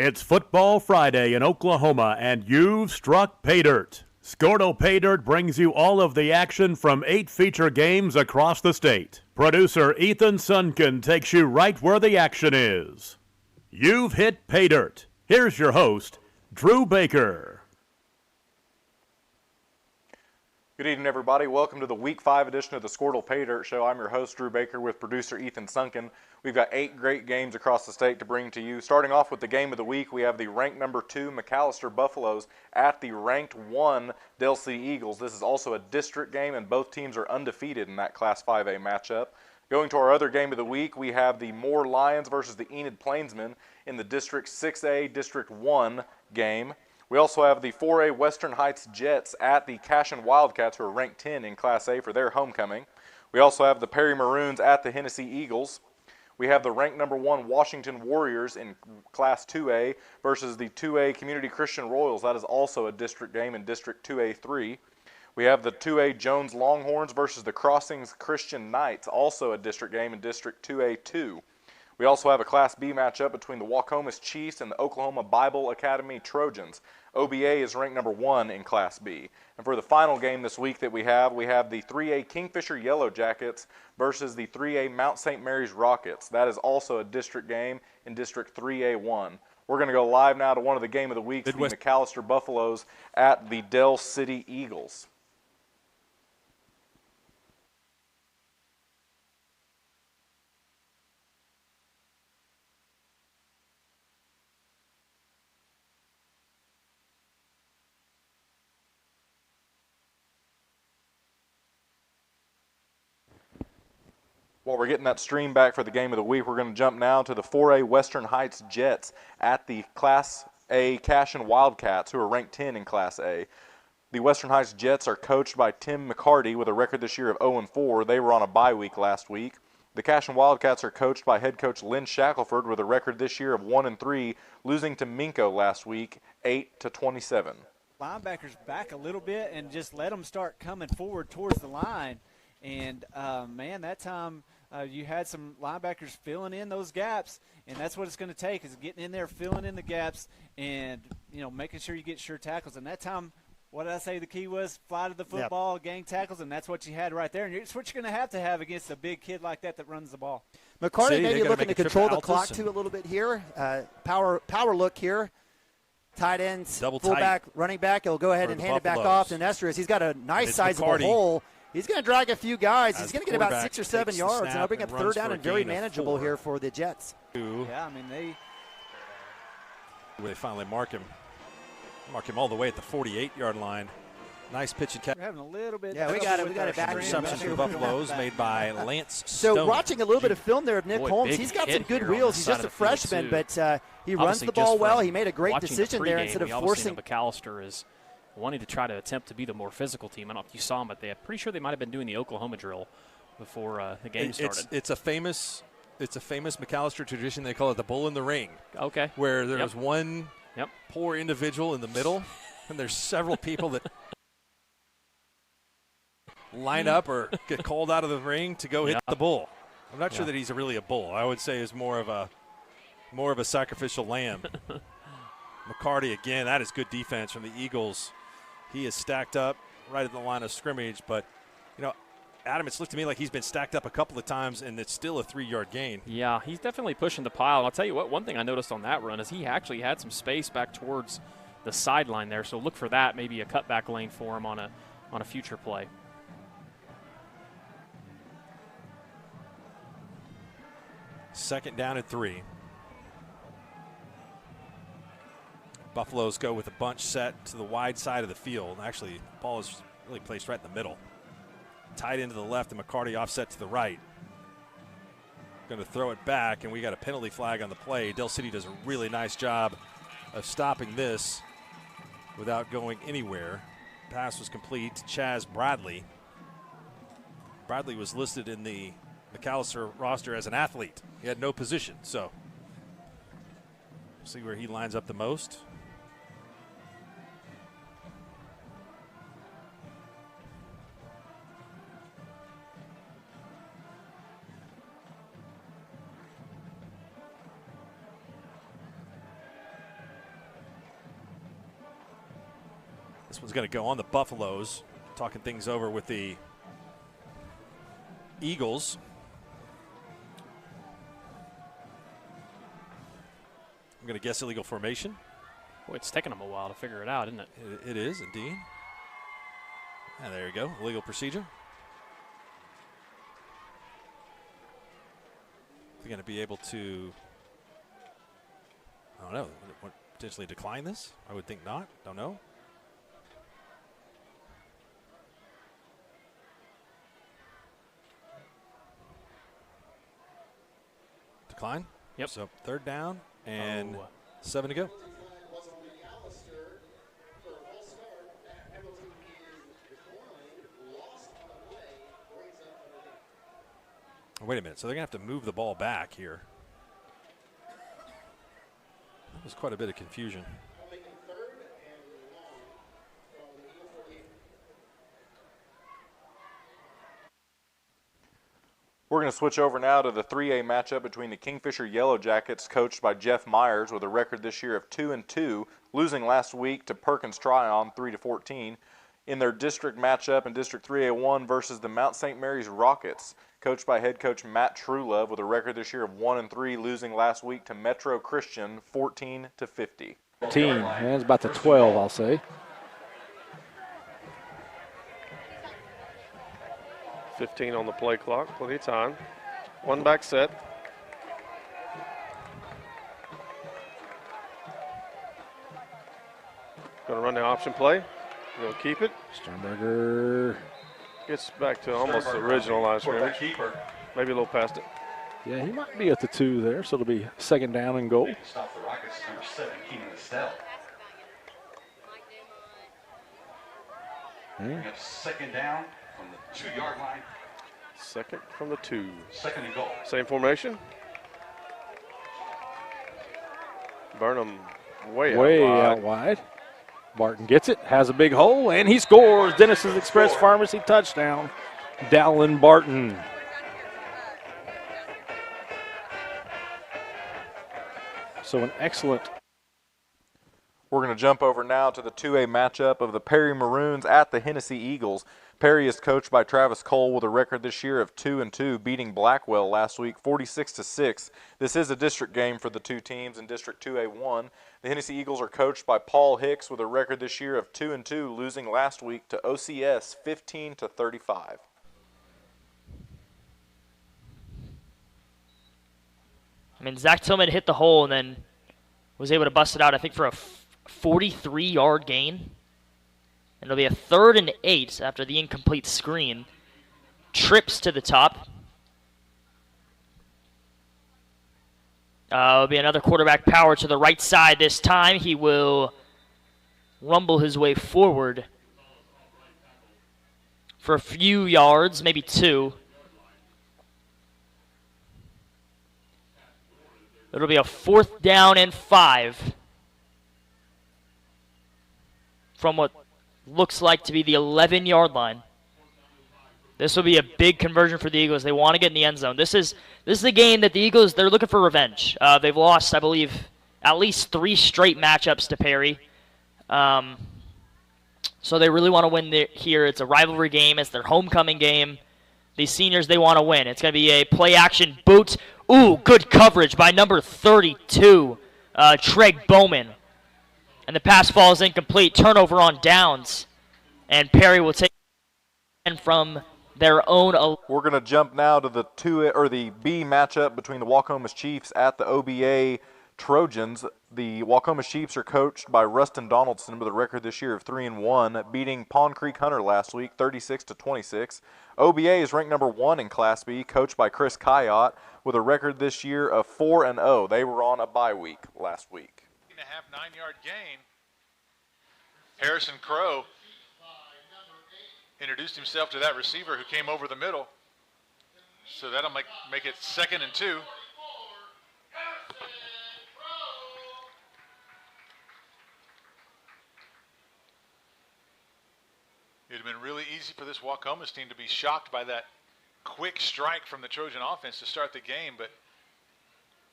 It's Football Friday in Oklahoma, and you've struck pay dirt. Skordle Pay Dirt brings you all of the action from 8 feature games across the state. Producer Ethan Sunken takes you right where the action is. You've hit pay dirt. Here's your host, Drew Baker. Good evening, everybody. Welcome to the Week 5 edition of the Skordle Pay Dirt Show. I'm your host, Drew Baker, with producer Ethan Sunken. We've got 8 great games across the state to bring to you. Starting off with the game of the week, we have the ranked number 2 McAllister Buffaloes at the ranked 1 Dell City Eagles. This is also a district game, and both teams are undefeated in that Class 5A matchup. Going to our other game of the week, we have the Moore Lions versus the Enid Plainsmen in the District 6A District 1 game. We also have the 4A Western Heights Jets at the Cashin Wildcats, who are ranked 10 in Class A for their homecoming. We also have the Perry Maroons at the Hennessy Eagles. We have the ranked number 1 Washington Warriors in Class 2A versus the 2A Community Christian Royals. That is also a district game in District 2A3. We have the 2A Jones Longhorns versus the Crossings Christian Knights, also a district game in District 2A2. We also have a Class B matchup between the Waukomis Chiefs and the Oklahoma Bible Academy Trojans. OBA is ranked number 1 in Class B. And for the final game this week that we have the 3A Kingfisher Yellow Jackets versus the 3A Mount St. Mary's Rockets. That is also a district game in District 3A1. We're going to go live now to one of the game of the weeks, the McAllister Buffaloes at the Dell City Eagles. While we're getting that stream back for the game of the week, we're going to jump now to the 4A Western Heights Jets at the Class A Cashin Wildcats, who are ranked 10 in Class A. The Western Heights Jets are coached by Tim McCarty with a record this year of 0-4. They were on a bye week last week. The Cashin Wildcats are coached by head coach Lynn Shackelford with a record this year of 1-3, losing to Minko last week 8-27. Linebackers back a little bit and just let them start coming forward towards the line. And, man, that time you had some linebackers filling in those gaps, and that's what it's going to take is getting in there, filling in the gaps, and, you know, making sure you get sure tackles. And that time, what did I say the key was? Fly to the football, gang tackles, and that's what you had right there. And it's what you're going to have against a big kid like that runs the ball. McCarty maybe looking to control the clock, too, a little bit here. Power look here. Tight ends, fullback, running back. He'll go ahead and hand it back off to Nestor. He's got a nice sizable hole. He's going to drag a few guys. He's going to get about 6 or 7 yards, and they'll bring up third down and very manageable here for the Jets. Yeah, I mean, they finally mark him all the way at the 48-yard line. Nice pitch and catch. We're having a little bit. Yeah, we got it back. Interception for the Buffaloes made by Lance Stone. So watching a little bit of film there of Nick Holmes, he's got some good wheels. He's just a freshman, but he runs the ball well. He made a great decision there instead of forcing. McAllister is wanting to try to attempt to be the more physical team. I don't know if you saw him, but I'm pretty sure they might have been doing the Oklahoma drill before the game started. It's a famous McAllister tradition. They call it the bull in the ring. Okay. Where there's one poor individual in the middle, and there's several people that line up or get called out of the ring to go hit the bull. I'm not sure that he's really a bull. I would say is more of a sacrificial lamb. McCarty again. That is good defense from the Eagles. He is stacked up right at the line of scrimmage, but you know, Adam, it's looked to me like he's been stacked up a couple of times, and it's still a 3-yard gain. Yeah, he's definitely pushing the pile. And I'll tell you what, one thing I noticed on that run is he actually had some space back towards the sideline there. So look for that, maybe a cutback lane for him on a future play. Second down and 3. Buffaloes go with a bunch set to the wide side of the field. Actually, the ball is really placed right in the middle. Tight into the left, and McCarty offset to the right. Going to throw it back, and we got a penalty flag on the play. Dell City does a really nice job of stopping this without going anywhere. Pass was complete to Chaz Bradley. Bradley was listed in the McAllister roster as an athlete. He had no position, so see where he lines up the most. This one's going to go on the Buffaloes. Talking things over with the Eagles. I'm going to guess illegal formation. Boy, it's taken them a while to figure it out, isn't it? It is, indeed. And there you go, illegal procedure. They're going to be able to, I don't know, potentially decline this? I would think not. Don't know. Decline? Yep. So 3rd down and 7 to go. Wait a minute. So they're going to have to move the ball back here. That was quite a bit of confusion. We're going to switch over now to the 3A matchup between the Kingfisher Yellow Jackets, coached by Jeff Myers, with a record this year of 2-2, losing last week to Perkins Tryon 3-14. In their district matchup in District 3A1 versus the Mount St. Mary's Rockets, coached by head coach Matt Truelove, with a record this year of 1-3, losing last week to Metro Christian 14-50. It's about the 12, I'll say. 15 on the play clock, plenty of time. One back set. Going to run the option play. He'll keep it. Sternberger gets back to almost the original line scrimmage. Maybe a little past it. Yeah, he might be at the 2 there, so it'll be 2nd down and goal. Stop the Rockets, number 7, Keenan Estelle. We have 2nd down from the 2-yard line. 2nd from the 2. 2nd and goal. Same formation. Burnham way out wide. Barton gets it, has a big hole, and he scores. Dennis's Express Pharmacy touchdown. Dallin Barton. So an excellent. We're going to jump over now to the 2A matchup of the Perry Maroons at the Hennessy Eagles. Perry is coached by Travis Cole with a record this year of 2-2, beating Blackwell last week 46-6. This is a district game for the two teams in District 2A1. The Hennessy Eagles are coached by Paul Hicks with a record this year of 2-2, losing last week to OCS 15-35. I mean, Zach Tillman hit the hole and then was able to bust it out, I think, for a 43-yard gain. And it'll be a 3rd and 8 after the incomplete screen. Trips to the top. It'll be another quarterback power to the right side this time. He will rumble his way forward for a few yards, maybe 2. It'll be a 4th down and 5 from what looks like to be the 11-yard line. This will be a big conversion for the Eagles. They want to get in the end zone. This is a game that the Eagles, they're looking for revenge. They've lost, I believe, at least 3 straight matchups to Perry. So they really want to win here. It's a rivalry game. It's their homecoming game. These seniors, they want to win. It's going to be a play-action boot. Ooh, good coverage by number 32, Treg Bowman. And the pass falls incomplete. Turnover on downs. And Perry will take it from their own. We're going to jump now to the the B matchup between the Wacomas Chiefs at the OBA Trojans. The Wacomas Chiefs are coached by Rustin Donaldson with a record this year of 3-1, beating Pond Creek Hunter last week 36-26. OBA is ranked number 1 in Class B, coached by Chris Kayott with a record this year of 4-0. They were on a bye week last week. 9-yard gain. Harrison Crow introduced himself to that receiver who came over the middle. So that'll make it 2nd and 2. It would have been really easy for this Wacomas team to be shocked by that quick strike from the Trojan offense to start the game, but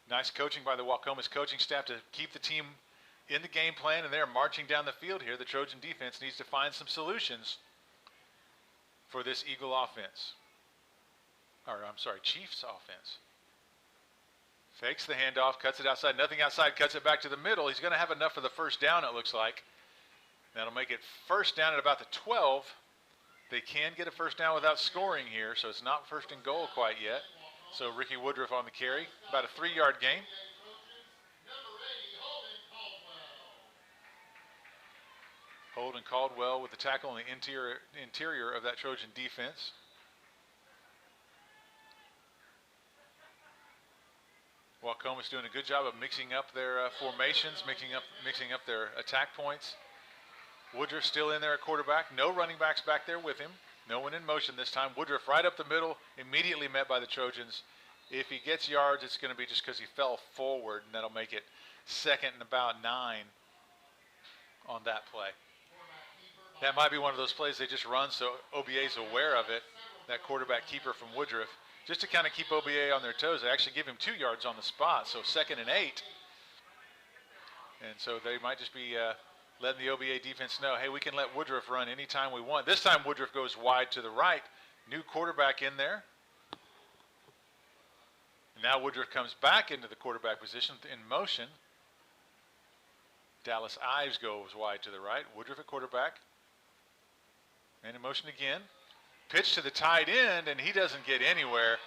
nice coaching by the Wacomas coaching staff to keep the team in the game plan, and they're marching down the field here. The Trojan defense needs to find some solutions for this Eagle offense. Chiefs offense. Fakes the handoff, cuts it outside, nothing outside, cuts it back to the middle. He's going to have enough for the first down, it looks like. That'll make it first down at about the 12. They can get a first down without scoring here, so it's not first and goal quite yet. So Ricky Woodruff on the carry, about a 3-yard gain. Holden Caldwell with the tackle on the interior of that Trojan defense. Wacoma's doing a good job of mixing up their formations, mixing up their attack points. Woodruff still in there at quarterback. No running backs back there with him. No one in motion this time. Woodruff right up the middle, immediately met by the Trojans. If he gets yards, it's going to be just because he fell forward, and that'll make it 2nd and about 9 on that play. That might be one of those plays they just run so OBA's aware of it, that quarterback keeper from Woodruff, just to kind of keep OBA on their toes. They actually give him 2 yards on the spot, so 2nd and 8. And so they might just be letting the OBA defense know, hey, we can let Woodruff run anytime we want. This time Woodruff goes wide to the right. New quarterback in there. And now Woodruff comes back into the quarterback position in motion. Dallas Ives goes wide to the right. Woodruff at quarterback. And in motion again. Pitch to the tight end, and he doesn't get anywhere.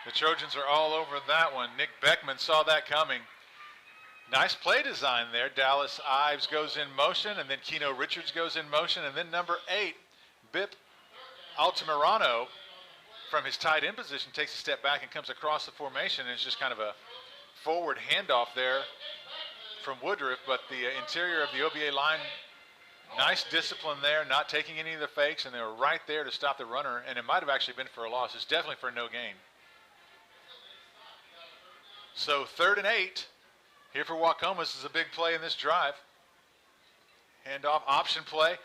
The Trojans are all over that one. Nick Beckman saw that coming. Nice play design there. Dallas Ives goes in motion, and then Keno Richards goes in motion, and then number 8, Bip Altamirano, from his tight end position, takes a step back and comes across the formation, and it's just kind of a forward handoff there from Woodruff, but the interior of the OBA line, nice discipline there, not taking any of the fakes, and they were right there to stop the runner, and it might have actually been for a loss. It's definitely for no gain. So 3rd and 8 here for Wacoma. This is a big play in this drive. Handoff, option play.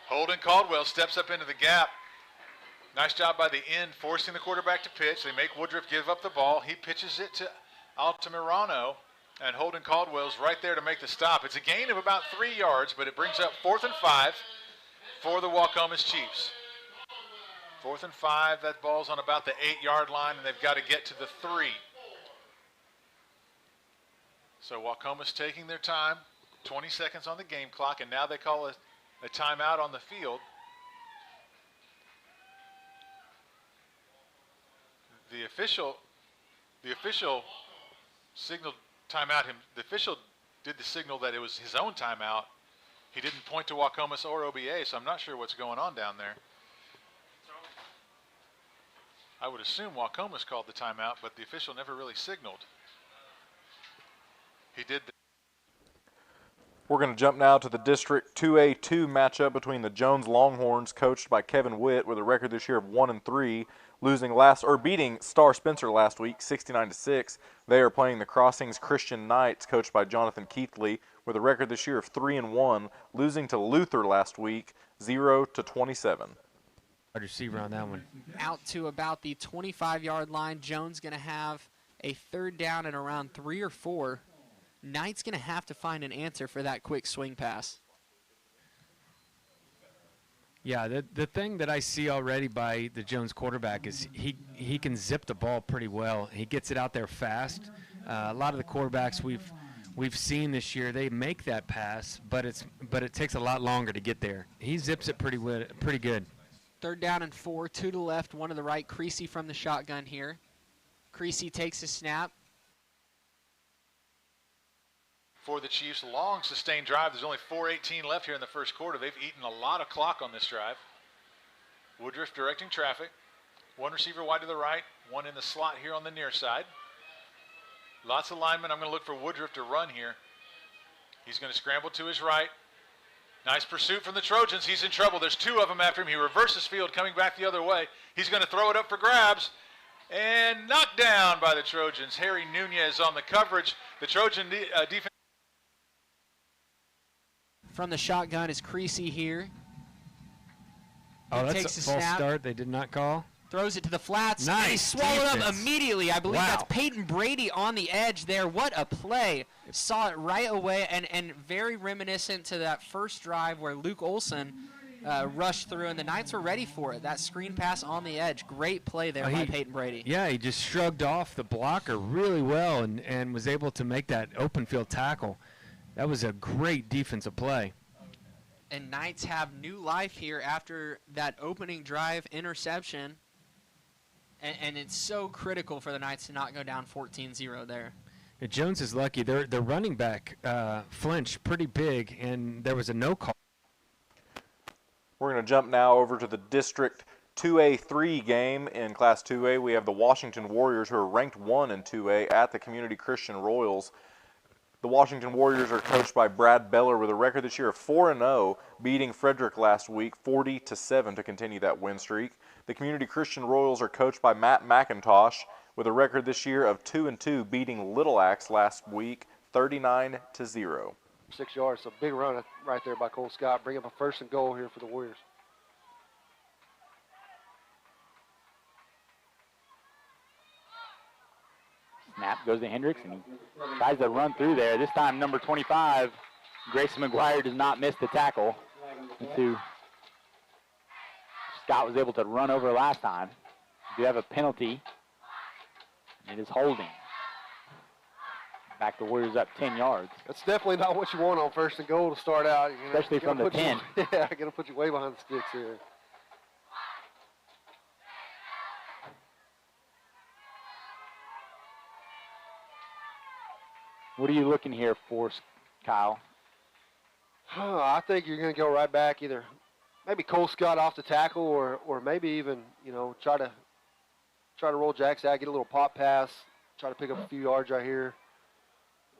Holden Caldwell steps up into the gap. Nice job by the end, forcing the quarterback to pitch. They make Woodruff give up the ball. He pitches it to Altamirano, and Holden Caldwell's right there to make the stop. It's a gain of about 3 yards, but it brings up 4th and 5 for the Wacomas Chiefs. 4th and 5, that ball's on about the 8-yard line, and they've got to get to the 3. So Wacomas taking their time, 20 seconds on the game clock, and now they call a timeout on the field. The official signaled timeout. The official did the signal that it was his own timeout. He didn't point to Wacomas or OBA, so I'm not sure what's going on down there. I would assume Wacomas called the timeout, but the official never really signaled. He did. We're going to jump now to the District 2A2 matchup between the Jones Longhorns, coached by Kevin Witt, with a record this year of 1-3, beating Star Spencer last week, 69-6. They are playing the Crossings Christian Knights, coached by Jonathan Keithley, with a record this year of 3-1, losing to Luther last week, 0-27. Wide receiver on that one. Out to about the 25-yard line. Jones going to have a 3rd down and around 3 or 4. Knight's going to have to find an answer for that quick swing pass. Yeah, the thing that I see already by the Jones quarterback is he can zip the ball pretty well. He gets it out there fast. A lot of the quarterbacks we've seen this year, they make that pass, but it takes a lot longer to get there. He zips it pretty good. 3rd down and 4, 2 to the left, 1 to the right. Creasy from the shotgun here. Creasy takes a snap. For the Chiefs, long sustained drive. There's only 4:18 left here in the first quarter. They've eaten a lot of clock on this drive. Woodruff directing traffic. 1 receiver wide to the right, 1 in the slot here on the near side. Lots of linemen. I'm going to look for Woodruff to run here. He's going to scramble to his right. Nice pursuit from the Trojans. He's in trouble. There's 2 of them after him. He reverses field, coming back the other way. He's going to throw it up for grabs. And knocked down by the Trojans. Harry Nunez on the coverage. The Trojan defense. From the shotgun is Creasy here. Oh, that's a false start they did not call. Throws it to the flats. Nice And he's swallowed up defense. immediately. I believe Wow. that's Peyton Brady on the edge there. What a play. Saw it right away, and very reminiscent to that first drive where Luke Olson rushed through, and the Knights were ready for it. That screen pass on the edge. Great play there by Peyton Brady. Yeah, he just shrugged off the blocker really well and was able to make that open field tackle. That was a great defensive play. And Knights have new life here after that opening drive interception. And it's so critical for the Knights to not go down 14-0 there. Jones is lucky. Their running back flinched pretty big, and there was a no call. We're going to jump now over to the District 2A3 game. In Class 2A, we have the Washington Warriors, who are ranked 1 in 2A, at the Community Christian Royals. The Washington Warriors are coached by Brad Beller with a record this year of 4-0, beating Frederick last week 40-7 to continue that win streak. The Community Christian Royals are coached by Matt McIntosh with a record this year of 2-2, beating Little Axe last week 39-0. 6 yards, so big run right there by Cole Scott. Bring up a 1st and goal here for the Warriors. Snap goes to Hendricks, and he tries to run through there. This time, number 25, Grayson McGuire, does not miss the tackle. That's who Scott was able to run over last time. We do have a penalty. It is holding. Back the Warriors up 10 yards. That's definitely not what you want on 1st and goal to start out. Especially from the 10. Yeah, going to put you way behind the sticks here. What are you looking here for, Kyle? I think you're going to go right back, either maybe Cole Scott off the tackle, or maybe even, try to roll Jacks out, get a little pop pass, try to pick up a few yards right here.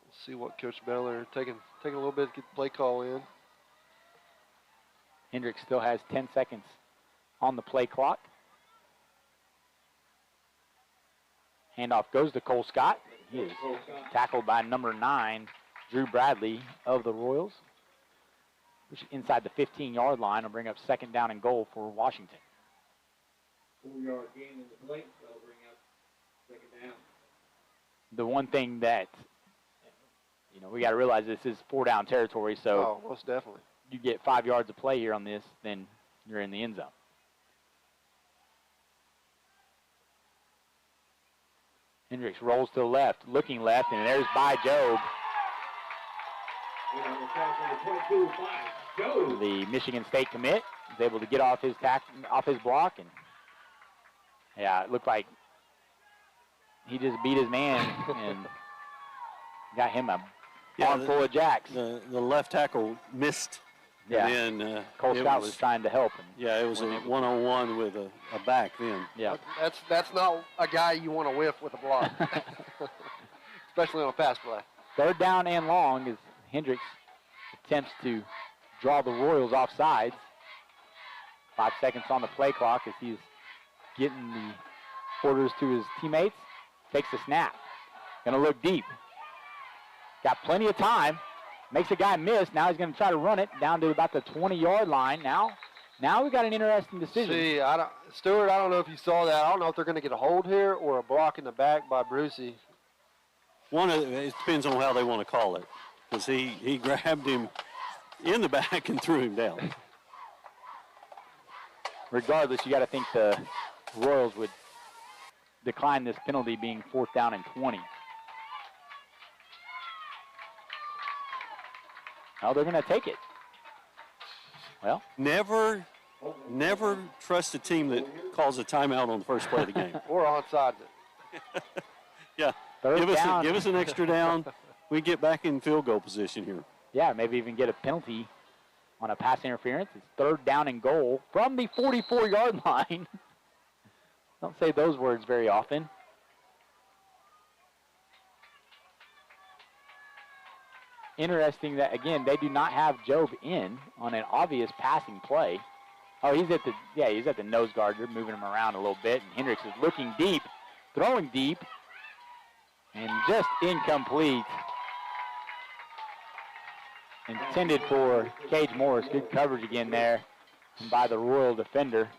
We'll see what Coach Beller taking a little bit to get the play call in. Hendricks still has 10 seconds on the play clock. Handoff goes to Cole Scott. He is tackled by number 9, Drew Bradley of the Royals. Push it inside the 15-yard line will bring up 2nd down and goal for Washington. 4-yard gain in the plate, that'll bring up 2nd down. The one thing that, we got to realize this is 4-down territory, so most definitely. You get 5 yards of play here on this, then you're in the end zone. Hendricks rolls to the left, looking left, and there's by Job. The Michigan State commit is able to get off his block, and yeah, it looked like he just beat his man and got him a armful of jacks. The left tackle missed. Yeah, and then, Cole Scott was trying to help him. Yeah, it was a one-on-one with a back then. Yeah, that's not a guy you want to whiff with a block, especially on a pass play. 3rd down and long as Hendricks attempts to draw the Royals off sides. 5 seconds on the play clock as he's getting the orders to his teammates. Takes the snap. Gonna look deep. Got plenty of time. Makes a guy miss. Now he's going to try to run it down to about the 20-yard line. Now we got an interesting decision. See, Stewart, I don't know if you saw that. I don't know if they're going to get a hold here or a block in the back by Brucey. It depends on how they want to call it, because he grabbed him in the back and threw him down. Regardless, you got to think the Royals would decline this penalty, being 4th down and 20. Oh, they're going to take it. Well, never trust a team that calls a timeout on the first play of the game. Or onside it. Yeah, give us an extra down. We get back in field goal position here. Yeah, maybe even get a penalty on a pass interference. It's 3rd down and goal from the 44-yard line. Don't say those words very often. Interesting that, again, they do not have Job in on an obvious passing play. Oh, he's at the nose guard. They're moving him around a little bit, and Hendricks is looking deep, throwing deep, and just incomplete. Intended for Cage Morris. Good coverage again there by the Royal defender.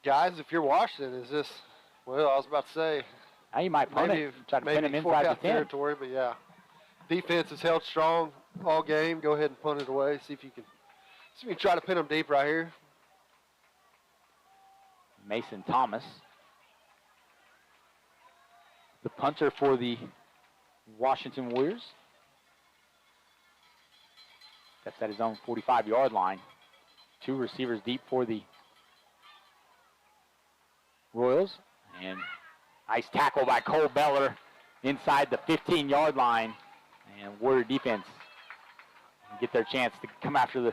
Guys, if you're Washington, is this, well, I was about to say. Now you might punt it, try to pin him inside the 10. Territory, but yeah. Defense has held strong all game. Go ahead and punt it away. See if you can try to pin them deep right here. Mason Thomas, the punter for the Washington Warriors. That's at his own 45-yard line. 2 receivers deep for the Royals. And nice tackle by Cole Beller inside the 15-yard line. And Warrior defense get their chance to come after the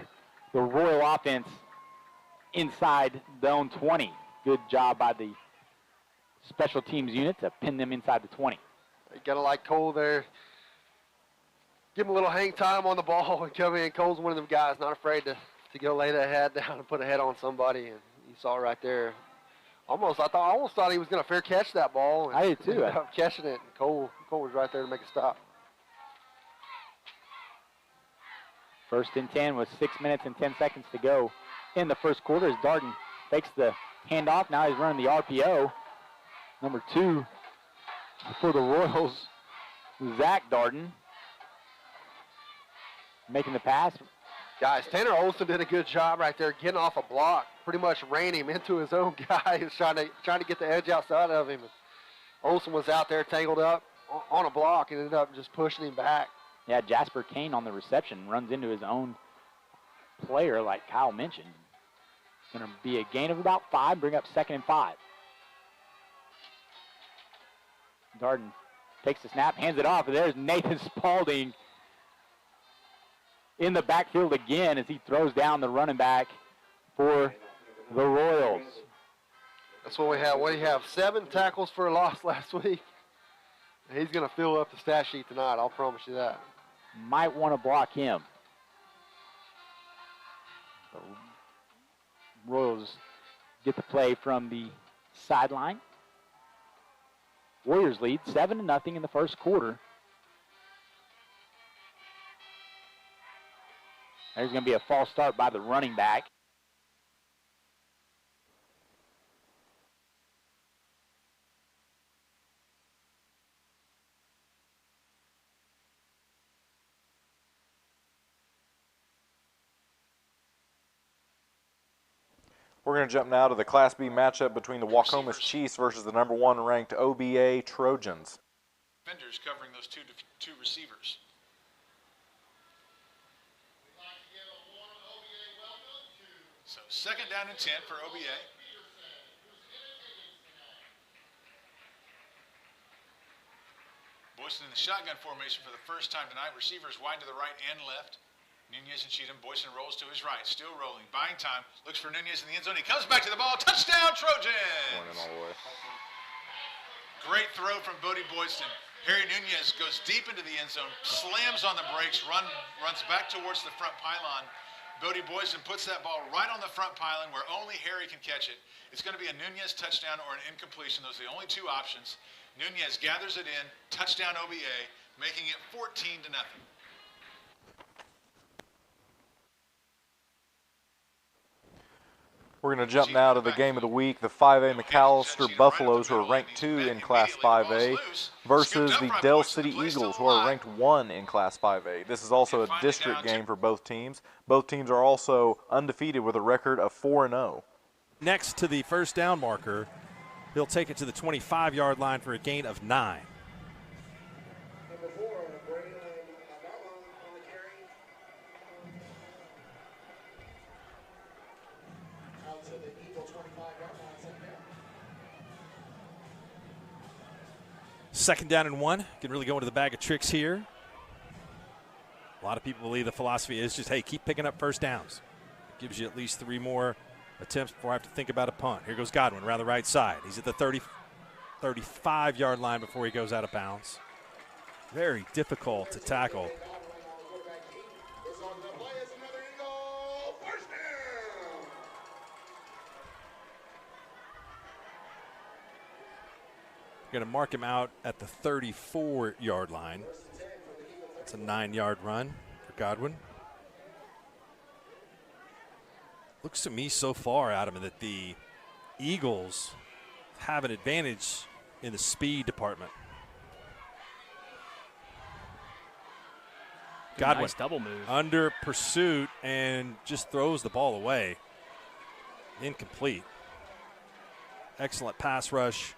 Royal offense inside the own 20. Good job by the special teams unit to pin them inside the 20. You got to like Cole there. Give him a little hang time on the ball and come in. Cole's one of them guys not afraid to go lay that head down and put a head on somebody. And you saw it right there. I almost thought he was going to fair catch that ball. And I did too. Ended up catching it. And Cole was right there to make a stop. 1st and 10 with 6 minutes and 10 seconds to go in the first quarter as Darden takes the handoff. Now he's running the RPO. Number 2 for the Royals, Zach Darden, making the pass. Guys, Tanner Olson did a good job right there getting off a block. Pretty much ran him into his own guy. He was trying to get the edge outside of him. Olson was out there tangled up on a block and ended up just pushing him back. Yeah, Jasper Kane on the reception runs into his own player like Kyle mentioned. It's going to be a gain of about 5, bring up 2nd and 5. Darden takes the snap, hands it off, and there's Nathan Spaulding in the backfield again as he throws down the running back for the Royals. That's what we have. We have 7 tackles for a loss last week. He's going to fill up the stat sheet tonight, I'll promise you that. Might want to block him. The Royals get the play from the sideline. Warriors lead 7-0 in the first quarter. There's going to be a false start by the running back. We're going to jump now to the Class B matchup between the Wacomas Chiefs versus the number 1 ranked OBA Trojans. Defenders covering those two receivers. So 2nd down and 10 for OBA. Boyson in the shotgun formation for the first time tonight. Receivers wide to the right and left. Nunez and Cheatham. Boyson rolls to his right, still rolling, buying time, looks for Nunez in the end zone. He comes back to the ball. Touchdown, Trojans! All the way. Great throw from Bodie Boyson. Harry Nunez goes deep into the end zone, slams on the brakes, runs back towards the front pylon. Bodie Boyson puts that ball right on the front pylon where only Harry can catch it. It's going to be a Nunez touchdown or an incompletion. Those are the only 2 options. Nunez gathers it in, touchdown OBA, making it 14-0. We're going to jump now to the game of the week. The 5A McAllister Buffaloes, who are ranked 2 in Class 5A, versus the Dell City Eagles, who are ranked 1 in Class 5A. This is also a district game for both teams. Both teams are also undefeated with a record of 4-0. Next to the first down marker, he'll take it to the 25-yard line for a gain of 9. Second down and 1. Can really go into the bag of tricks here. A lot of people believe the philosophy is just, hey, keep picking up first downs. It gives you at least 3 more attempts before I have to think about a punt. Here goes Godwin around the right side. He's at the 35-yard line before he goes out of bounds. Very difficult to tackle. Going to mark him out at the 34-yard line. It's a 9-yard run for Godwin. Looks to me so far, Adam, that the Eagles have an advantage in the speed department. Godwin, nice double move. Under pursuit and just throws the ball away. Incomplete. Excellent pass rush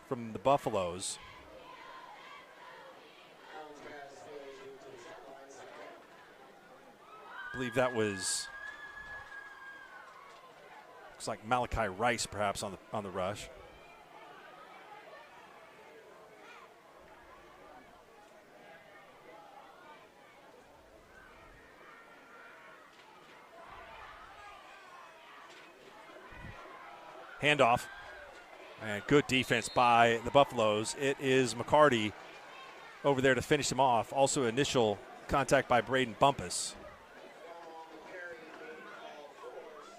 from the Buffaloes. I believe that was, looks like Malachi Rice perhaps on the rush. Handoff, and good defense by the Buffaloes. It is McCarty over there to finish him off. Also initial contact by Braden Bumpus.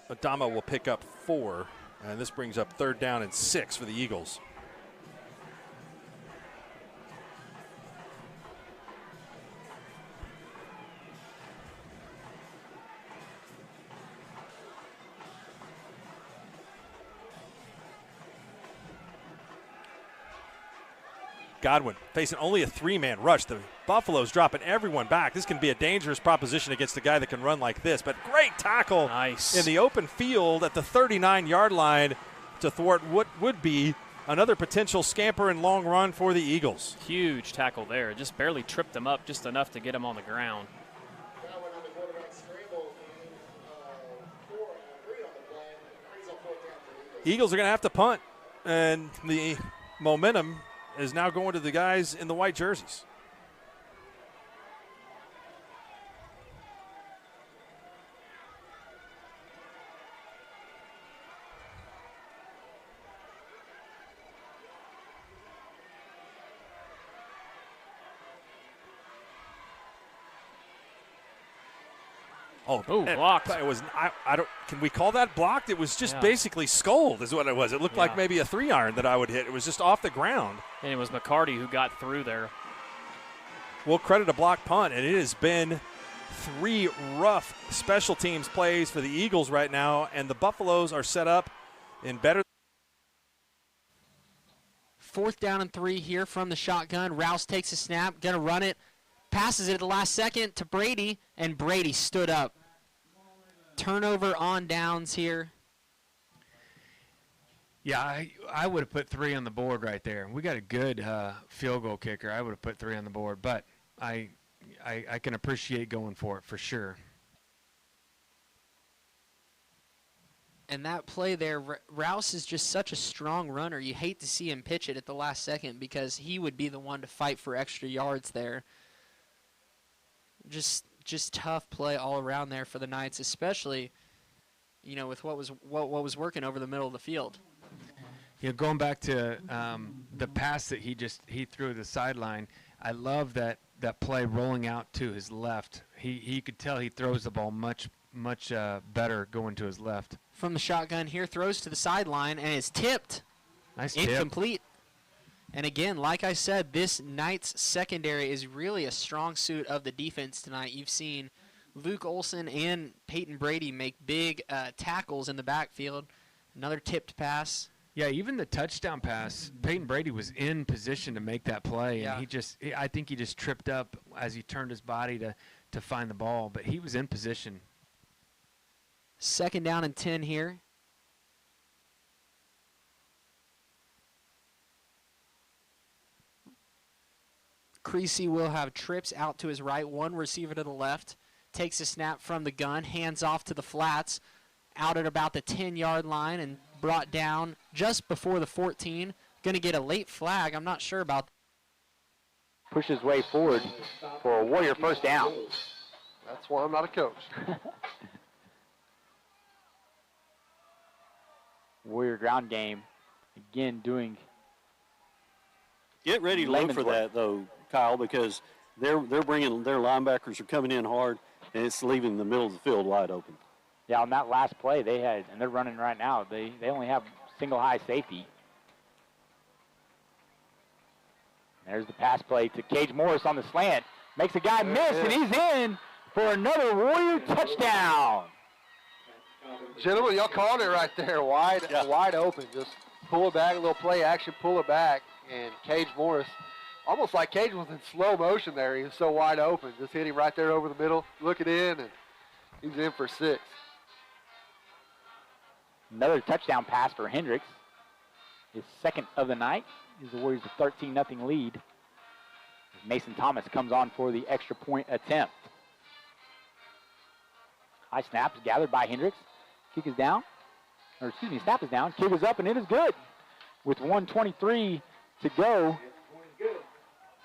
Adama will pick up 4, and this brings up 3rd down and 6 for the Eagles. Godwin facing only a 3-man rush. The Buffaloes dropping everyone back. This can be a dangerous proposition against a guy that can run like this. But great tackle in the open field at the 39-yard line to thwart what would be another potential scamper and long run for the Eagles. Huge tackle there. Just barely tripped him up just enough to get him on the ground. Eagles are going to have to punt, and the momentum is now going to the guys in the white jerseys. Oh, blocked. It was. I don't. Can we call that blocked? It was just basically scolded, is what it was. It looked like maybe a 3-iron that I would hit. It was just off the ground. And it was McCarty who got through there. We'll credit a blocked punt, and it has been 3 rough special teams plays for the Eagles right now, and the Buffaloes are set up in better. 4th down and 3 here from the shotgun. Rouse takes a snap, gonna run it, passes it at the last second to Brady, and Brady stood up. Turnover on downs here. Yeah, I would have put 3 on the board right there. We got a good field goal kicker. I would have put 3 on the board, but I can appreciate going for it for sure. And that play there, Rouse is just such a strong runner. You hate to see him pitch it at the last second because he would be the one to fight for extra yards there. Just tough play all around there for the Knights, especially, with what was working over the middle of the field. Going back to the pass that he threw to the sideline, I love that play rolling out to his left. He could tell he throws the ball much better going to his left. From the shotgun here, throws to the sideline and is tipped. Nice tip. Incomplete. And again, like I said, this Knights secondary is really a strong suit of the defense tonight. You've seen Luke Olson and Peyton Brady make big tackles in the backfield. Another tipped pass. Yeah, even the touchdown pass, Peyton Brady was in position to make that play, and I think he just tripped up as he turned his body to find the ball, but he was in position. 2nd down and 10 here. Creasy will have trips out to his right, 1 receiver to the left, takes a snap from the gun, hands off to the flats, out at about the 10-yard line and brought down just before the 14. Going to get a late flag. I'm not sure about that. Push his way forward for a Warrior 1st down. That's why I'm not a coach. Warrior ground game, again doing. Get ready to look for that, though, Kyle, because they're bringing their linebackers are coming in hard, and it's leaving the middle of the field wide open. Yeah, on that last play they had, and they're running right now. They only have single high safety. There's the pass play to Cage Morris on the slant. Makes a guy miss, and he's in for another Warrior touchdown. Gentlemen, y'all called it right there. Wide open. Just pull it back, a little play action, pull it back. And Cage Morris, almost like Cage was in slow motion there. He was so wide open. Just hit him right there over the middle, looking in, and he was in for 6. Another touchdown pass for Hendricks. His second of the night. Gives the Warriors a 13-0 lead. Mason Thomas comes on for the extra point attempt. High snap is gathered by Hendricks. Kick is down. Or excuse me, snap is down. Kick is up, and it is good. With 1:23 to go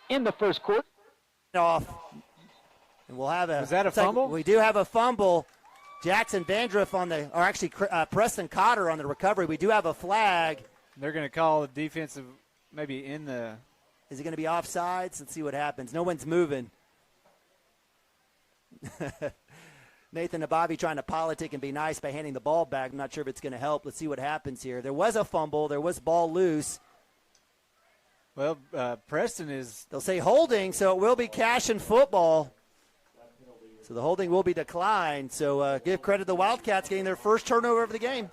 in the first quarter. Off. And we'll have a. Was that a fumble? We do have a fumble. Jackson Vandruff or actually Preston Cotter on the recovery. We do have a flag. They're going to call the defensive maybe in the. Is it going to be offsides? Let's see what happens. No one's moving. Nathan Nabavi trying to politic and be nice by handing the ball back. I'm not sure if it's going to help. Let's see what happens here. There was a fumble. There was ball loose. Well, Preston is. They'll say holding, so it will be cash and football. So the holding will be declined. So give credit to the Wildcats getting their first turnover of the game.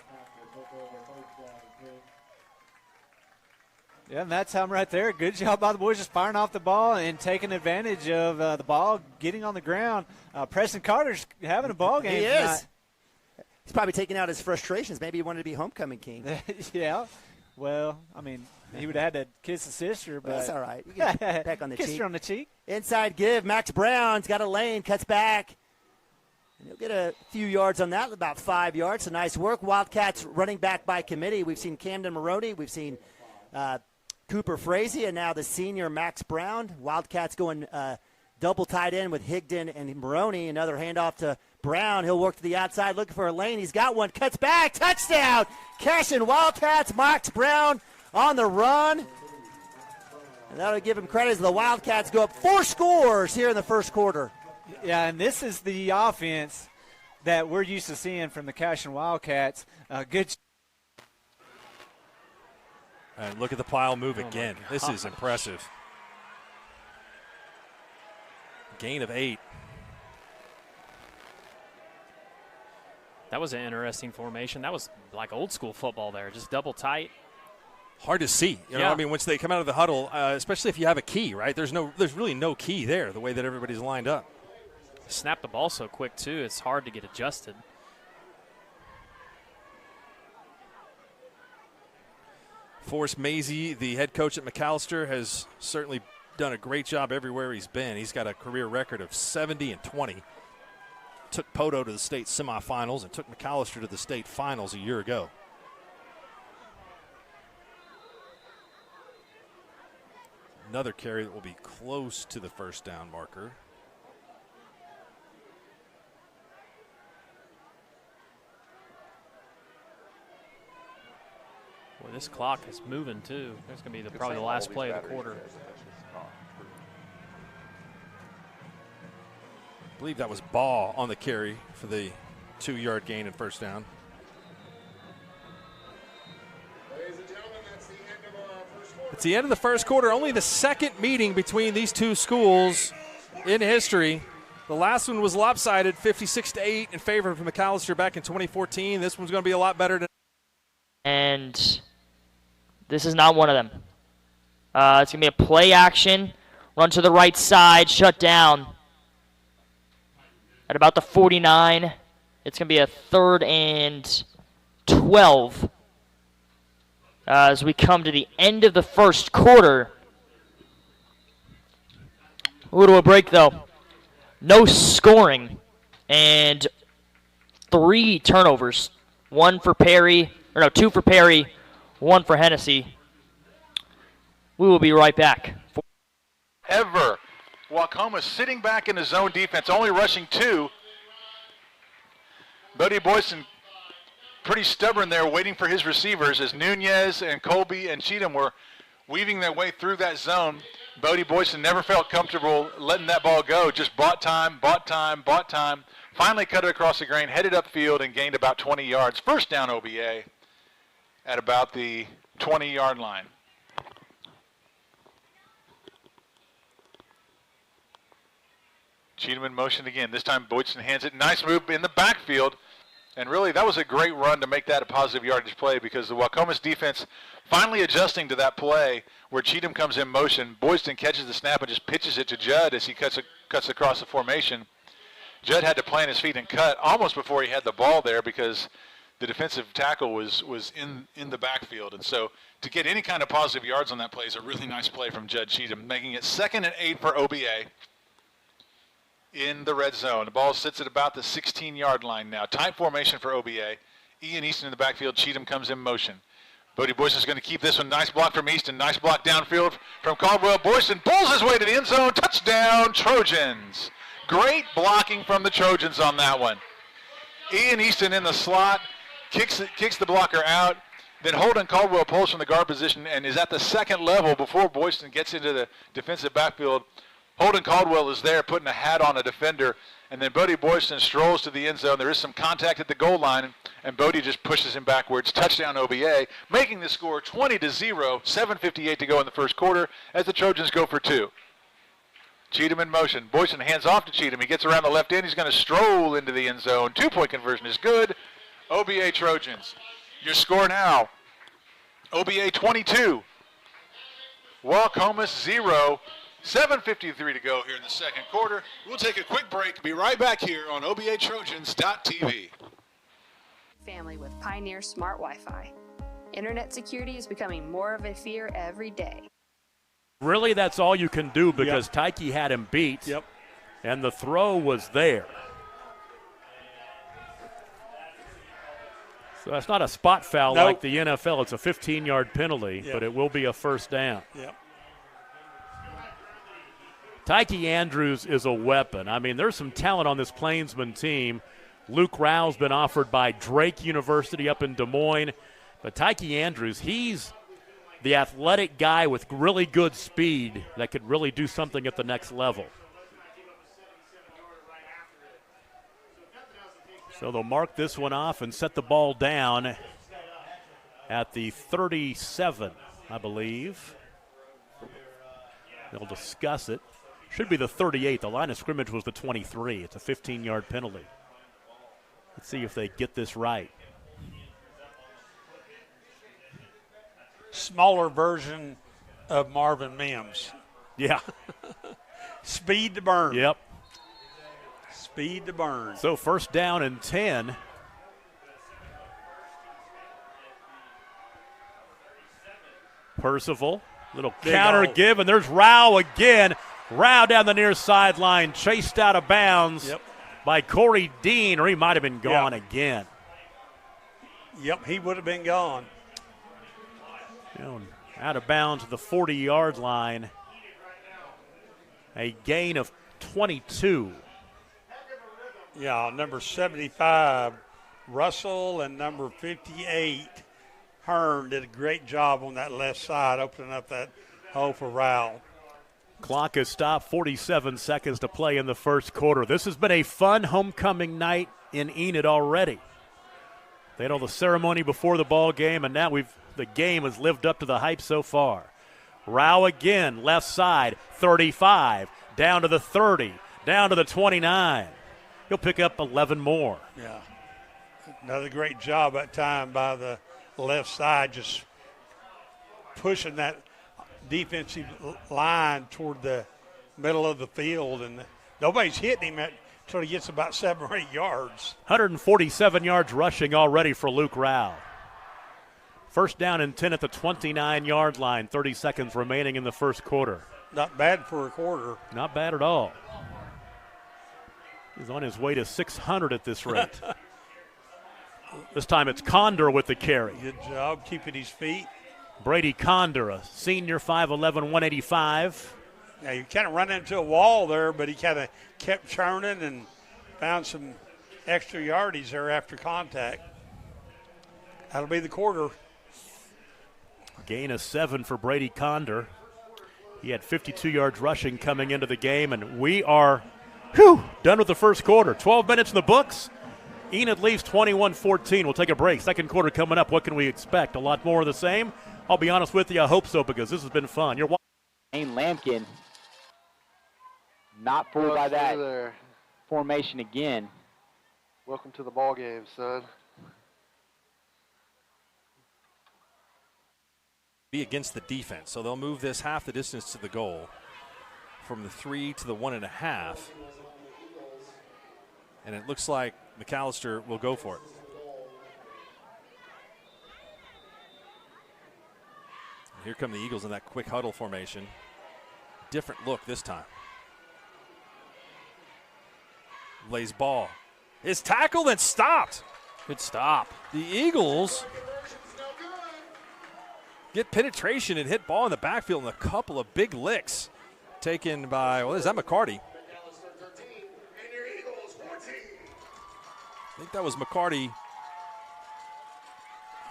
Yeah, and that time right there, good job by the boys just firing off the ball and taking advantage of the ball getting on the ground. Preston Carter's having a ball game. He is. He's probably taking out his frustrations. Maybe he wanted to be homecoming king. Yeah. Well, I mean, he would have had to kiss his sister, but that's all right. You get a peck on the kiss cheek. her on the cheek. Inside give. Max Brown's got a lane, cuts back. And he'll get a few yards on that, about 5 yards. So nice work. Wildcats running back by committee. We've seen Camden Maroney. We've seen Cooper Frazee, and now the senior Max Brown. Wildcats going double tight end with Higdon and Maroney. Another handoff to Brown. He'll work to the outside looking for a lane. He's got one. Cuts back. Touchdown. Cash and Wildcats. Max Brown on the run. And that'll give him credit as the Wildcats go up 4 scores here in the first quarter. Yeah, and this is the offense that we're used to seeing from the Cash and Wildcats. Good. And look at the pile move again. This is impressive. Gain of 8. That was an interesting formation. That was like old school football there, just double tight. Hard to see. You know, I mean, once they come out of the huddle, especially if you have a key, right? There's really no key there, the way that everybody's lined up. Snap the ball so quick, too. It's hard to get adjusted. Forrest Mazey, the head coach at McAllister, has certainly done a great job everywhere he's been. He's got a career record of 70-20. Took Poto to the state semifinals and took McAllister to the state finals a year ago. Another carry that will be close to the first down marker. Boy, this clock is moving, too. That's going to be probably the last play of the quarter. I believe that was Baugh on the carry for the 2-yard gain and first down. It's the end of the first quarter. Only the second meeting between these two schools in history. The last one was lopsided, 56-8 in favor of McAllister back in 2014. This one's going to be a lot better. And this is not one of them. It's going to be a play action, run to the right side, shut down. At about the 49, it's going to be a 3rd and 12. As we come to the end of the first quarter. We'll go to a break, though. No scoring. And 3 turnovers. 2 for Perry, 1 for Hennessy. We will be right back. Ever. Waukoma sitting back in the zone defense, only rushing 2. Bodie Boyson pretty stubborn there, waiting for his receivers as Nunez and Colby and Cheatham were weaving their way through that zone. Bodie Boyson never felt comfortable letting that ball go, just bought time. Finally cut it across the grain, headed upfield, and gained about 20 yards. First down OBA at about the 20-yard line. Cheatham in motion again. This time Boyson hands it. Nice move in the backfield. And really, that was a great run to make that a positive yardage play because the Wacomas defense finally adjusting to that play where Cheatham comes in motion. Boyston catches the snap and just pitches it to Judd as he cuts across the formation. Judd had to plant his feet and cut almost before he had the ball there because the defensive tackle was in the backfield. And so to get any kind of positive yards on that play is a really nice play from Judd Cheatham, making it 2nd and 8 for OBA in the red zone. The ball sits at about the 16-yard line now. Tight formation for OBA. Ian Easton in the backfield. Cheatham comes in motion. Bodie Boyston is going to keep this one. Nice block from Easton. Nice block downfield from Caldwell. Boyston pulls his way to the end zone. Touchdown, Trojans. Great blocking from the Trojans on that one. Ian Easton in the slot. Kicks the blocker out. Then Holden Caldwell pulls from the guard position and is at the second level before Boyston gets into the defensive backfield. Holden Caldwell is there putting a hat on a defender, and then Bodie Boyston strolls to the end zone. There is some contact at the goal line, and Bodie just pushes him backwards. Touchdown OBA, making the score 20-0, 7:58 to go in the first quarter as the Trojans go for 2. Cheatham in motion. Boyston hands off to Cheatham. He gets around the left end. He's going to stroll into the end zone. 2-point conversion is good. OBA Trojans. Your score now, OBA 22, Wacomas 0. 7:53 to go here in the second quarter. We'll take a quick break. Be right back here on OBATrojans.tv. Family with Pioneer Smart Wi-Fi. Internet security is becoming more of a fear every day. Really, that's all you can do because Tyke had him beat. Yep. And the throw was there. So that's not a spot foul like the NFL. It's a 15-yard penalty, but it will be a first down. Yep. Tyke Andrews is a weapon. I mean, there's some talent on this Plainsman team. Luke Rao's been offered by Drake University up in Des Moines. But Tyke Andrews, he's the athletic guy with really good speed that could really do something at the next level. So they'll mark this one off and set the ball down at the 37, I believe. They'll discuss it. Should be the 38. The line of scrimmage was the 23. It's a 15-yard penalty. Let's see if they get this right. Smaller version of Marvin Mims. Yeah. Speed to burn. Yep. Speed to burn. So first down and 10. Percival, little counter give, and there's Rao again. Rao down the near sideline, chased out of bounds by Corey Dean, or he might have been gone again. Yep, he would have been gone. Out of bounds at the 40-yard line. A gain of 22. Yeah, number 75, Russell, and number 58, Hearn, did a great job on that left side, opening up that hole for Rao. Clock is stopped, 47 seconds to play in the first quarter. This has been a fun homecoming night in Enid already. They had all the ceremony before the ball game, and now the game has lived up to the hype so far. Rao again, left side, 35, down to the 30, down to the 29. He'll pick up 11 more. Yeah. Another great job that time by the left side, just pushing that defensive line toward the middle of the field, and nobody's hitting him until he gets about 7 or 8 yards. 147 yards rushing already for Luke Rao. First down and 10 at the 29-yard line, 30 seconds remaining in the first quarter. Not bad for a quarter. Not bad at all. He's on his way to 600 at this rate. This time it's Condor with the carry. Good job keeping his feet. Brady Condor, a senior, 5'11", 185. Yeah, you kind of run into a wall there, but he kind of kept churning and found some extra yardage there after contact. That'll be the quarter. Gain of 7 for Brady Condor. He had 52 yards rushing coming into the game, and we are done with the first quarter. 12 minutes in the books. Enid leaves 21-14. We'll take a break. Second quarter coming up. What can we expect? A lot more of the same? I'll be honest with you, I hope so, because this has been fun. You're watching Lampkin. Not fooled by that formation again. Welcome to the ball game, son. Be against the defense, so they'll move this half the distance to the goal from the 3 to the 1.5. And it looks like McAllister will go for it. And here come the Eagles in that quick huddle formation. Different look this time. Lays ball. Is tackled and stopped. Good stop. The Eagles get penetration and hit ball in the backfield and a couple of big licks taken by, well, is that McCarty? I think that was McCarty.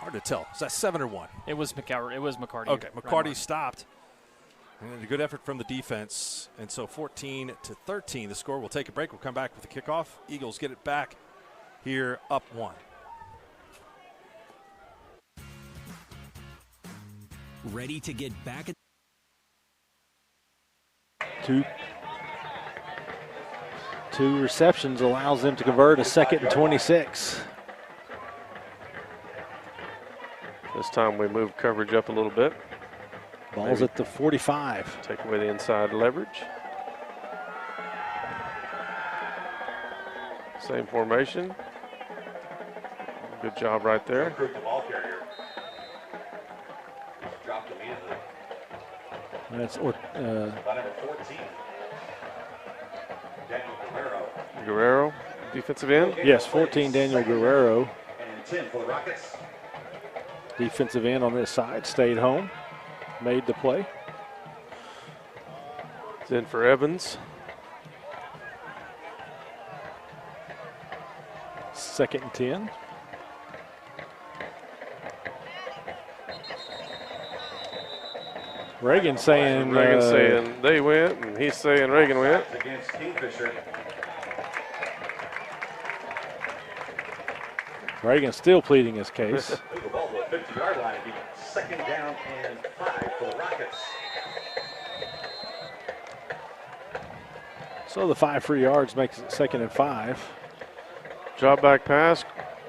Hard to tell. Is that 7 or 1? It was McCarty. It was McCarty. Okay, McCarty stopped. And a good effort from the defense. And so 14-13, the score. We'll take a break. We'll come back with the kickoff. Eagles get it back here up 1. Ready to get back at Two receptions allows them to convert a 2nd and 26. This time we move coverage up a little bit. Ball's at the 45. Take away the inside leverage. Same formation. Good job right there. That's number 14, Daniel Guerrero. Guerrero, defensive end? Yes, 14, Daniel Guerrero. And 10 for the Rockets. Defensive end on this side, stayed home, made the play. It's in for Evans. 2nd and 10. Reagan saying they went, and he's saying Reagan went. Against Kingfisher. Reagan still pleading his case. Move the ball to the 50-yard line. 2nd down and 5 for the Rockets. So the 5 free yards makes it 2nd and 5. Drop back pass,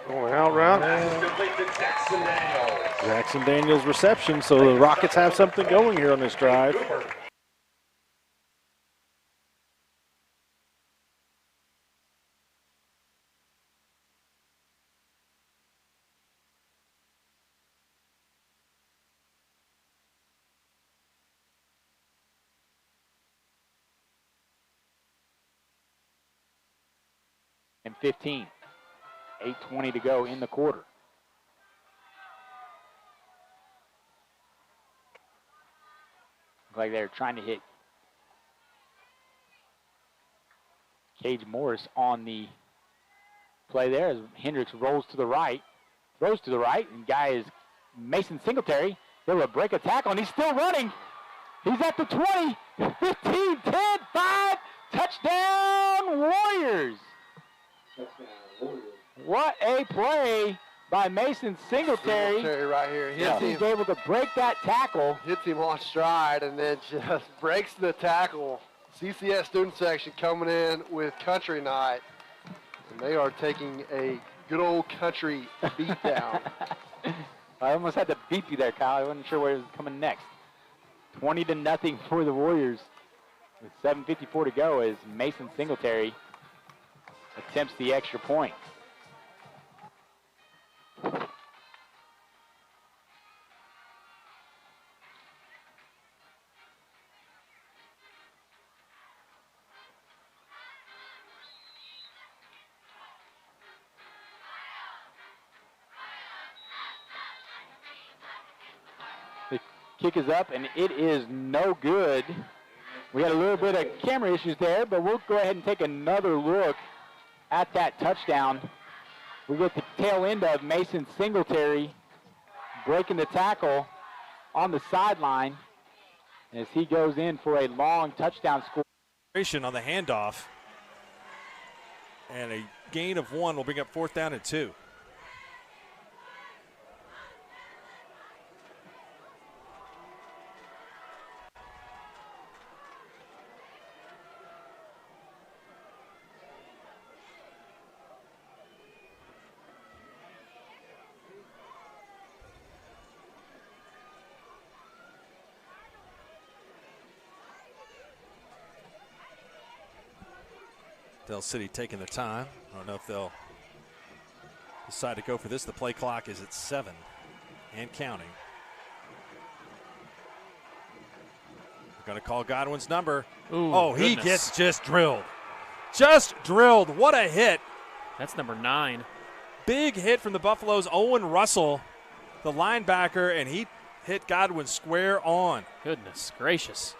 going out route. Complete to Jackson Daniels. Jackson Daniels reception, so the Rockets have something going here on this drive. And 15. 8:20 to go in the quarter. Looks like they're trying to hit Cage Morris on the play there as Hendricks rolls to the right, throws to the right, and guy is Mason Singletary. They will break a tackle, and he's still running. He's at the 20, 15, 10, 5, touchdown Warriors. What a play by Mason Singletary. Singletary right here. He's able to break that tackle. Hits him on stride and then just breaks the tackle. CCS student section coming in with country night. And they are taking a good old country beat down. I almost had to beat you there, Kyle. I wasn't sure where it was coming next. 20-0 for the Warriors with 7:54 to go as Mason Singletary attempts the extra point. The kick is up, and it is no good. We had a little bit of camera issues there, but we'll go ahead and take another look at that touchdown. We get the tail end of Mason Singletary breaking the tackle on the sideline as he goes in for a long touchdown score. On the handoff. And a gain of 1 will bring up 4th down and 2. Del City taking their time. I don't know if they'll decide to go for this. The play clock is at 7 and counting. They're going to call Godwin's number. Ooh, oh, he goodness. gets just drilled. Just drilled. What a hit. That's number 9. Big hit from the Buffaloes. Owen Russell, the linebacker, and he hit Godwin square on. Goodness gracious.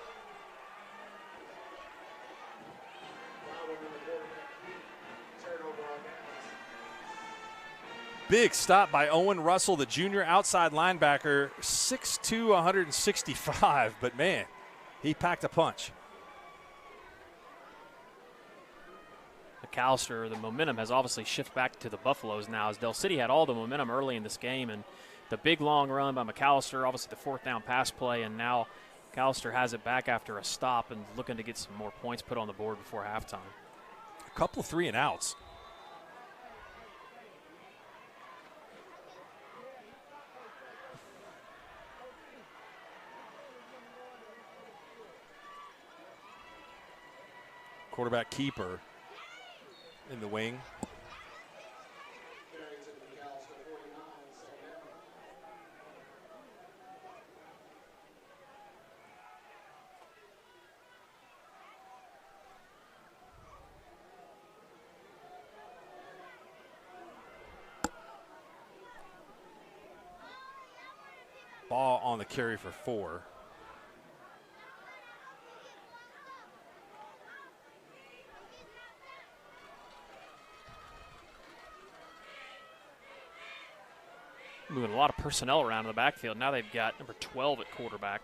Big stop by Owen Russell, the junior outside linebacker, 6'2", 165, but man, he packed a punch. McAllister, the momentum has obviously shifted back to the Buffaloes now, as Del City had all the momentum early in this game, and the big long run by McAllister, obviously the fourth down pass play, and now McAllister has it back after a stop and looking to get some more points put on the board before halftime. A couple of 3 and outs. Quarterback keeper in the wing. Ball on the carry for 4. Moving a lot of personnel around in the backfield. Now they've got number 12 at quarterback.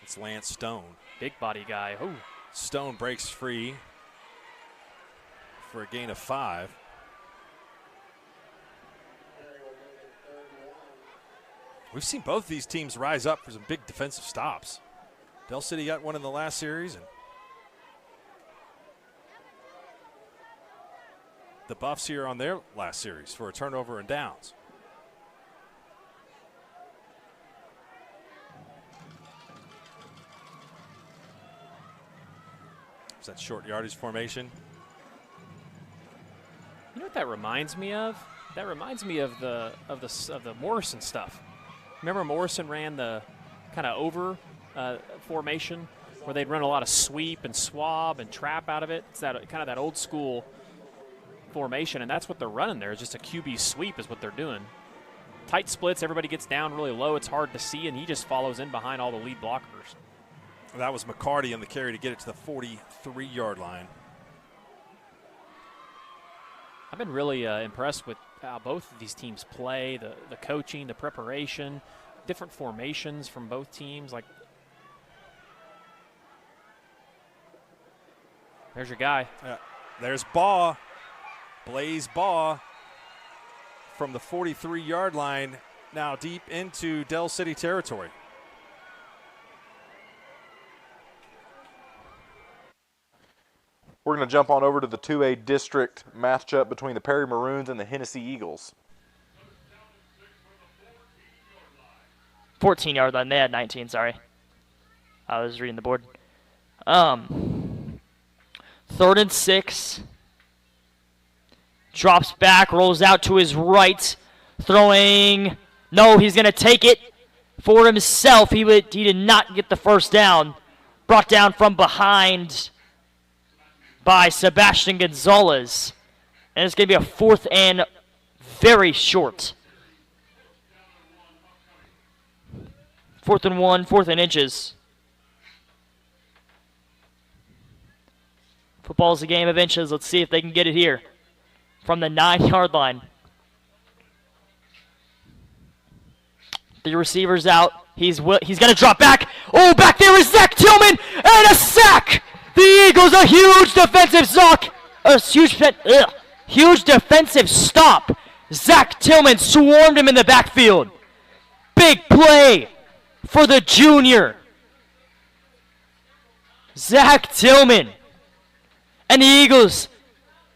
It's Lance Stone. Big body guy. Ooh. Stone breaks free for a gain of 5. We've seen both of these teams rise up for some big defensive stops. Del City got one in the last series, and the Buffs here on their last series for a turnover and downs. Is that short yardage formation? You know what that reminds me of? That reminds me of the Morrison stuff. Remember Morrison ran the kind of over formation where they'd run a lot of sweep and swab and trap out of it. It's that kind of that old school formation, and that's what they're running there. It's just a QB sweep is what they're doing. Tight splits, everybody gets down really low. It's hard to see, and he just follows in behind all the lead blockers. That was McCarty on the carry to get it to the 43-yard line. I've been really impressed with how both of these teams play, the coaching, the preparation, different formations from both teams. Like, there's your guy. Yeah. There's Baugh, Blaze Baugh from the 43-yard line, now deep into Del City territory. We're going to jump on over to the 2A district matchup between the Perry Maroons and the Hennessy Eagles. 14-yard line. They had 19, sorry. I was reading the board. 3rd and 6. Drops back, rolls out to his right. Throwing. No, he's going to take it for himself. He did not get the first down. Brought down from behind by Sebastian Gonzalez. And it's going to be a 4th and very short. 4th and 1, 4th and inches. Football is a game of inches. Let's see if they can get it here from the 9-yard line. The receiver's out. He's going to drop back. Oh, back there is Zach Tillman, and a sack! The Eagles, a huge defensive huge defensive stop. Zach Tillman swarmed him in the backfield. Big play for the junior. Zach Tillman. And the Eagles,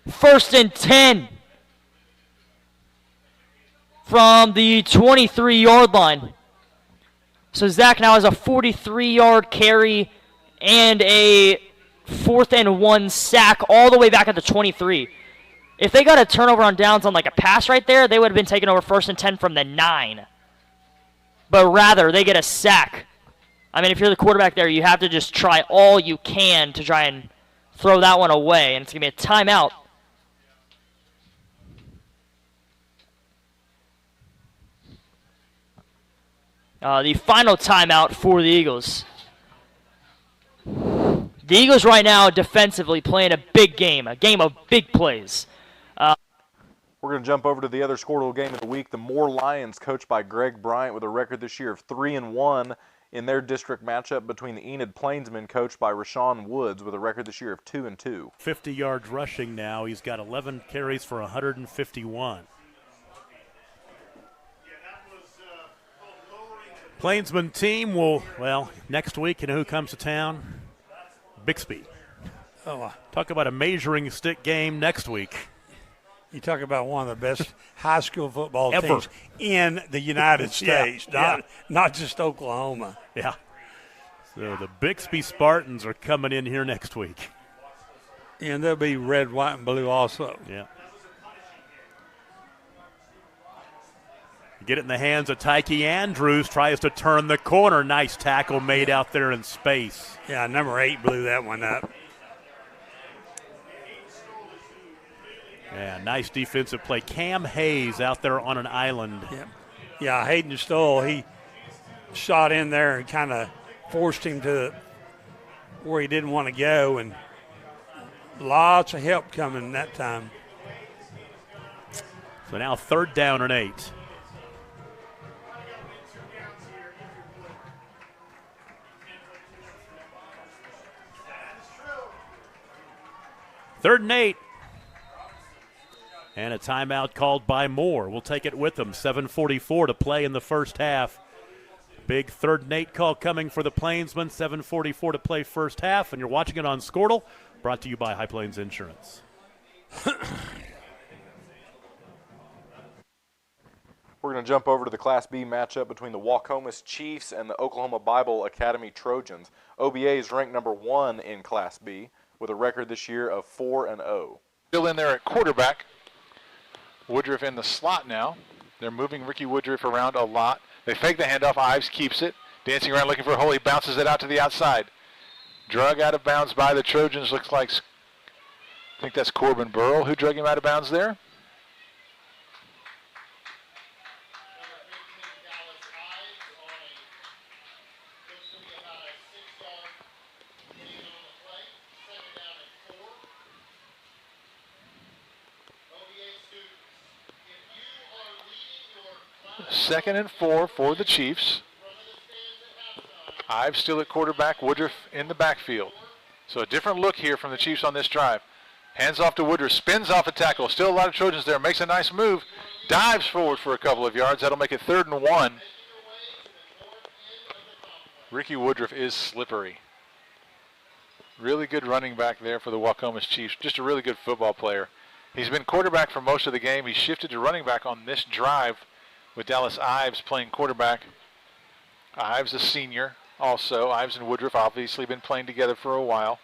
1st and 10 from the 23-yard line. So Zach now has a 43-yard carry and a 4th and 1 sack all the way back at the 23. If they got a turnover on downs on like a pass right there, they would have been taken over 1st and 10 from the 9. But rather, they get a sack. I mean, if you're the quarterback there, you have to just try all you can to try and throw that one away, and it's going to be a timeout. The final timeout for the Eagles. The Eagles right now defensively playing a big game, a game of big plays. We're going to jump over to the other Skordle game of the week. The Moore Lions, coached by Greg Bryant, with a record this year of 3-1 in their district matchup between the Enid Plainsmen, coached by Rashawn Woods, with a record this year of 2-2. 50 yards rushing now. He's got 11 carries for 151. Plainsman team will, well, next week, you know who comes to town? Bixby. Oh, talk about a measuring stick game next week. You talk about one of the best high school football Ever. teams in the United States, Yeah. not just Oklahoma. Yeah. So the Bixby Spartans are coming in here next week. And they'll be red, white, and blue also. Yeah. Get it in the hands of Tyke Andrews, tries to turn the corner. Nice tackle made out there in space. Yeah, number 8 blew that one up. Yeah, nice defensive play. Cam Hayes out there on an island. Yeah, Hayden Stoll, he shot in there and kind of forced him to where he didn't want to go, and lots of help coming that time. So now 3rd down and 8. Third and 8. And a timeout called by Moore. We'll take it with them. 7:44 to play in the first half. Big 3rd and 8 call coming for the Plainsmen. 7:44 to play first half. And you're watching it on Skordle, brought to you by High Plains Insurance. We're going to jump over to the Class B matchup between the Waukomis Chiefs and the Oklahoma Bible Academy Trojans. OBA is ranked number 1 in Class B with a record this year of 4-0. Still in there at quarterback. Woodruff in the slot now. They're moving Ricky Woodruff around a lot. They fake the handoff. Ives keeps it. Dancing around looking for a hole. He bounces it out to the outside. Drug out of bounds by the Trojans. Looks like, I think that's Corbin Burrell who drug him out of bounds there. Second and 4 for the Chiefs. Ives still at quarterback, Woodruff in the backfield. So a different look here from the Chiefs on this drive. Hands off to Woodruff, spins off a tackle. Still a lot of Trojans there, makes a nice move. Dives forward for a couple of yards. That'll make it 3rd and 1. Ricky Woodruff is slippery. Really good running back there for the Waukomis Chiefs. Just a really good football player. He's been quarterback for most of the game. He shifted to running back on this drive with Dallas Ives playing quarterback. Ives a senior also. Ives and Woodruff obviously been playing together for a while.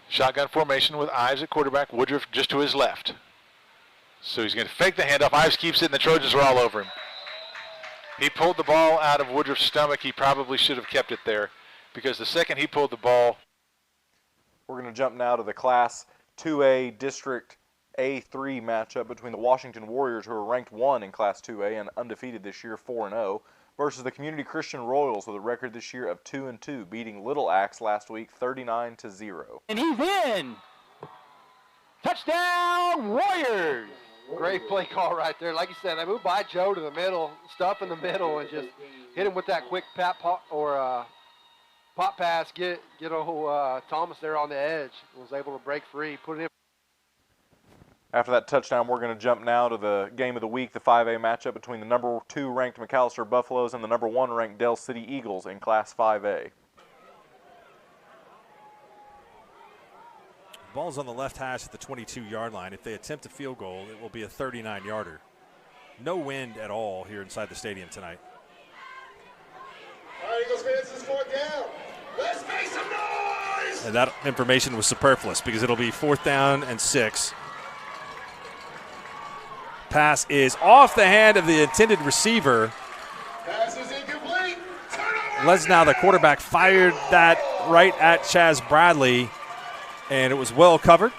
Shotgun formation with Ives at quarterback, Woodruff just to his left. So he's going to fake the handoff. Ives keeps it, and the Trojans are all over him. He pulled the ball out of Woodruff's stomach. He probably should have kept it there because the second he pulled the ball. We're going to jump now to the Class 2A District A3 matchup between the Washington Warriors, who are ranked 1 in Class 2A and undefeated this year, 4-0, versus the Community Christian Royals with a record this year of 2-2, beating Little Axe last week 39-0. And he's in. Touchdown, Warriors! Great play call right there. Like you said, they moved by Joe to the middle, stuff in the middle, and just hit him with that quick pop pass. Get old Thomas there on the edge. Was able to break free, put it in. After that touchdown, we're going to jump now to the game of the week, the 5A matchup between the number 2 ranked McAllister Buffaloes and the number 1 ranked Dell City Eagles in Class 5A. Ball's on the left hash at the 22-yard line. If they attempt a field goal, it will be a 39-yarder. No wind at all here inside the stadium tonight. All right, Eagles fans, this is 4th down. Let's make some noise! And that information was superfluous because it'll be 4th down and 6. Pass is off the hand of the intended receiver. Pass is incomplete. Lesnow, the quarterback, fired that right at Chaz Bradley, and it was well covered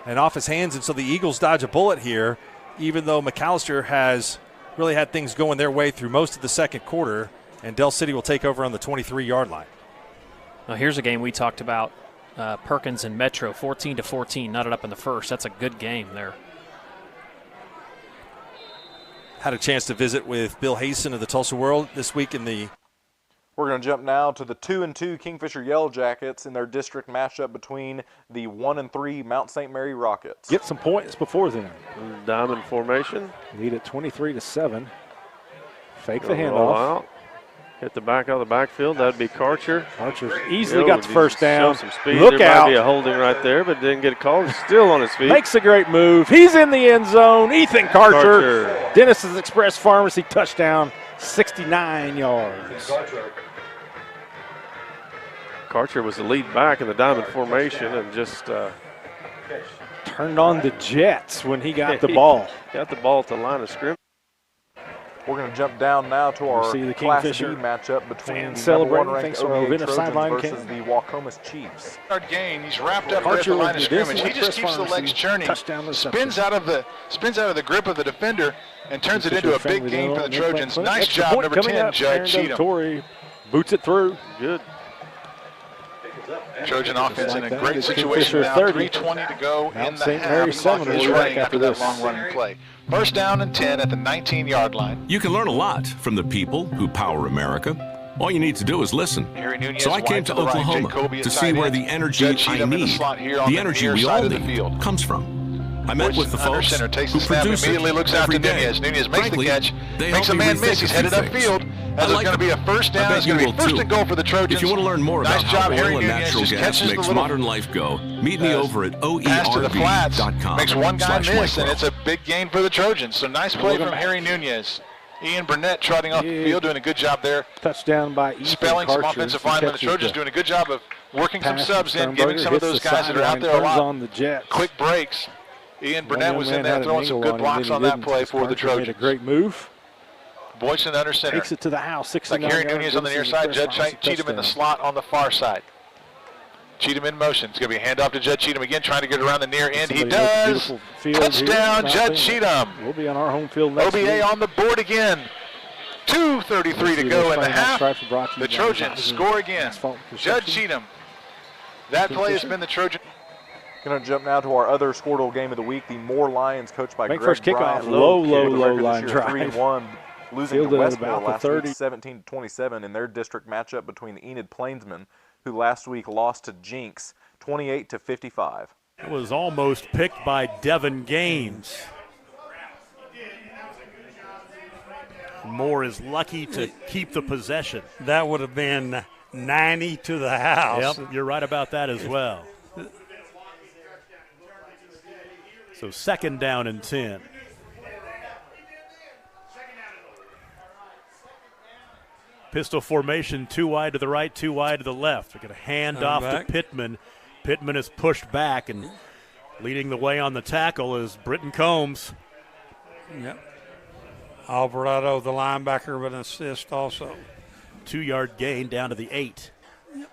and off his hands. And so the Eagles dodge a bullet here, even though McAllister has really had things going their way through most of the second quarter, and Del City will take over on the 23-yard line. Now here's a game we talked about, Perkins and Metro, 14-14, knotted up in the first. That's a good game there. Had a chance to visit with Bill Hayson of the Tulsa World this week in the... We're going to jump now to the 2-2 Kingfisher Yellow Jackets in their district matchup between the 1-3 Mount St. Mary Rockets. Get some points before then. Diamond formation. Lead at 23-7. Fake the Roll handoff. out. Hit the back of the backfield. That'd be Karcher. Archer's easily got the first down. Some speed. Look there out. might be a holding right there, but didn't get a call. He's still on his feet. Makes a great move. He's in the end zone. Ethan Karcher. Dennis's Express Pharmacy touchdown, 69 yards. Karcher was the lead back in the diamond formation and just turned on the Jets when he got the ball. Got the ball at the line of scrimmage. We're going to jump down now to our see the Class B Kingfisher matchup between the celebrating. #1 Thanks ranked to our OVA Ravenna Trojans sideline versus the Waukomis Chiefs. Gain. He's wrapped up there at the line of scrimmage. He just keeps the legs churning. Spins out of the grip of the defender and turns it into a big gain for the Trojans. Nice job, number 10, Judd Cheatham. Boots it through. Good. Trojan offense in a great It's situation now. 30. 3:20 to go in the St. half. Mary's 7 Clock is will be back running after that long running play. First down and 10 at the 19-yard line. You can learn a lot from the people who power America. All you need to do is listen. So I came to Oklahoma to see where the energy I need, the energy we all need, comes from. I met with the folks who produce it immediately looks out every to day. Nunez. Nunez makes Frankly, the catch, they makes a help me man miss. rethink He's a headed few things. upfield. As it's going to be a first down. It's going to be first and goal for the Trojans. If you want to learn more nice about job, how Harry oil and Nunez natural just gas catches makes the little modern life go, meet me over at pass to the flats. Makes one guy miss, oerb.com/micro. and it's a big gain for the Trojans. So nice play from Harry Nunez. Ian Burnett trotting off the field, doing a good job there. Touchdown by Ethan Spelling some Karcher. offensive He linemen. The catches Trojans doing a good job of working some pass subs from in, giving Sternberger, some of hits those the guys that are out sideline, there a turns lot. on the Jets. Quick breaks. Ian Burnett was in there had throwing an some angle good on him, blocks then on he that didn't. play for the Karcher Trojans. made a great move. Boyson under center. Takes it to the house. 69 Like Harry yards, Nunez on the near Dennis's side. Express Judd Pharmacy Cheatham in the touchdown. slot on the far side. Cheatham in motion. It's going to be a handoff to Judd Cheatham again, trying to get around the near end. He Somebody does. beautiful field Touchdown, here. Judd Nothing. Cheatham. We'll be on our home field next OBA week. on the board again. 2:33 to go in the half. The Trojans score again. Judd Cheatham. That play has been the Trojan. Going to jump now to our other Skordle game of the week, the Moore Lions, coached by Make Greg first kickoff. Bryant. Low Record line this year, drive. 3-1, losing Fielded to at Westmore about the last 30. week, 17-27 in their district matchup between the Enid Plainsmen, who last week lost to Jinx, 28-55. It was almost picked by Devin Gaines. Moore is lucky to keep the possession. That would have been 90 to the house. Yep, you're right about that as well. So second down and 10. Pistol formation, 2 wide to the right, 2 wide to the left. We're going to hand off to Pittman. Pittman is pushed back, and leading the way on the tackle is Britton Combs. Yep. Alvarado, the linebacker, with an assist also. 2-yard gain down to the 8. Yep.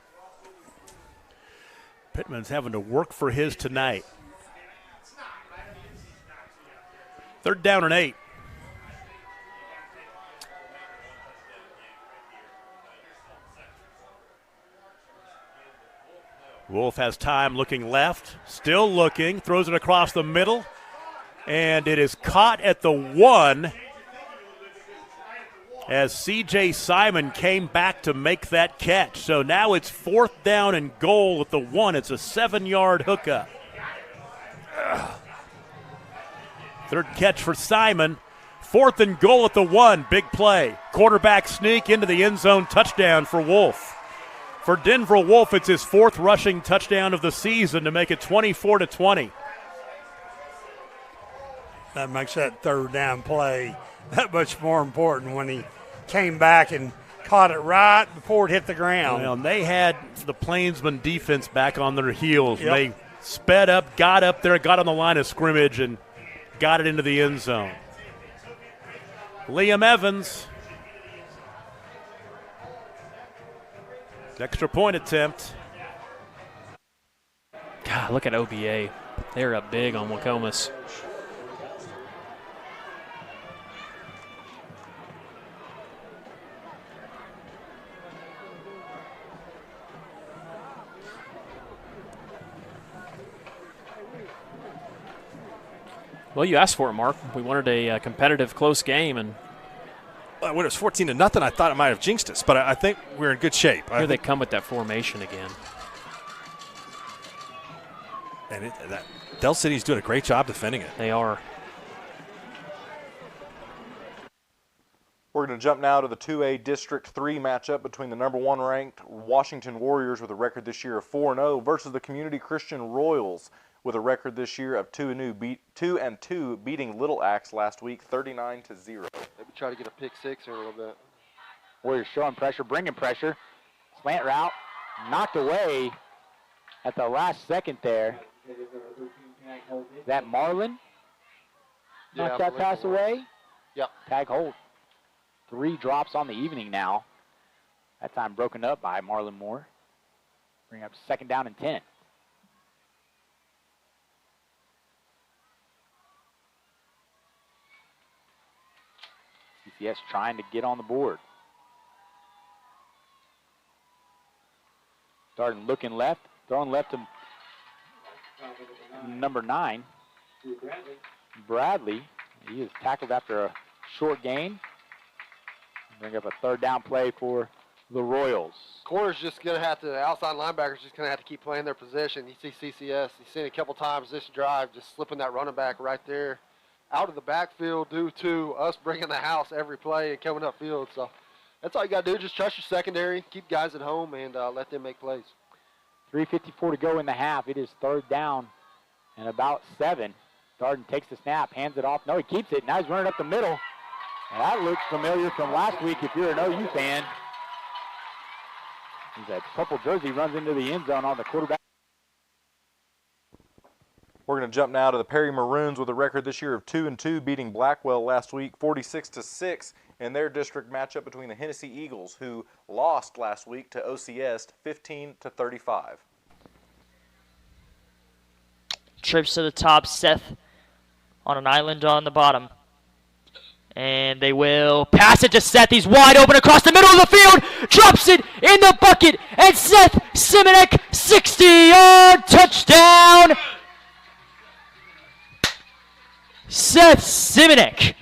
Pittman's having to work for his tonight. Third down and 8. Wolf has time looking left, still looking, throws it across the middle, and it is caught at the 1 as C.J. Simon came back to make that catch. So now it's 4th down and goal at the 1. It's a 7-yard hookup. Third catch for Simon. 4th and goal at the 1. Big play. Quarterback sneak into the end zone, touchdown for Wolf. For Denver Wolf, it's his 4th rushing touchdown of the season to make it 24-20. That makes that third down play that much more important when he came back and caught it right before it hit the ground. Well, and they had the Plainsman defense back on their heels. Yep. They sped up, got up there, got on the line of scrimmage, and got it into the end zone. Liam Evans. Extra point attempt. God, look at OBA. They're up big on Wacomas. Well, you asked for it, Mark. We wanted a competitive, close game, and when it was 14-0, I thought it might have jinxed us, but I think we're in good shape. Here they come with that formation again. And Del City's doing a great job defending it. They are. We're going to jump now to the 2A District 3 matchup between the number 1 ranked Washington Warriors with a record this year of 4-0 versus the Community Christian Royals with a record this year of 2-2, beating Little Axe last week 39-0. Maybe try to get a pick six here a little bit. Warriors showing pressure, bringing pressure. Slant route, knocked away at the last second there. Is that Marlin? Knocked that pass away? Yep. Tag hold. 3 drops on the evening now. That time broken up by Marlon Moore. Bring up 2nd down and 10. CCS trying to get on the board. Starting looking left, throwing left to number 9, Bradley. He is tackled after a short gain. Bring up a 3rd down play for the Royals. Corner's just going to have to, outside linebackers just going to have to keep playing their position. You see CCS, you've seen it a couple times this drive, just slipping that running back right there out of the backfield due to us bringing the house every play and coming upfield. So that's all you got to do, just trust your secondary, keep guys at home, and let them make plays. 3:54 to go in the half. It is 3rd down and about 7. Darden takes the snap, hands it off. No, he keeps it. Now he's running up the middle. And that looks familiar from last week if you're an OU fan. He's a purple jersey, runs into the end zone on the quarterback. We're going to jump now to the Perry Maroons with a record this year of 2-2, beating Blackwell last week 46-6 in their district matchup between the Hennessy Eagles, who lost last week to OCS 15-35. Trips to the top, Seth on an island on the bottom. And they will pass it to Seth. He's wide open across the middle of the field. Drops it in the bucket. And Seth Simonek, 60-yard touchdown. Seth Simonek.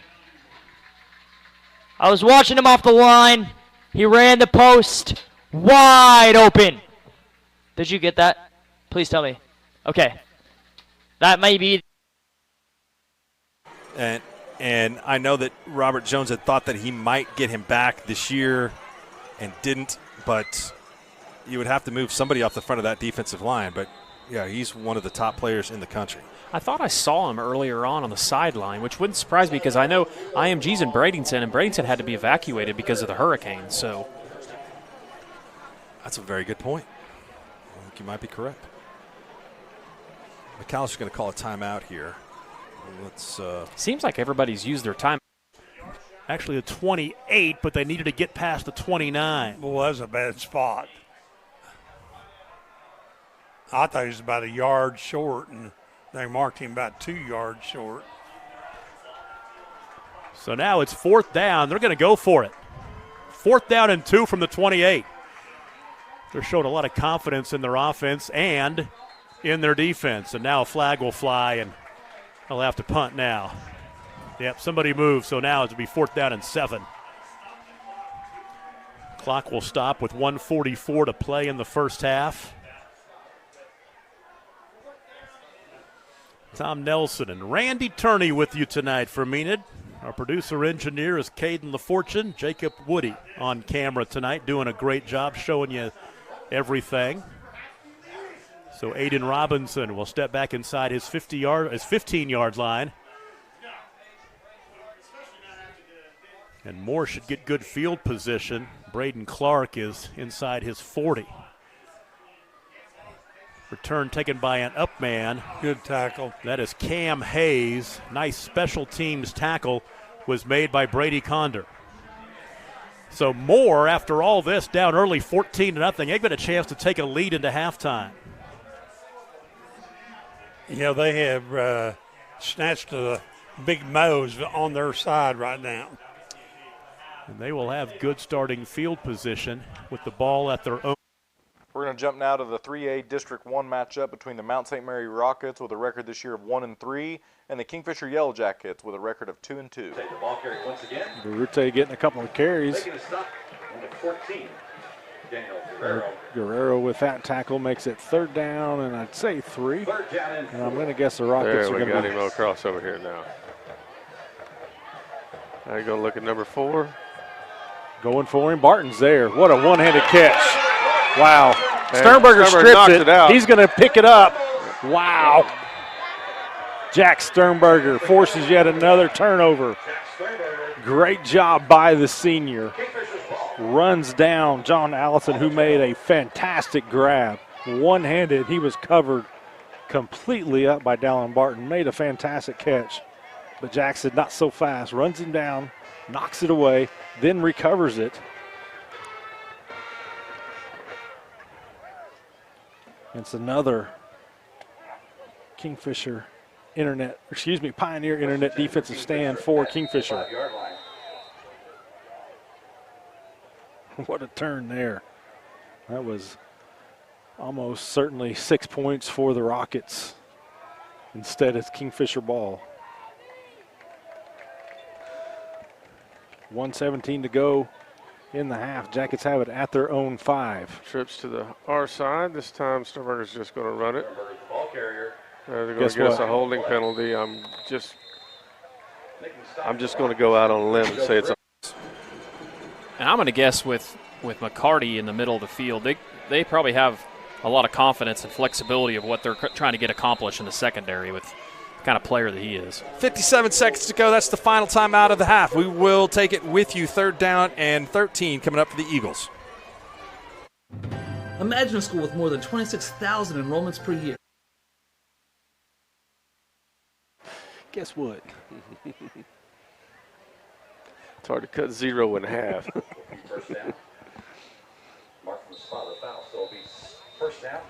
I was watching him off the line. He ran the post wide open. Did you get that? Please tell me. Okay. That may be. And I know that Robert Jones had thought that he might get him back this year and didn't, but you would have to move somebody off the front of that defensive line. But, yeah, he's one of the top players in the country. I thought I saw him earlier on the sideline, which wouldn't surprise me because I know IMG's in Bradenton, and Bradenton had to be evacuated because of the hurricane. So that's a very good point. I think you might be correct. McAllister's going to call a timeout here. Let's. Seems like everybody's used their time. Actually, a 28, but they needed to get past the 29. Well, that was a bad spot. I thought he was about a yard short, and they marked him about 2 yards short. So now it's 4th down. They're going to go for it. 4th down and 2 from the 28. They're showing a lot of confidence in their offense and in their defense. And now a flag will fly, and they'll have to punt now. Yep, somebody moved, so now it'll be 4th down and 7. Clock will stop with 1:44 to play in the first half. Tom Nelson and Randy Turney with you tonight from Enid. Our producer-engineer is Caden LaFortune. Jacob Woody on camera tonight, doing a great job showing you everything. So Aiden Robinson will step back inside his 15-yard line. And Moore should get good field position. Braden Clark is inside his 40. Return taken by an up man. Good tackle. That is Cam Hayes. Nice special teams tackle was made by Brady Conder. So Moore, after all this, down early 14-0. They've got a chance to take a lead into halftime. They have snatched the Big Mo's on their side right now. And they will have good starting field position with the ball at their own. We're going to jump now to the 3A District 1 matchup between the Mount St. Mary Rockets with a record this year of 1-3 and the Kingfisher Yellow Jackets with a record of 2-2. Take the ball carry once again. Barute getting a couple of carries. Making a stop on the 14. Daniel Guerrero. Guerrero with that tackle makes it 3rd down, and I'd say 3. 3rd down and I'm going to guess the Rockets are going to got him across over here now. Now you're going to look at number 4. Going for him. Barton's there. What a one-handed catch. Wow. Sternberger strips it. Out. He's going to pick it up. Wow. Jack Sternberger forces yet another turnover. Great job by the senior. Runs down John Allison, who made a fantastic grab. One-handed. He was covered completely up by Dallin Barton. Made a fantastic catch. But Jackson not so fast. Runs him down. Knocks it away. Then recovers it. It's another Pioneer Internet defensive stand for Kingfisher. What a turn there. That was almost certainly 6 points for the Rockets. Instead, it's Kingfisher ball. 1:17 to go in the half. Jackets have it at their own 5. Trips to the R side. This time Sternberger's just going to run it. Ball carrier. They're going to get us a holding penalty. I'm just going to go out on a limb and say it's a. And I'm going to guess with McCarty in the middle of the field, they probably have a lot of confidence and flexibility of what they're trying to get accomplished in the secondary with the kind of player that he is. 57 seconds to go. That's the final timeout of the half. We will take it with you. 3rd down and 13 coming up for the Eagles. Imagine a school with more than 26,000 enrollments per year. Guess what? It's hard to cut 0 in half. First down. Mark from the spot of the foul, so it'll be first down.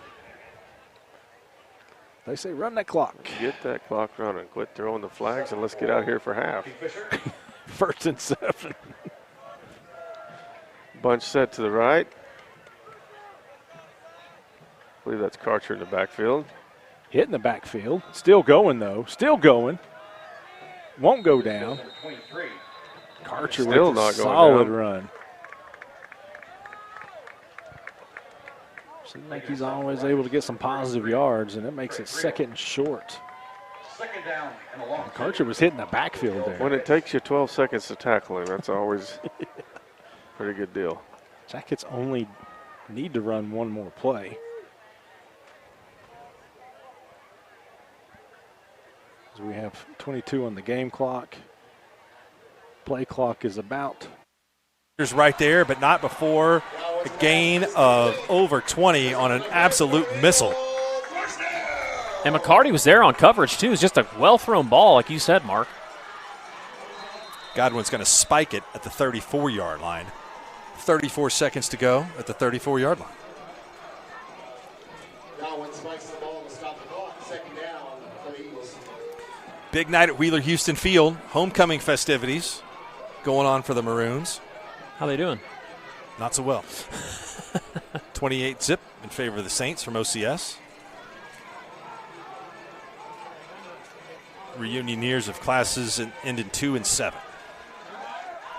They say run that clock. Get that clock running. Quit throwing the flags and let's get out here for half. 1st and 7. Bunch set to the right. I believe that's Karcher in the backfield. Hitting the backfield. Still going, though. Still going. Won't go down. Karcher still with not a going solid down. Run. Seems like he's always able to get some positive yards, and it makes it 2nd and short. 2nd down and a long. Karcher was hitting the backfield there. When it takes you 12 seconds to tackle him, that's always a pretty good deal. Jackets only need to run one more play. As we have 22 on the game clock. Play clock is about. Right there, but not before a gain of over 20 on an absolute missile. And McCarty was there on coverage, too. It's just a well-thrown ball, like you said, Mark. Godwin's going to spike it at the 34-yard line. 34 seconds to go at the 34-yard line. Godwin spikes the ball to stop the clock. 2nd down for the Eagles. Big night at Wheeler Houston Field. Homecoming festivities going on for the Maroons. How they doing? Not so well. 28-zip in favor of the Saints from OCS. Reunion years of classes ended 2 and 7.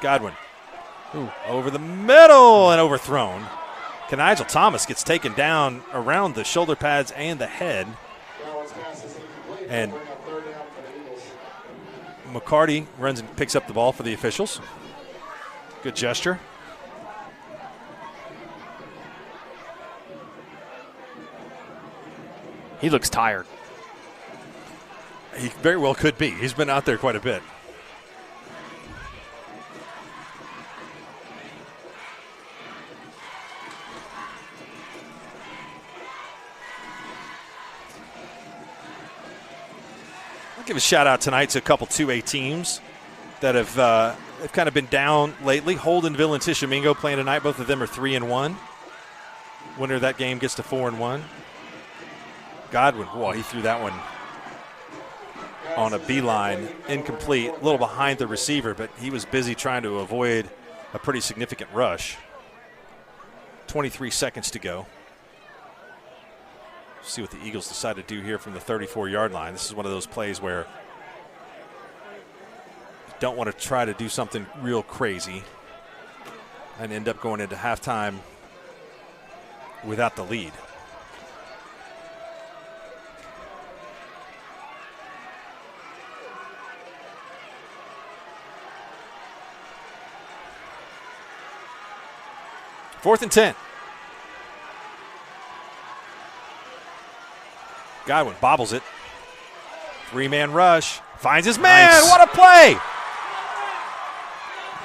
Godwin. Over the middle and overthrown. Kenigel Thomas gets taken down around the shoulder pads and the head. And McCarty runs and picks up the ball for the officials. Good gesture. He looks tired. He very well could be. He's been out there quite a bit. I'll give a shout out tonight to a couple 2A teams that have kind of been down lately. Holdenville and Tishomingo playing tonight. Both of them are 3-1. Winner of that game gets to 4-1. Godwin, he threw that one on a beeline, incomplete, a little behind the receiver, but he was busy trying to avoid a pretty significant rush. 23 seconds to go. See what the Eagles decide to do here from the 34-yard line. This is one of those plays where you don't want to try to do something real crazy and end up going into halftime without the lead. Fourth and 10. Godwin bobbles it. 3-man rush. Finds his man. Nice. What a play.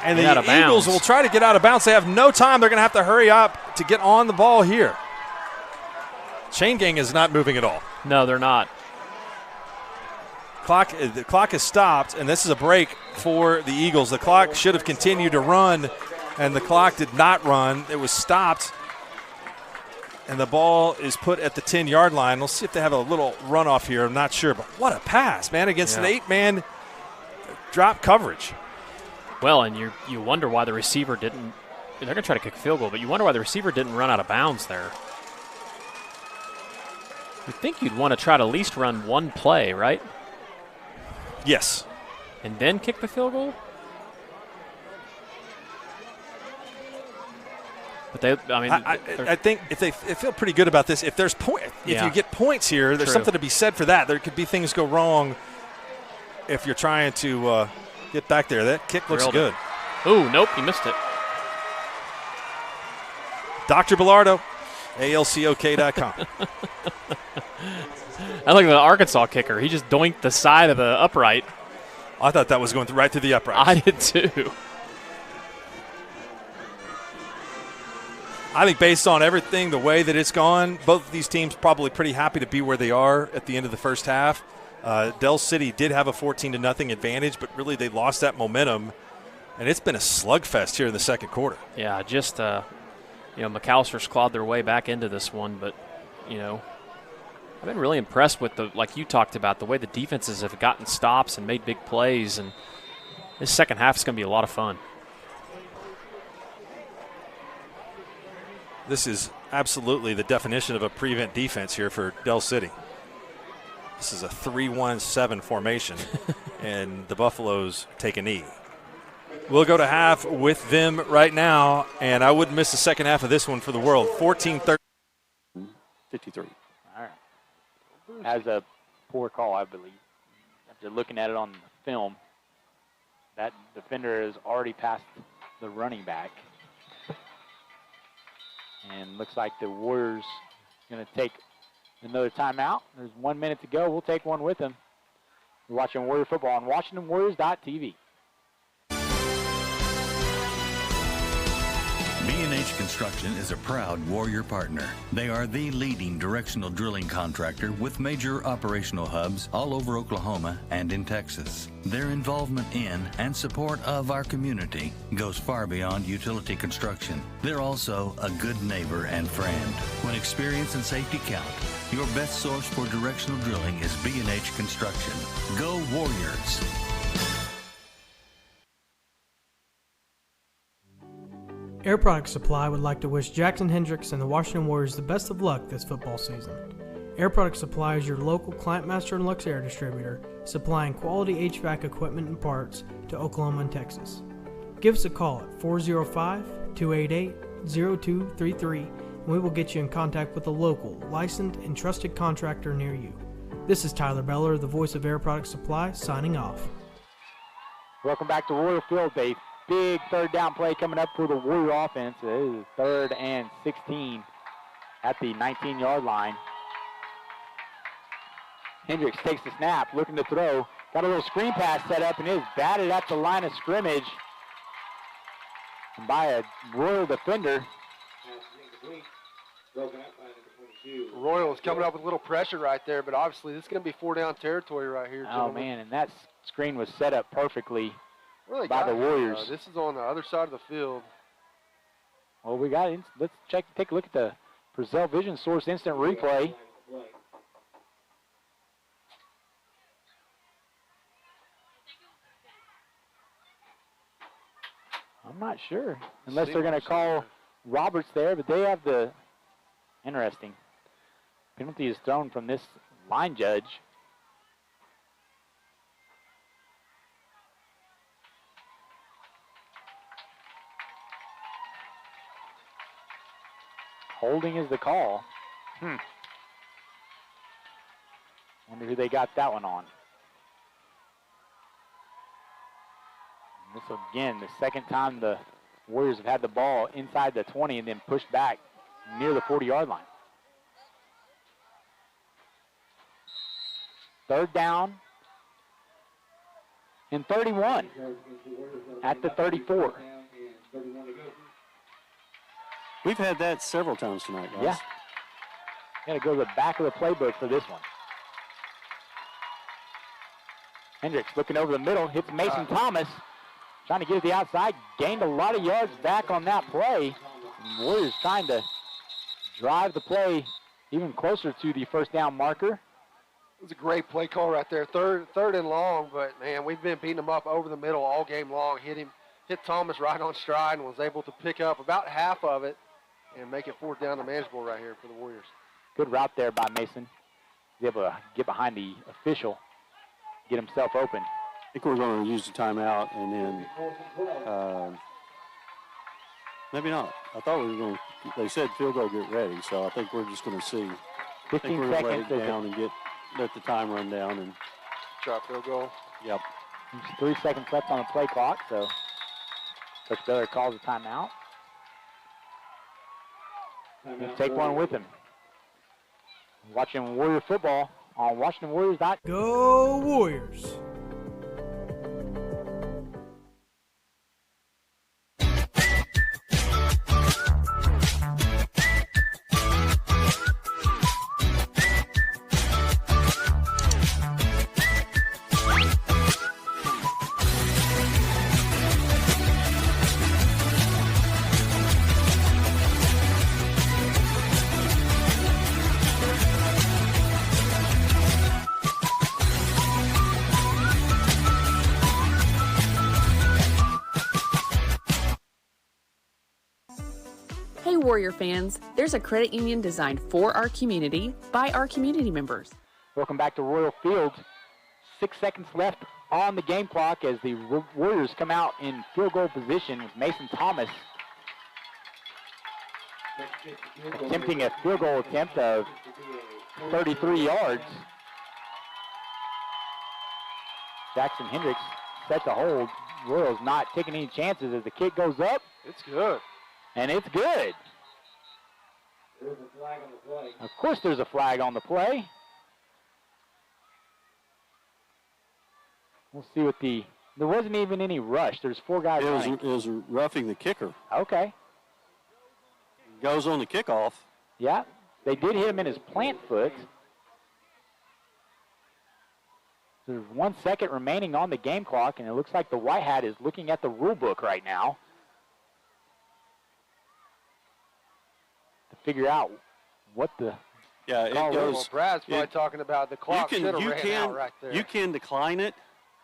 And Get out the of bounds. Eagles will try to get out of bounds. They have no time. They're going to have to hurry up to get on the ball here. Chain gang is not moving at all. No, they're not. The clock is stopped, and this is a break for the Eagles. The clock should have continued to run, and the clock did not run. It was stopped, and the ball is put at the 10-yard line. We'll see if they have a little runoff here. I'm not sure, but what a pass, man, against an 8-man drop coverage. Well, and you wonder why the receiver didn't – they're going to try to kick a field goal, but you wonder why the receiver didn't run out of bounds there. You'd think you'd want to try to at least run one play, right? Yes. And then kick the field goal? But I think if they feel pretty good about this. If there's if you get points here, there's something to be said for that. There could be things go wrong if you're trying to get back there. That kick looks good. Ooh, nope, he missed it. Dr. Bilardo, ALCOK.com. I like the Arkansas kicker. He just doinked the side of the upright. I thought that was going right through the upright. I did too. I think based on everything, the way that it's gone, both of these teams probably pretty happy to be where they are at the end of the first half. Del City did have a 14-0 advantage, but really they lost that momentum, and it's been a slugfest here in the second quarter. Yeah, just McAllister's clawed their way back into this one, but I've been really impressed with like you talked about, the way the defenses have gotten stops and made big plays, and this second half is going to be a lot of fun. This is absolutely the definition of a prevent defense here for Del City. This is a 3-1-7 formation, and the Buffaloes take a knee. We'll go to half with them right now, and I wouldn't miss the second half of this one for the world. 14-13. 53. All right. As a poor call, I believe. After looking at it on the film, that defender has already passed the running back. And looks like the Warriors going to take another timeout. There's 1 minute to go. We'll take one with them. You're watching Warrior Football on WashingtonWarriors.tv. B&H Construction is a proud Warrior partner. They are the leading directional drilling contractor with major operational hubs all over Oklahoma and in Texas. Their involvement in and support of our community goes far beyond utility construction. They're also a good neighbor and friend. When experience and safety count, your best source for directional drilling is B&H Construction. Go Warriors! Air Product Supply would like to wish Jackson Hendricks and the Washington Warriors the best of luck this football season. Air Product Supply is your local Client Master and Lux Air distributor, supplying quality HVAC equipment and parts to Oklahoma and Texas. Give us a call at 405-288-0233 and we will get you in contact with a local, licensed, and trusted contractor near you. This is Tyler Beller, the voice of Air Product Supply, signing off. Welcome back to Royal Field, Dave. Big third down play coming up for the Warrior offense. It is 3rd and 16 at the 19-yard line. Hendricks takes the snap, looking to throw. Got a little screen pass set up and is batted at the line of scrimmage by a Royal defender. Royals coming up with a little pressure right there, but obviously this is going to be 4-down territory right here, Oh, gentlemen. man, and that screen was set up perfectly Where they by got the it? Warriors. This is on the other side of the field. Well, we got it. Let's take a look at the Brazil Vision Source instant replay. I'm not sure, unless they're going to call Roberts there, but they have the interesting penalty is thrown from this line judge. Holding is the call. Wonder who they got that one on. And this, again, the second time the Warriors have had the ball inside the 20 and then pushed back near the 40-yard line. Third down and 31 at the 34. We've had that several times tonight, guys. Yeah. Got to go to the back of the playbook for this one. Hendricks looking over the middle, hits Mason Thomas. Trying to get it to the outside, gained a lot of yards back on that play. And Warriors trying to drive the play even closer to the first down marker. It was a great play call right there. Third and long, but man, we've been beating him up over the middle all game long. Hit Thomas right on stride and was able to pick up about half of it and make it 4th down and manageable right here for the Warriors. Good route there by Mason. He's able to get behind the official, get himself open. I think we're going to use the timeout and then maybe not. I thought we were going to, they said field goal, get ready, so I think we're just going to see. 15 I think we're going to let seconds it down and let the time run down and try field goal. Yep. There's 3 seconds left on the play clock, so Coach Baylor calls a timeout. He'll take one with him. Watching Warrior football on WashingtonWarriors.com. Go Warriors! Hey Warrior fans, there's a credit union designed for our community by our community members. Welcome back to Royal Field. 6 seconds left on the game clock as the Warriors come out in field goal position with Mason Thomas attempting a field goal attempt of 33 yards. Jackson Hendricks set to hold. Royals not taking any chances as the kick goes up. It's good. And it's good. There's a flag on the play. Of course there's a flag on the play. We'll see what there wasn't even any rush. There's 4 guys running. It was roughing the kicker. Okay. Goes on the kickoff. Yeah, they did hit him in his plant foot. There's 1 second remaining on the game clock, and it looks like the White Hat is looking at the rule book right now to figure out what the it call goes. Well, Brad's probably talking about the clock should have ran out right there. You can decline it.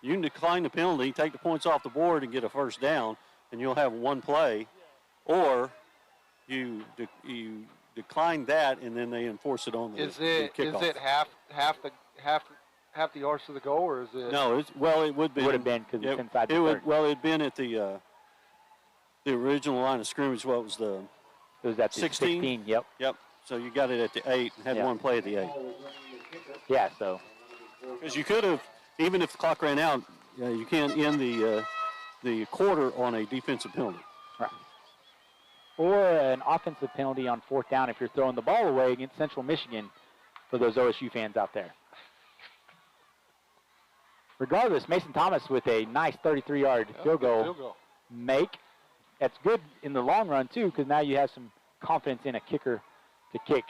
You can decline the penalty, take the points off the board, and get a first down, and you'll have 1 play, or you decline that, and then they enforce it on the kickoff. Is it half the yards to the goal, or is it? No, it would be. Would have been because it's inside the 30. Well, it'd been at the original line of scrimmage. What was the? It was at the 16. Yep. Yep. So you got it at the 8 and had 1 play at the 8. Yeah. So. Because you could have, even if the clock ran out, you can't end the quarter on a defensive penalty. Right. Or an offensive penalty on 4th down if you're throwing the ball away against Central Michigan for those OSU fans out there. Regardless, Mason Thomas with a nice 33-yard field goal make. That's good in the long run, too, because now you have some confidence in a kicker to kick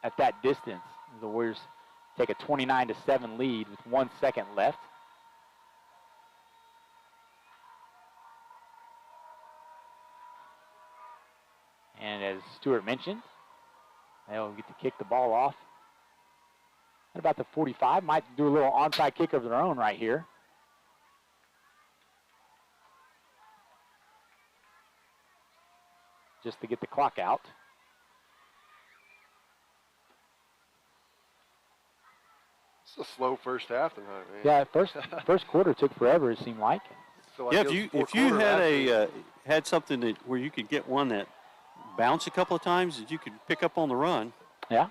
at that distance. The Warriors take a 29-7 lead with 1 second left. And as Stewart mentioned, they'll get to kick the ball off at about the 45. Might do a little onside kick of their own right here. Just to get the clock out. It's a slow first half tonight, man. Yeah, first quarter took forever, it seemed like. So like Yeah, it was if you fourth had something that where you could get one that bounced a couple of times that you could pick up on the run. Yeah.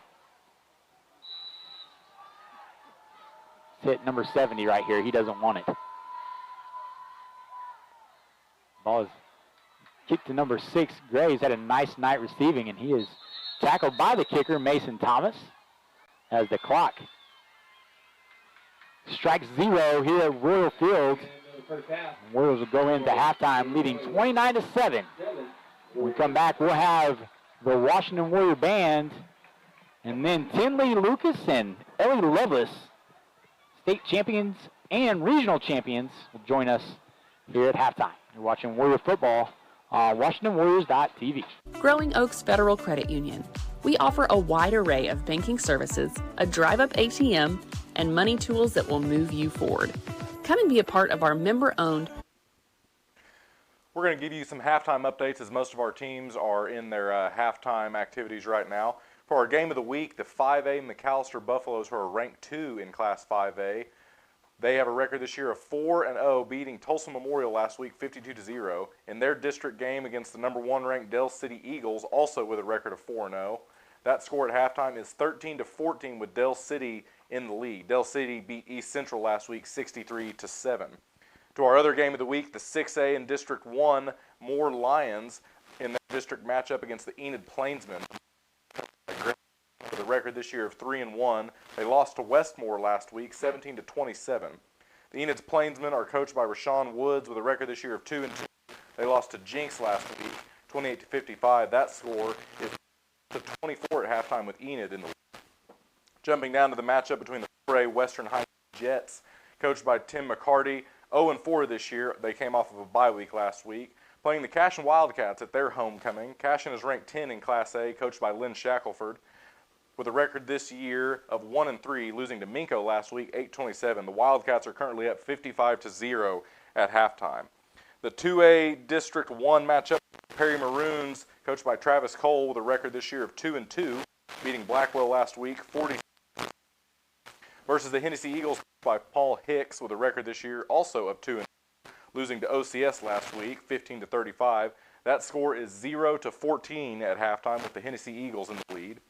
Hit number 70 right here. He doesn't want it. Ball is kicked to number 6. Graves had a nice night receiving, and he is tackled by the kicker, Mason Thomas, as the clock strikes 0 here at Royal Field. Warriors will go into halftime leading 29-7. When we come back, we'll have the Washington Warrior Band, and then Tinley Lucas and Ellie Lovelace, state champions and regional champions, will join us here at halftime. You're watching Warrior Football on WashingtonWarriors.tv. Growing Oaks Federal Credit Union. We offer a wide array of banking services, a drive-up ATM, and money tools that will move you forward. Come and be a part of our member-owned. We're going to give you some halftime updates as most of our teams are in their halftime activities right now. For our game of the week, the 5A McAllister Buffaloes, who are ranked 2 in Class 5A, they have a record this year of 4-0, beating Tulsa Memorial last week 52-0 in their district game against the number 1 ranked Dell City Eagles, also with a record of 4-0. That score at halftime is 13-14 with Dell City in the lead. Dell City beat East Central last week 63-7. To our other game of the week, the 6A in District 1 Moore Lions in their district matchup against the Enid Plainsmen. With a record this year of 3-1, they lost to Westmore last week 17-27. The Enid's Plainsmen are coached by Rashawn Woods with a record this year of 2-2. They lost to Jinx last week 28-55. That score is 24 at halftime with Enid in the lead. Jumping down to the matchup between the 4A Western High Jets, coached by Tim McCarty, 0-4 this year. They came off of a bye week last week. Playing the Cashin Wildcats at their homecoming. Cashin is ranked 10 in Class A, coached by Lynn Shackelford, with a record this year of 1-3, losing to Minko last week 8-27. The Wildcats are currently up 55-0 at halftime. The 2A District 1 matchup, Perry Maroons, coached by Travis Cole, with a record this year of 2-2, beating Blackwell last week 40. Versus the Hennessy Eagles by Paul Hicks with a record this year also of 2-2, losing to OCS last week 15-35. That score is 0-14 at halftime with the Hennessy Eagles in the lead.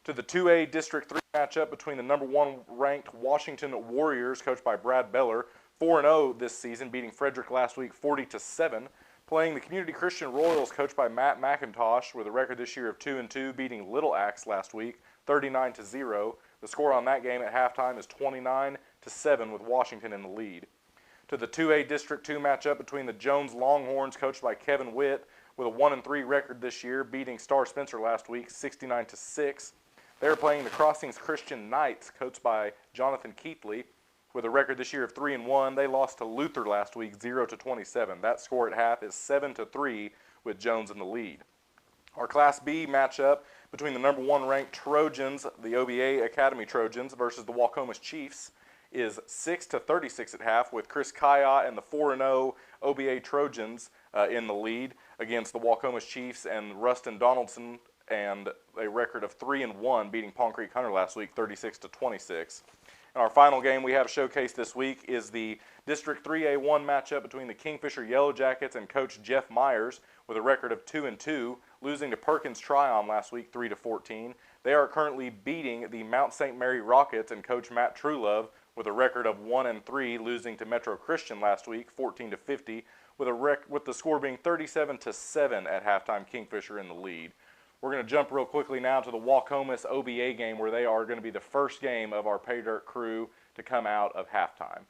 To the 2A District 3 matchup between the number 1 ranked Washington Warriors, coached by Brad Beller, 4-0 this season, beating Frederick last week 40-7. Playing the Community Christian Royals, coached by Matt McIntosh, with a record this year of 2-2, beating Little Axe last week 39-0. The score on that game at halftime is 29-7 with Washington in the lead. To the 2A District 2 matchup between the Jones Longhorns, coached by Kevin Witt, with a 1-3 record this year, beating Star Spencer last week 69-6. They're playing the Crossings Christian Knights, coached by Jonathan Keithley, with a record this year of 3-1. They lost to Luther last week 0-27. That score at half is 7-3 with Jones in the lead. Our Class B matchup between the number 1 ranked Trojans, the OBA Academy Trojans, versus the Wacomas Chiefs is 6-36 at half, with Chris Kaya and the 4-0 OBA Trojans in the lead against the Wacomas Chiefs and Rustin Donaldson, and a record of 3-1, beating Palm Creek Hunter last week 36-26. And our final game we have showcased this week is the District 3A1 matchup between the Kingfisher Yellow Jackets and Coach Jeff Myers, with a record of 2-2, losing to Perkins Tryon last week 3-14. They are currently beating the Mount St. Mary Rockets and Coach Matt Truelove with a record of 1-3, losing to Metro Christian last week 14-50, with the score being 37-7 at halftime. Kingfisher in the lead. We're going to jump real quickly now to the Wacomas OBA game, where they are going to be the first game of our Pay Dirt crew to come out of halftime.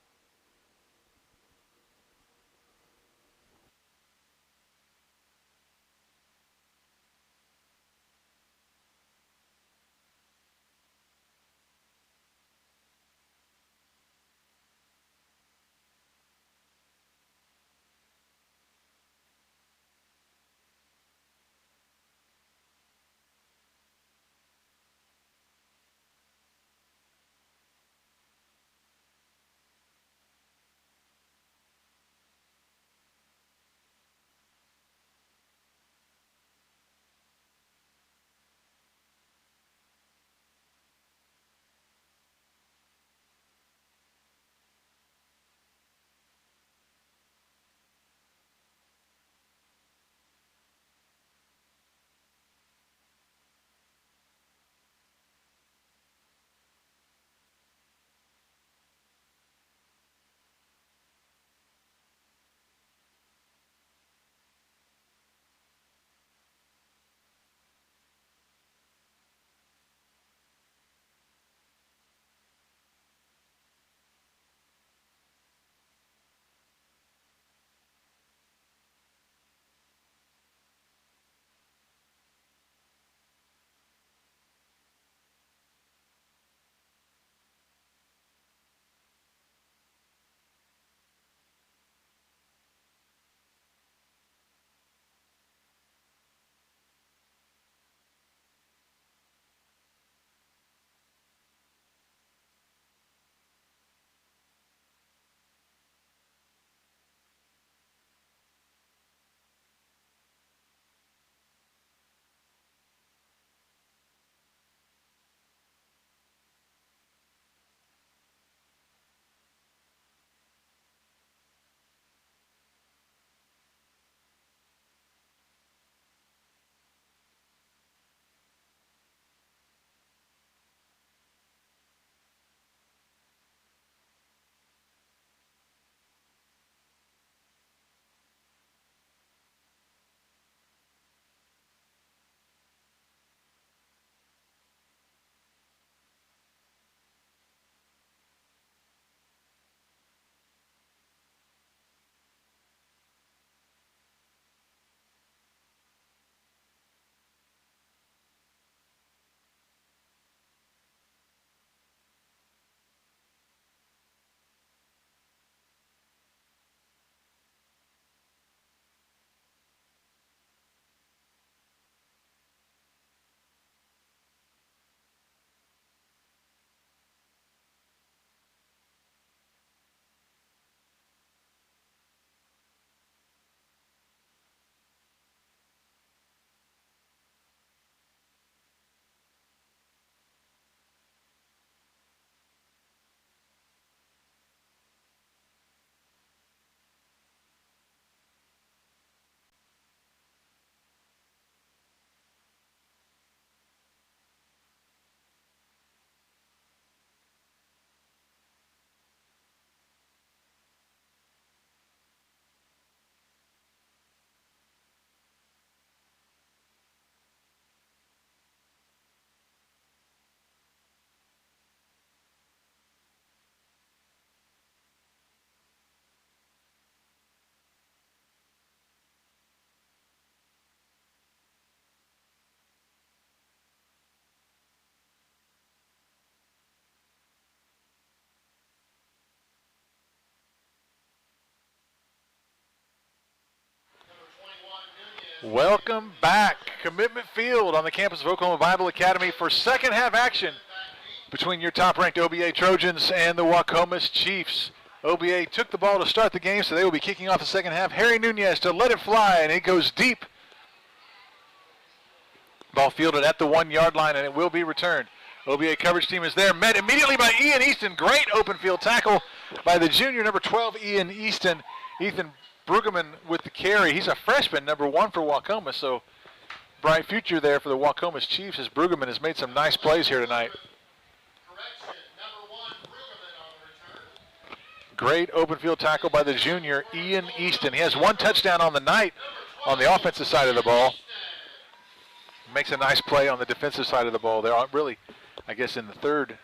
Welcome back. Commitment Field on the campus of Oklahoma Bible Academy for second half action between your top-ranked OBA Trojans and the Wacomas Chiefs. OBA took the ball to start the game, so they will be kicking off the second half. Harry Nunez to let it fly, and it goes deep. Ball fielded at the 1-yard line, and it will be returned. OBA coverage team is there, met immediately by Ian Easton. Great open field tackle by the junior, number 12, Ian Easton. Ethan Brueggemann with the carry. He's a freshman, number 1 for Wacomas, so bright future there for the Wacomas Chiefs as Brueggemann has made some nice plays here tonight. Great open field tackle by the junior, Ian Easton. He has 1 touchdown on the night on the offensive side of the ball. Makes a nice play on the defensive side of the ball. They're really, I guess, in the third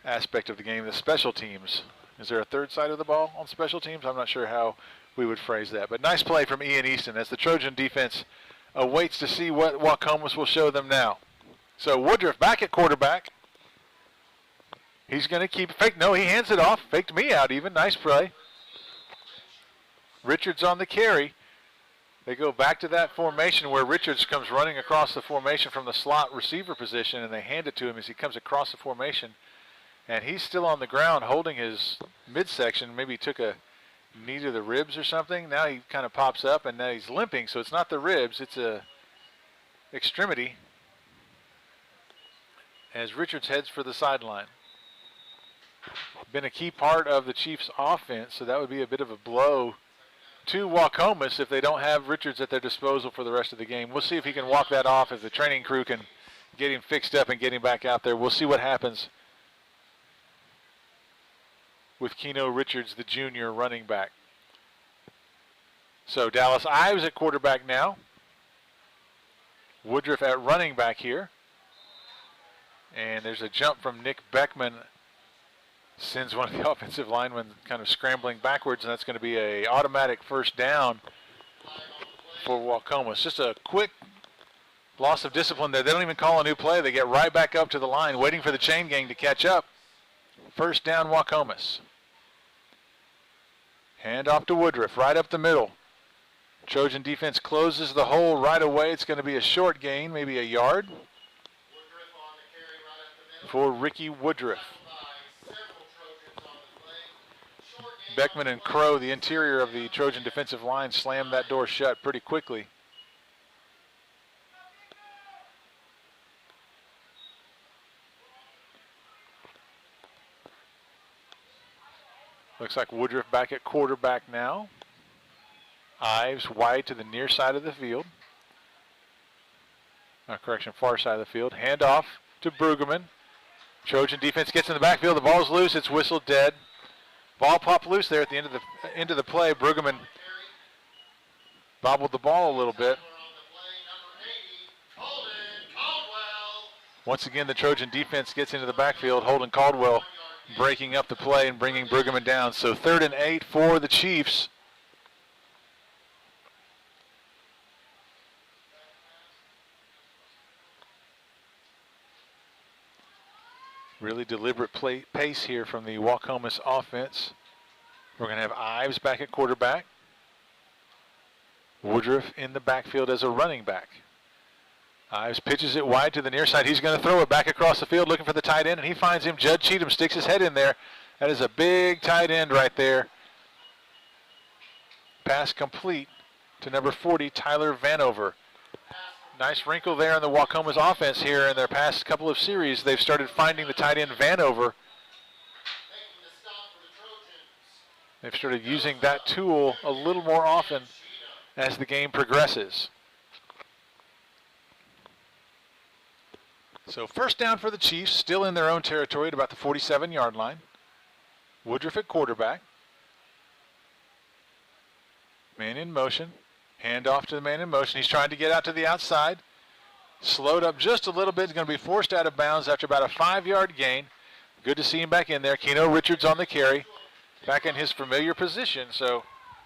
aspect of the game, the special teams. Is there a third side of the ball on special teams? I'm not sure how we would phrase that. But nice play from Ian Easton as the Trojan defense awaits to see what Wacomas will show them now. So Woodruff back at quarterback. He's going to keep fake. No, he hands it off. Faked me out even. Nice play. Richards on the carry. They go back to that formation where Richards comes running across the formation from the slot receiver position, and they hand it to him as he comes across the formation. And he's still on the ground holding his midsection. Maybe he took a knee to the ribs or something. Now he kind of pops up, and now he's limping. So it's not the ribs, it's a extremity as Richards heads for the sideline. Been a key part of the Chiefs' offense, so that would be a bit of a blow to Wacomas if they don't have Richards at their disposal for the rest of the game. We'll see if he can walk that off, if the training crew can get him fixed up and get him back out there. We'll see what happens with Keno Richards, the junior running back. So Dallas Ives at quarterback now. Woodruff at running back here. And there's a jump from Nick Beckman. Sends one of the offensive linemen kind of scrambling backwards, and that's going to be an automatic first down for Wacomas. Just a quick loss of discipline there. They don't even call a new play. They get right back up to the line, waiting for the chain gang to catch up. First down, Wacomas. Hand off to Woodruff, right up the middle. Trojan defense closes the hole right away. It's going to be a short gain, maybe a yard for Ricky Woodruff. Beckman and Crow, the interior of the Trojan defensive line, slammed that door shut pretty quickly. Looks like Woodruff back at quarterback now. Ives wide to the near side of the field. Far side of the field. Hand off to Brueggemann. Trojan defense gets in the backfield. The ball's loose. It's whistled dead. Ball popped loose there at the end of the play. Brueggemann bobbled the ball a little bit. Once again, the Trojan defense gets into the backfield. Holden Caldwell breaking up the play and bringing Brueggemann down. So 3rd and 8 for the Chiefs. Really deliberate pace here from the Wacomas offense. We're going to have Ives back at quarterback. Woodruff in the backfield as a running back. Ives pitches it wide to the near side. He's going to throw it back across the field looking for the tight end, and he finds him. Judd Cheatham sticks his head in there. That is a big tight end right there. Pass complete to number 40, Tyler Vanover. Nice wrinkle there in the Wacomas offense here in their past couple of series. They've started finding the tight end Vanover. They've started using that tool a little more often as the game progresses. So first down for the Chiefs, still in their own territory at about the 47-yard line. Woodruff at quarterback. Man in motion. Hand off to the man in motion. He's trying to get out to the outside. Slowed up just a little bit. He's going to be forced out of bounds after about a 5-yard gain. Good to see him back in there. Keno Richards on the carry. Back in his familiar position. So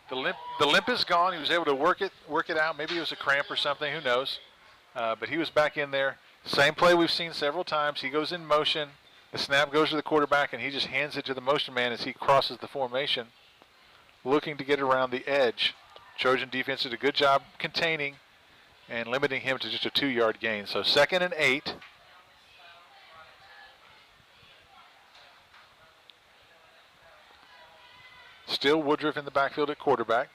the limp is gone. He was able to work it out. Maybe it was a cramp or something. Who knows? But he was back in there. Same play we've seen several times. He goes in motion. The snap goes to the quarterback, and he just hands it to the motion man as he crosses the formation, looking to get around the edge. Trojan defense did a good job containing and limiting him to just a 2-yard gain. So 2nd and 8. Still Woodruff in the backfield at quarterback.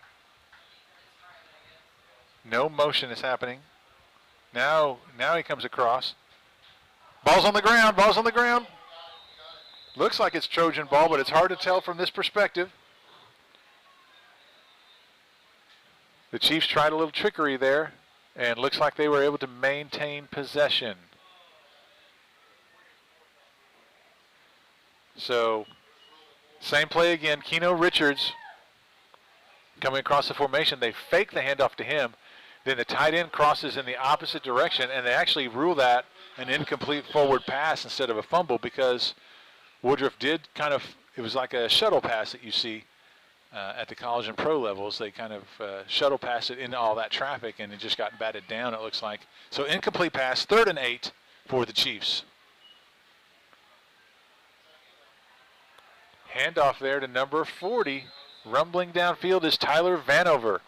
No motion is happening. Now he comes across. Ball's on the ground, ball's on the ground. Looks like it's Trojan ball, but it's hard to tell from this perspective. The Chiefs tried a little trickery there, and looks like they were able to maintain possession. So, same play again. Keno Richards coming across the formation. They fake the handoff to him. Then the tight end crosses in the opposite direction, and they actually rule that an incomplete forward pass instead of a fumble because Woodruff did kind of, it was like a shuttle pass that you see at the college and pro levels. They kind of shuttle passed it into all that traffic, and it just got batted down, it looks like. So incomplete pass, 3rd and 8 for the Chiefs. Handoff there to number 40. Rumbling downfield is Tyler Vanover.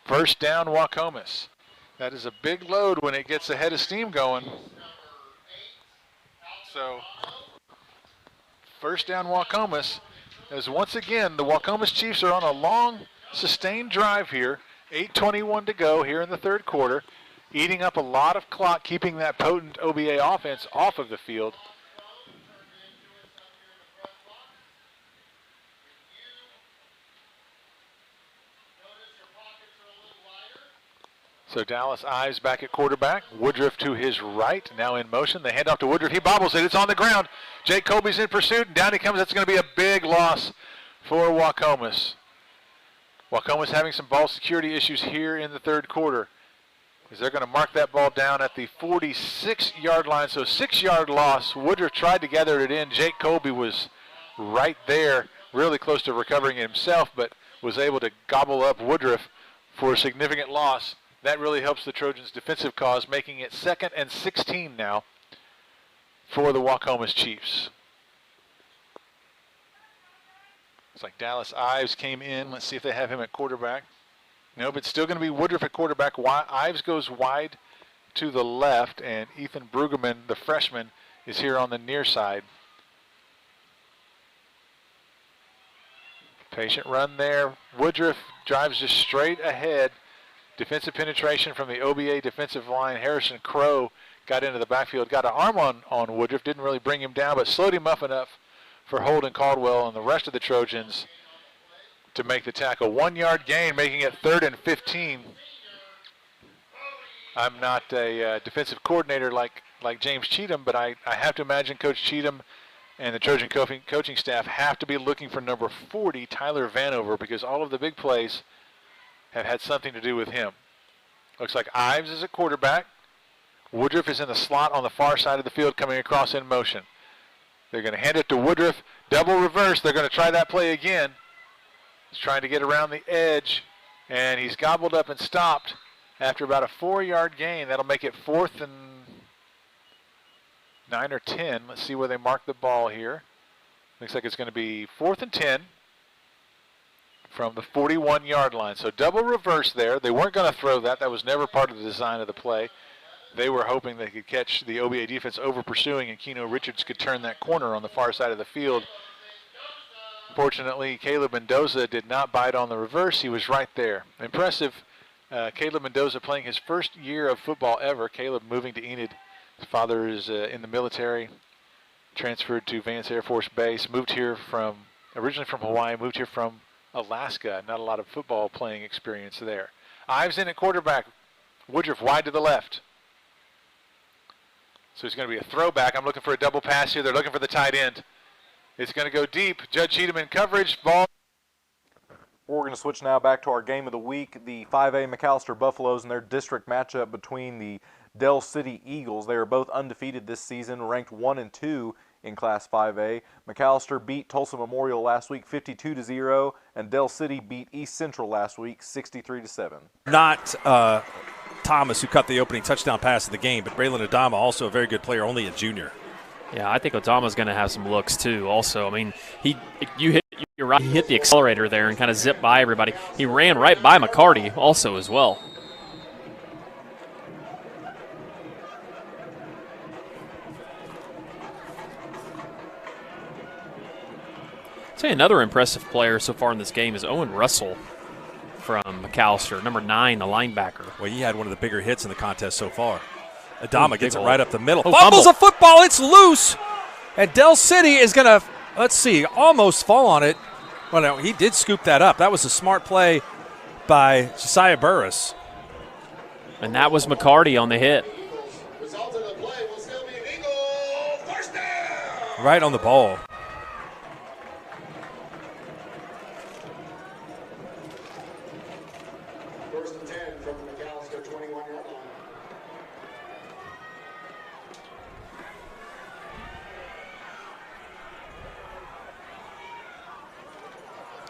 1st down, Waukomis. That is a big load when it gets a head of steam going. So, 1st down, Waukomis. As once again, the Waukomis Chiefs are on a long, sustained drive here. 8:21 to go here in the 3rd quarter. Eating up a lot of clock, keeping that potent OBA offense off of the field. So Dallas Ives back at quarterback. Woodruff to his right, now in motion. They hand off to Woodruff. He bobbles it. It's on the ground. Jake Colby's in pursuit, and down he comes. That's going to be a big loss for Waukomis. Waukomis having some ball security issues here in the 3rd quarter, as they're going to mark that ball down at the 46-yard line. So 6-yard loss. Woodruff tried to gather it in. Jake Colby was right there, really close to recovering it himself, but was able to gobble up Woodruff for a significant loss. That really helps the Trojans' defensive cause, making it 2nd and 16 now for the Waukomis Chiefs. It's like Dallas Ives came in. Let's see if they have him at quarterback. No, but still going to be Woodruff at quarterback. Ives goes wide to the left, and Ethan Brueggemann, the freshman, is here on the near side. Patient run there. Woodruff drives just straight ahead. Defensive penetration from the OBA defensive line. Harrison Crow got into the backfield, got an arm on Woodruff, didn't really bring him down, but slowed him up enough for Holden Caldwell and the rest of the Trojans to make the tackle. 1-yard gain, making it 3rd and 15. I'm not a defensive coordinator like James Cheatham, but I have to imagine Coach Cheatham and the Trojan coaching staff have to be looking for number 40, Tyler Vanover, because all of the big plays have had something to do with him. Looks like Ives is a quarterback. Woodruff is in the slot on the far side of the field coming across in motion. They're going to hand it to Woodruff. Double reverse. They're going to try that play again. He's trying to get around the edge, and he's gobbled up and stopped after about a 4-yard gain. That'll make it 4th and 9 or 10. Let's see where they mark the ball here. Looks like it's going to be 4th and 10. From the 41-yard line. So double reverse there. They weren't going to throw that. That was never part of the design of the play. They were hoping they could catch the OBA defense over pursuing, and Keno Richards could turn that corner on the far side of the field. Fortunately, Caleb Mendoza did not bite on the reverse. He was right there. Impressive. Caleb Mendoza playing his 1st year of football ever. Caleb moving to Enid. His father is in the military, transferred to Vance Air Force Base, moved here originally from Hawaii, moved here from Alaska. Not a lot of football playing experience there. Ives in at quarterback. Woodruff wide to the left. So it's going to be a throwback. I'm looking for a double pass here. They're looking for the tight end. It's going to go deep. Judge Cheatham in coverage. Ball. We're going to switch now back to our game of the week. The 5A McAllister Buffaloes and their district matchup between the Dell City Eagles. They are both undefeated this season, ranked 1 and 2 in Class 5A. McAllister beat Tulsa Memorial last week 52-0, and Dell City beat East Central last week 63-7. Not Thomas, who cut the opening touchdown pass of the game, but Braylon Adama, also a very good player, only a junior. Yeah, I think Adama's going to have some looks too. Also, I mean, you're right. He hit the accelerator there and kind of zipped by everybody. He ran right by McCarty also as well. I'd say another impressive player so far in this game is Owen Russell from McAllister, number 9, the linebacker. Well, he had one of the bigger hits in the contest so far. Adama gets it hole. right up the middle. Oh, Fumbles fumble. a football. It's loose. And Del City is going to, let's see, almost fall on it. Well, no, he did scoop that up. That was a smart play by Josiah Burris. And that was McCarty on the hit. Right on the ball.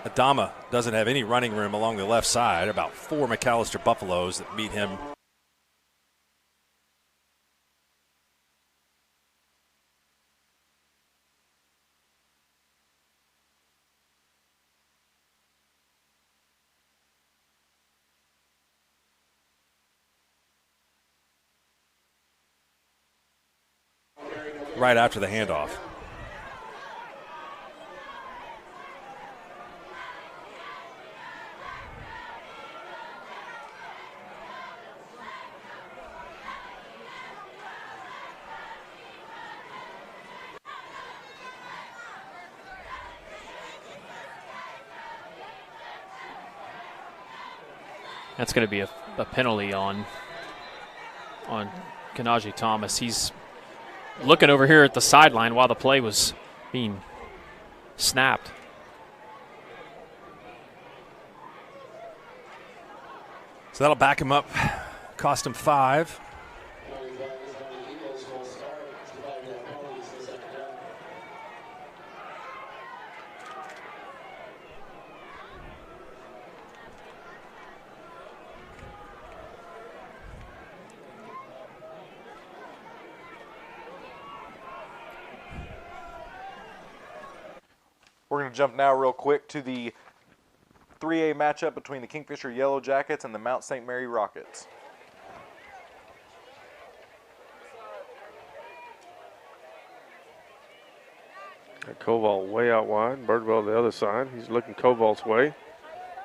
Adama doesn't have any running room along the left side. About 4 McAllister Buffaloes that meet him. Right after the handoff. That's going to be a penalty on Kanaji Thomas. He's looking over here at the sideline while the play was being snapped. So that'll back him up, cost him 5. We're going to jump now real quick to the 3A matchup between the Kingfisher Yellow Jackets and the Mount St. Mary Rockets. Koval way out wide. Birdwell the other side. He's looking Koval's way.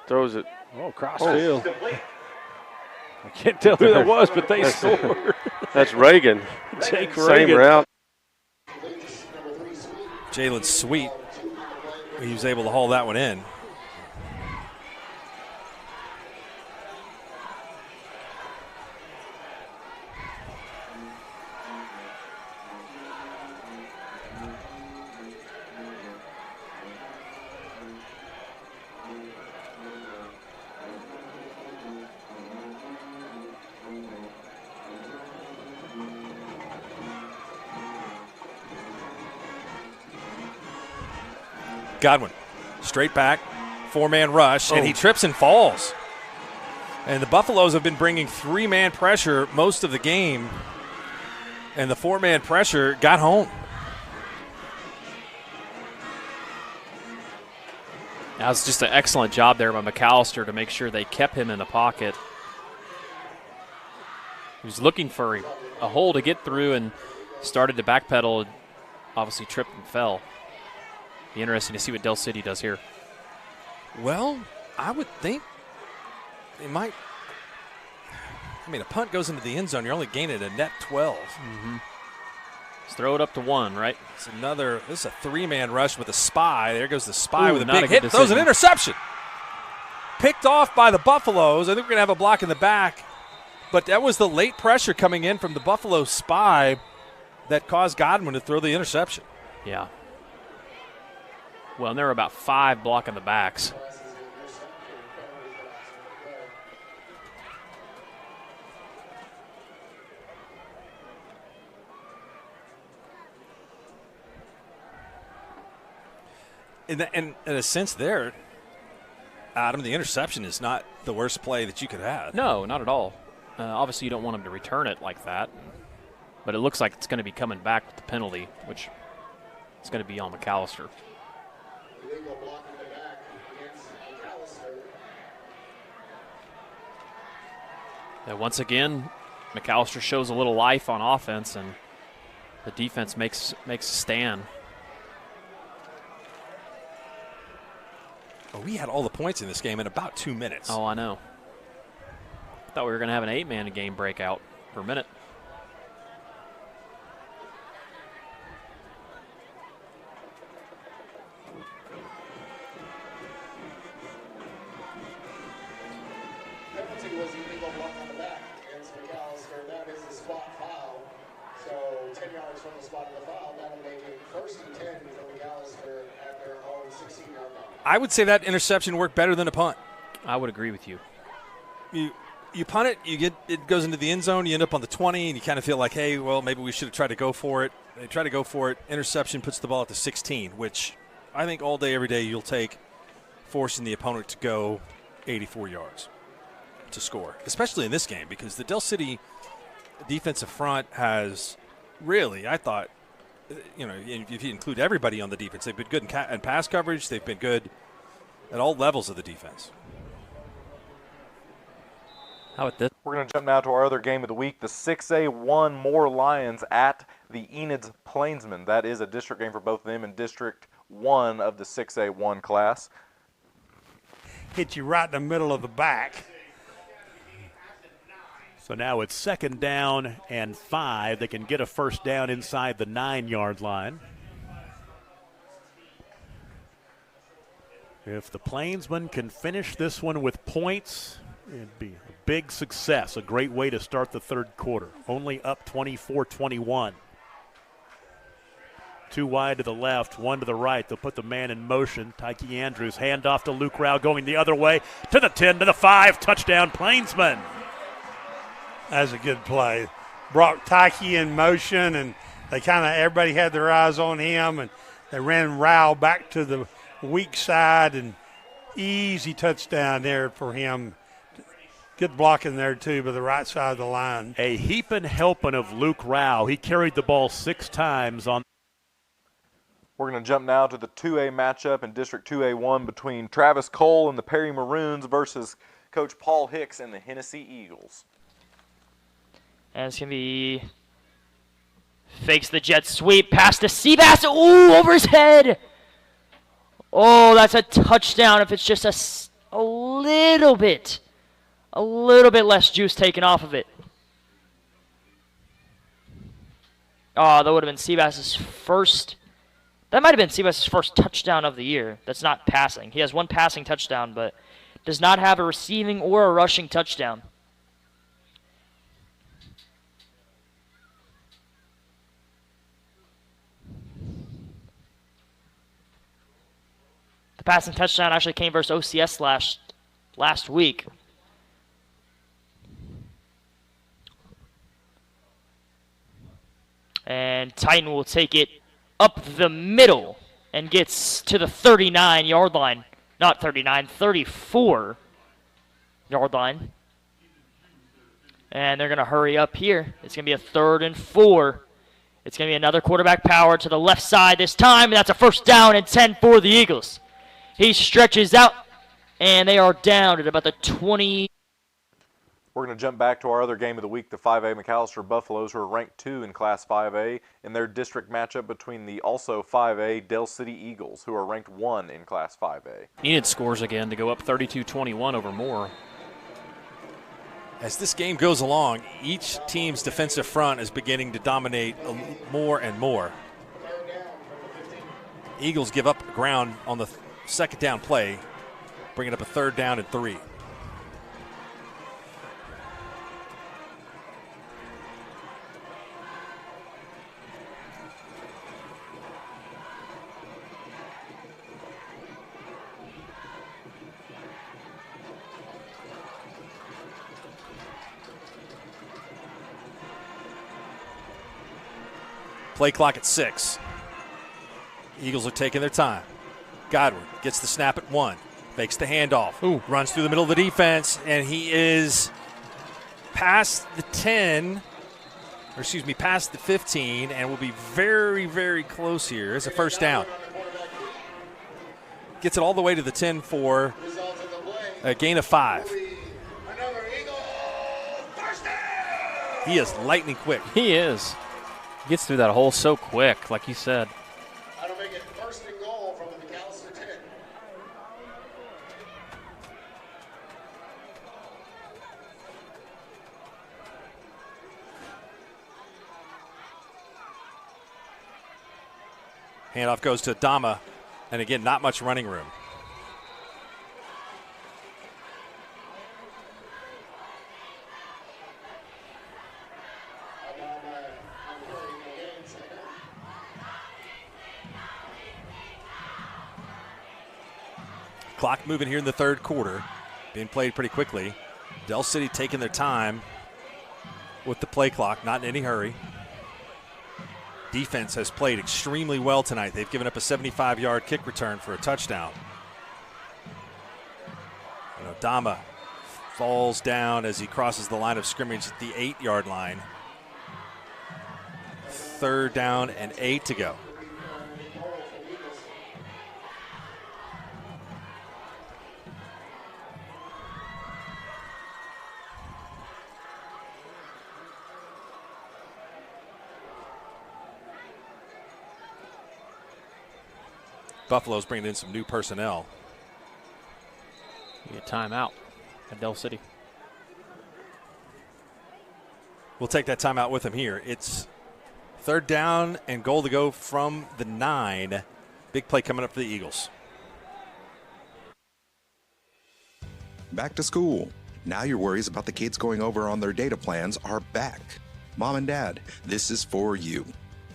Throws it. Oh, cross field. I can't tell who that was, but they scored. That's Reagan. Jake Same Reagan. route. Jalen Sweet, he was able to haul that one in. Godwin, straight back, 4-man rush, and he trips and falls. And the Buffaloes have been bringing 3-man pressure most of the game, and the 4-man pressure got home. That was just an excellent job there by McAllister to make sure they kept him in the pocket. He was looking for a hole to get through and started to backpedal and obviously tripped and fell. Be interesting to see what Del City does here. Well, I would think they might. I mean, a punt goes into the end zone. You're only gaining a net 12. Mm-hmm. Let's throw it up to 1, right? It's another. This is a 3-man rush with a spy. There goes the spy with a not big a hit. good Throws an decision. interception. Picked off by the Buffaloes. I think we're going to have a block in the back. But that was the late pressure coming in from the Buffalo spy that caused Godwin to throw the interception. Yeah. Well, and there were about 5 blocking the backs. In a sense there, Adam, the interception is not the worst play that you could have. No, not at all. Obviously, you don't want him to return it like that. But it looks like it's going to be coming back with the penalty, which is going to be on McAllister. Yeah, once again, McAllister shows a little life on offense, and the defense makes a stand. Well, we had all the points in this game in about 2 minutes. Oh, I know. Thought we were going to have an 8-man game breakout per minute. Penalty was illegal block on the back against McAllister. That is the spot foul. So 10 yards from the spot of the foul. That'll make it 1st and 10 for McAllister at their own 16-yard line. I would say that interception worked better than a punt. I would agree with you. You punt it, it goes into the end zone, you end up on the 20, and you kind of feel like, hey, well, maybe we should have tried to go for it. They try to go for it. Interception puts the ball at the 16, which I think all day, every day you'll take, forcing the opponent to go 84 yards to score, especially in this game, because the Del City defensive front has really, I thought, if you include everybody on the defense, they've been good in pass coverage. They've been good at all levels of the defense. How about this? We're going to jump now to our other game of the week, the 6A1 Moore Lions at the Enid's Plainsmen. That is a district game for both of them in District 1 of the 6A1 class. Hit you right in the middle of the back. So now it's 2nd down and 5. They can get a first down inside the 9-yard line. If the Plainsmen can finish this one with points, it'd be a big success, a great way to start the 3rd quarter. Only up 24-21. 2 wide to the left, 1 to the right. They'll put the man in motion. Tyke Andrews, handoff to Luke Rao going the other way, to the 10, to the 5, touchdown Plainsmen. That's a good play. Brought Tyke in motion, and everybody had their eyes on him, and they ran Rao back to the weak side, and easy touchdown there for him. Good blocking there, too, by the right side of the line. A heaping helping of Luke Rao. He carried the ball 6 times on. We're going to jump now to the 2A matchup in District 2A1 between Travis Cole and the Perry Maroons versus Coach Paul Hicks and the Hennessy Eagles. And it's going to be fakes the jet sweep, pass to Seabass. Ooh, over his head. Oh, that's a touchdown if it's just a little bit less juice taken off of it. Oh, that would have been Seabass's first. That might have been Seabass's first touchdown of the year. That's not passing. He has 1 passing touchdown, but does not have a receiving or a rushing touchdown. The passing touchdown actually came versus OCS last week. And Titan will take it up the middle and gets to the 39-yard line. Not 39, 34-yard line. And they're going to hurry up here. It's going to be a 3rd and 4. It's going to be another quarterback power to the left side this time, and that's a first down and 10 for the Eagles. He stretches out, and they are down at about the 20. We're going to jump back to our other game of the week, the 5A McAllister Buffaloes, who are ranked 2 in Class 5A, in their district matchup between the also 5A Del City Eagles, who are ranked 1 in Class 5A. Enid scores again to go up 32-21 over Moore. As this game goes along, each team's defensive front is beginning to dominate more and more. Eagles give up ground on the 2nd down play, bringing up a 3rd down and 3. Play clock at 6. Eagles are taking their time. Godwin gets the snap at 1. Fakes the handoff. Ooh. Runs through the middle of the defense, and he is past the 10, or excuse me, past the 15, and will be very, very close here. It's a first down. Gets it all the way to the 10 for a gain of 5. He is lightning quick. He is. He gets through that hole so quick, like you said. That'll make it first and goal from the McAllister 10. Handoff goes to Adama, and again, not much running room. Clock moving here in the third quarter, being played pretty quickly. Del City taking their time with the play clock, not in any hurry. Defense has played extremely well tonight. They've given up a 75-yard kick return for a touchdown. And Adama falls down as he crosses the line of scrimmage at the 8-yard line. 3rd down and 8 to go. Buffalo's bringing in some new personnel. Get a timeout at Del City. We'll take that timeout with him here. It's 3rd down and goal to go from the 9. Big play coming up for the Eagles. Back to school. Now your worries about the kids going over on their data plans are back. Mom and Dad, this is for you.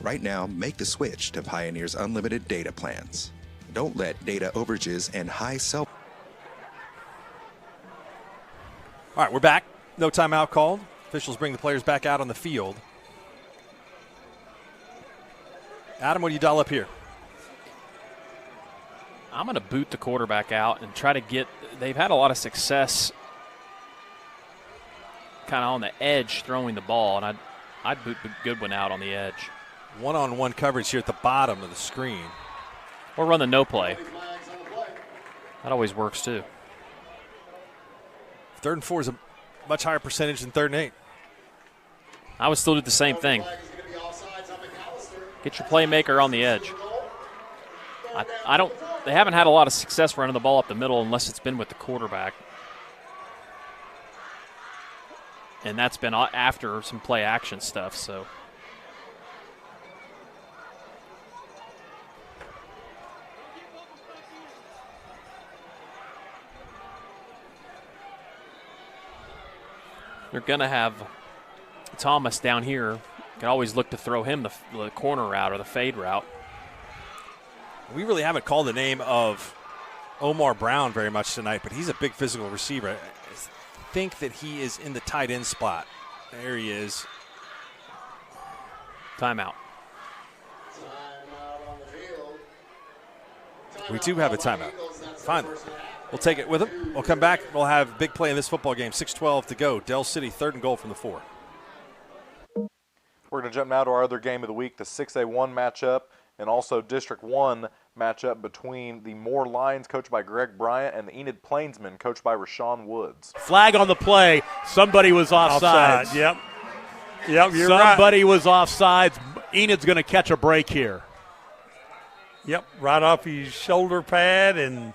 Right now, make the switch to Pioneer's unlimited data plans. Don't let data overages and high cell. All right, we're back. No timeout called. Officials bring the players back out on the field. Adam, what do you dial up here? I'm going to boot the quarterback out and try to get – they've had a lot of success kind of on the edge throwing the ball, and I'd boot Goodwin out on the edge. One-on-one coverage here at the bottom of the screen. Or run the no play. That always works too. 3rd and 4 is a much higher percentage than 3rd and 8. I would still do the same thing. Get your playmaker on the edge. I don't. They haven't had a lot of success running the ball up the middle unless it's been with the quarterback. And that's been after some play action stuff, so. They're going to have Thomas down here. Can always look to throw him the corner route or the fade route. We really haven't called the name of Omar Brown very much tonight, but he's a big physical receiver. I think that he is in the tight end spot. There he is. Timeout. We do have a timeout. Finally. We'll take it with him. We'll come back. We'll have big play in this football game. 6:12 to go. Del City, 3rd and goal from the 4. We're going to jump now to our other game of the week, the 6A1 matchup, and also District 1 matchup between the Moore Lions, coached by Greg Bryant, and the Enid Plainsmen, coached by Rashawn Woods. Flag on the play. Somebody was offside. Yep, you're Somebody was offsides. Enid's going to catch a break here. Yep, right off his shoulder pad, and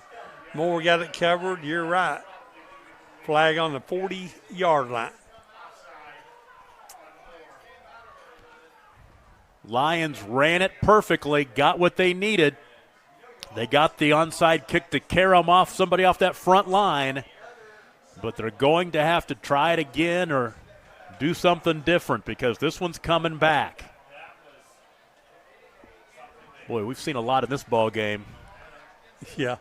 Moore got it covered. You're right. Flag on the 40-yard line. Lions ran it perfectly, got what they needed. They got the onside kick to carry them off, somebody off that front line. But they're going to have to try it again or do something different because this one's coming back. Boy, we've seen a lot in this ball game. Yeah.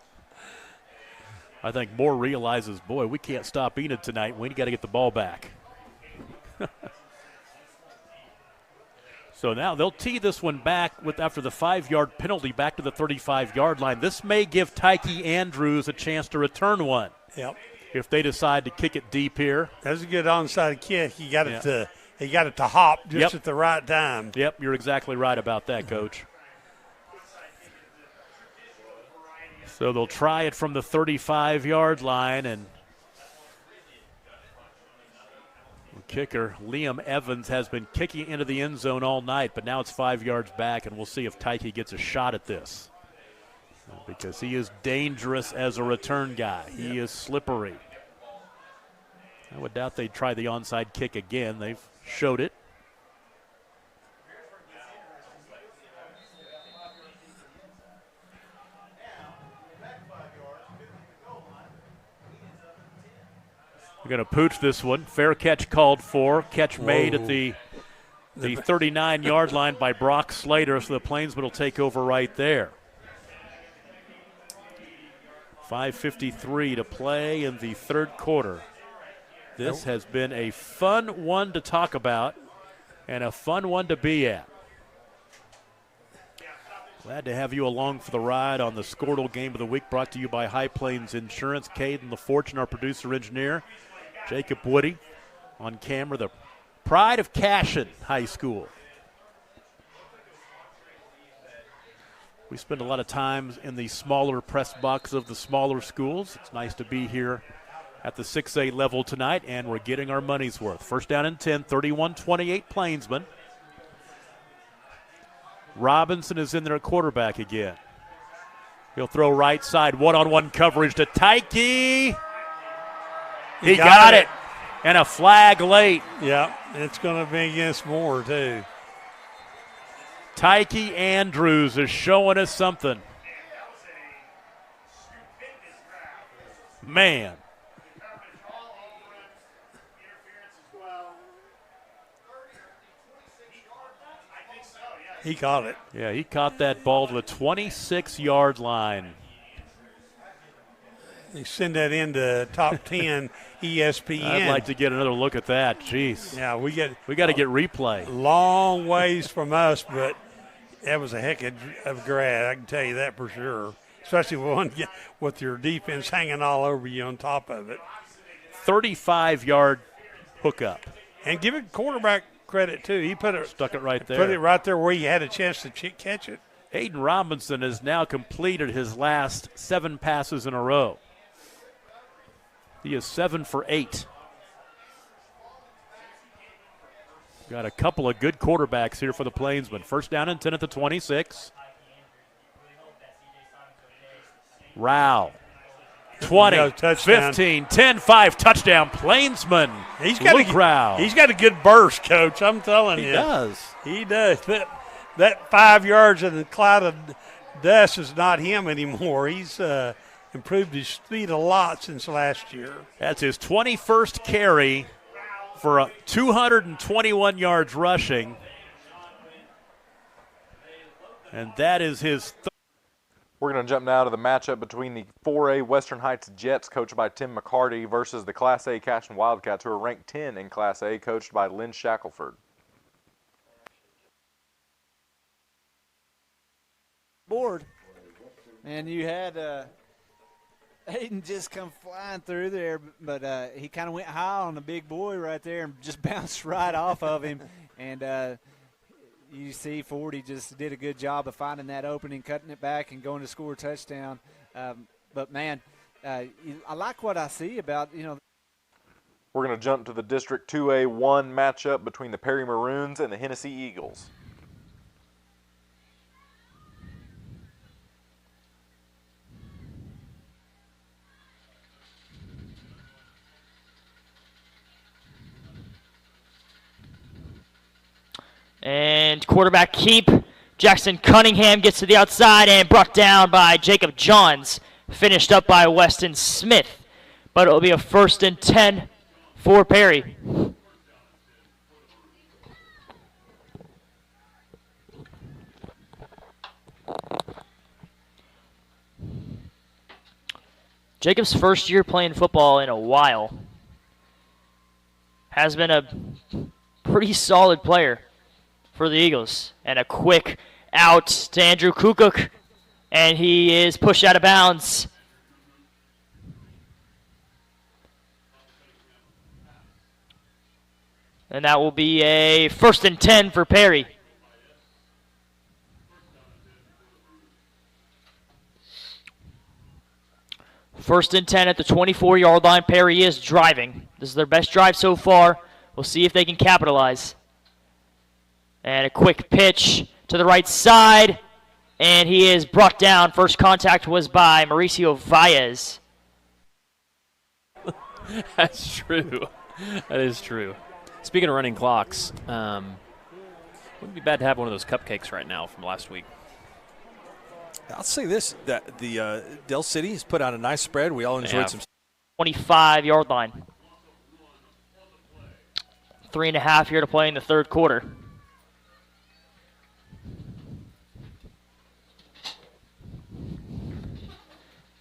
I think Moore realizes, boy, we can't stop Enid tonight. We got to get the ball back. So now they'll tee this one back after the 5-yard penalty back to the 35-yard line. This may give Tyke Andrews a chance to return one. Yep. If they decide to kick it deep here. That's a good onside kick. He got it to hop just at the right time. Yep, you're exactly right about that, Coach. So they'll try it from the 35-yard line and kicker, Liam Evans, has been kicking into the end zone all night, but now it's 5 yards back, and we'll see if Tyke gets a shot at this. Because he is dangerous as a return guy. He is slippery. I would doubt they'd try the onside kick again. They've showed it. We're going to pooch this one. Fair catch called for. Catch made at the 39-yard line by Brock Slater, so the Plainsmen will take over right there. 5:53 to play in the third quarter. This has been a fun one to talk about and a fun one to be at. Glad to have you along for the ride on the Skordle Game of the Week, brought to you by High Plains Insurance. Caden LaFortune, our producer-engineer. Jacob Woody on camera, the pride of Cashin High School. We spend a lot of time in the smaller press box of the smaller schools. It's nice to be here at the 6A level tonight, and we're getting our money's worth. First down and 10, 31-28 Plainsman. Robinson is in there at quarterback again. He'll throw right side, one-on-one coverage to Tyke. He got it. And a flag late. Yep, it's going to be against Moore, too. Tyke Andrews is showing us something. Man. He caught it. Yeah, he caught that ball to the 26-yard line. They send that into top 10 ESPN. I'd like to get another look at that. Jeez. Yeah, we got to get replay. Long ways from us, but that was a heck of grad. I can tell you that for sure. Especially with your defense hanging all over you on top of it. 35-yard hookup. And give it quarterback credit too. He stuck it right there. Put it right there where he had a chance to catch it. Hayden Robinson has now completed his last 7 passes in a row. He is 7 for 8. Got a couple of good quarterbacks here for the Plainsmen. First down and 10 at the 26. Rao. 20, 15, 10, 5, touchdown, Plainsman. He's got a good burst, Coach. I'm telling you. He does. He does. That 5 yards in the cloud of dust is not him anymore. He's improved his speed a lot since last year. That's his 21st carry for 221 yards rushing. And that is his We're going to jump now to the matchup between the 4A Western Heights Jets, coached by Tim McCarty, versus the Class A Cashin Wildcats, who are ranked 10 in Class A, coached by Lynn Shackelford. Board, and you had Hayden just come flying through there, but he kind of went high on the big boy right there and just bounced right off of him. And you see 40 just did a good job of finding that opening, cutting it back, and going to score a touchdown. But, man, I like what I see about, We're going to jump to the District 2A1 matchup between the Perry Maroons and the Hennessy Eagles. And quarterback keep. Jackson Cunningham gets to the outside and brought down by Jacob Johns. Finished up by Weston Smith. But it will be a 1st and 10 for Perry. Jacob's first year playing football in a while. Has been a pretty solid player for the Eagles. And a quick out to Andrew Kukuk. And he is pushed out of bounds. And that will be a 1st and 10 for Perry. First and 10 at the 24-yard line. Perry is driving. This is their best drive so far We'll see if they can capitalize. And a quick pitch to the right side. And he is brought down. First contact was by Mauricio Valles. That's true. That is true. Speaking of running clocks, wouldn't be bad to have one of those cupcakes right now from last week. I'll say this, that the Del City has put out a nice spread. We all enjoyed some. 25-yard line. 3.5 here to play in the third quarter.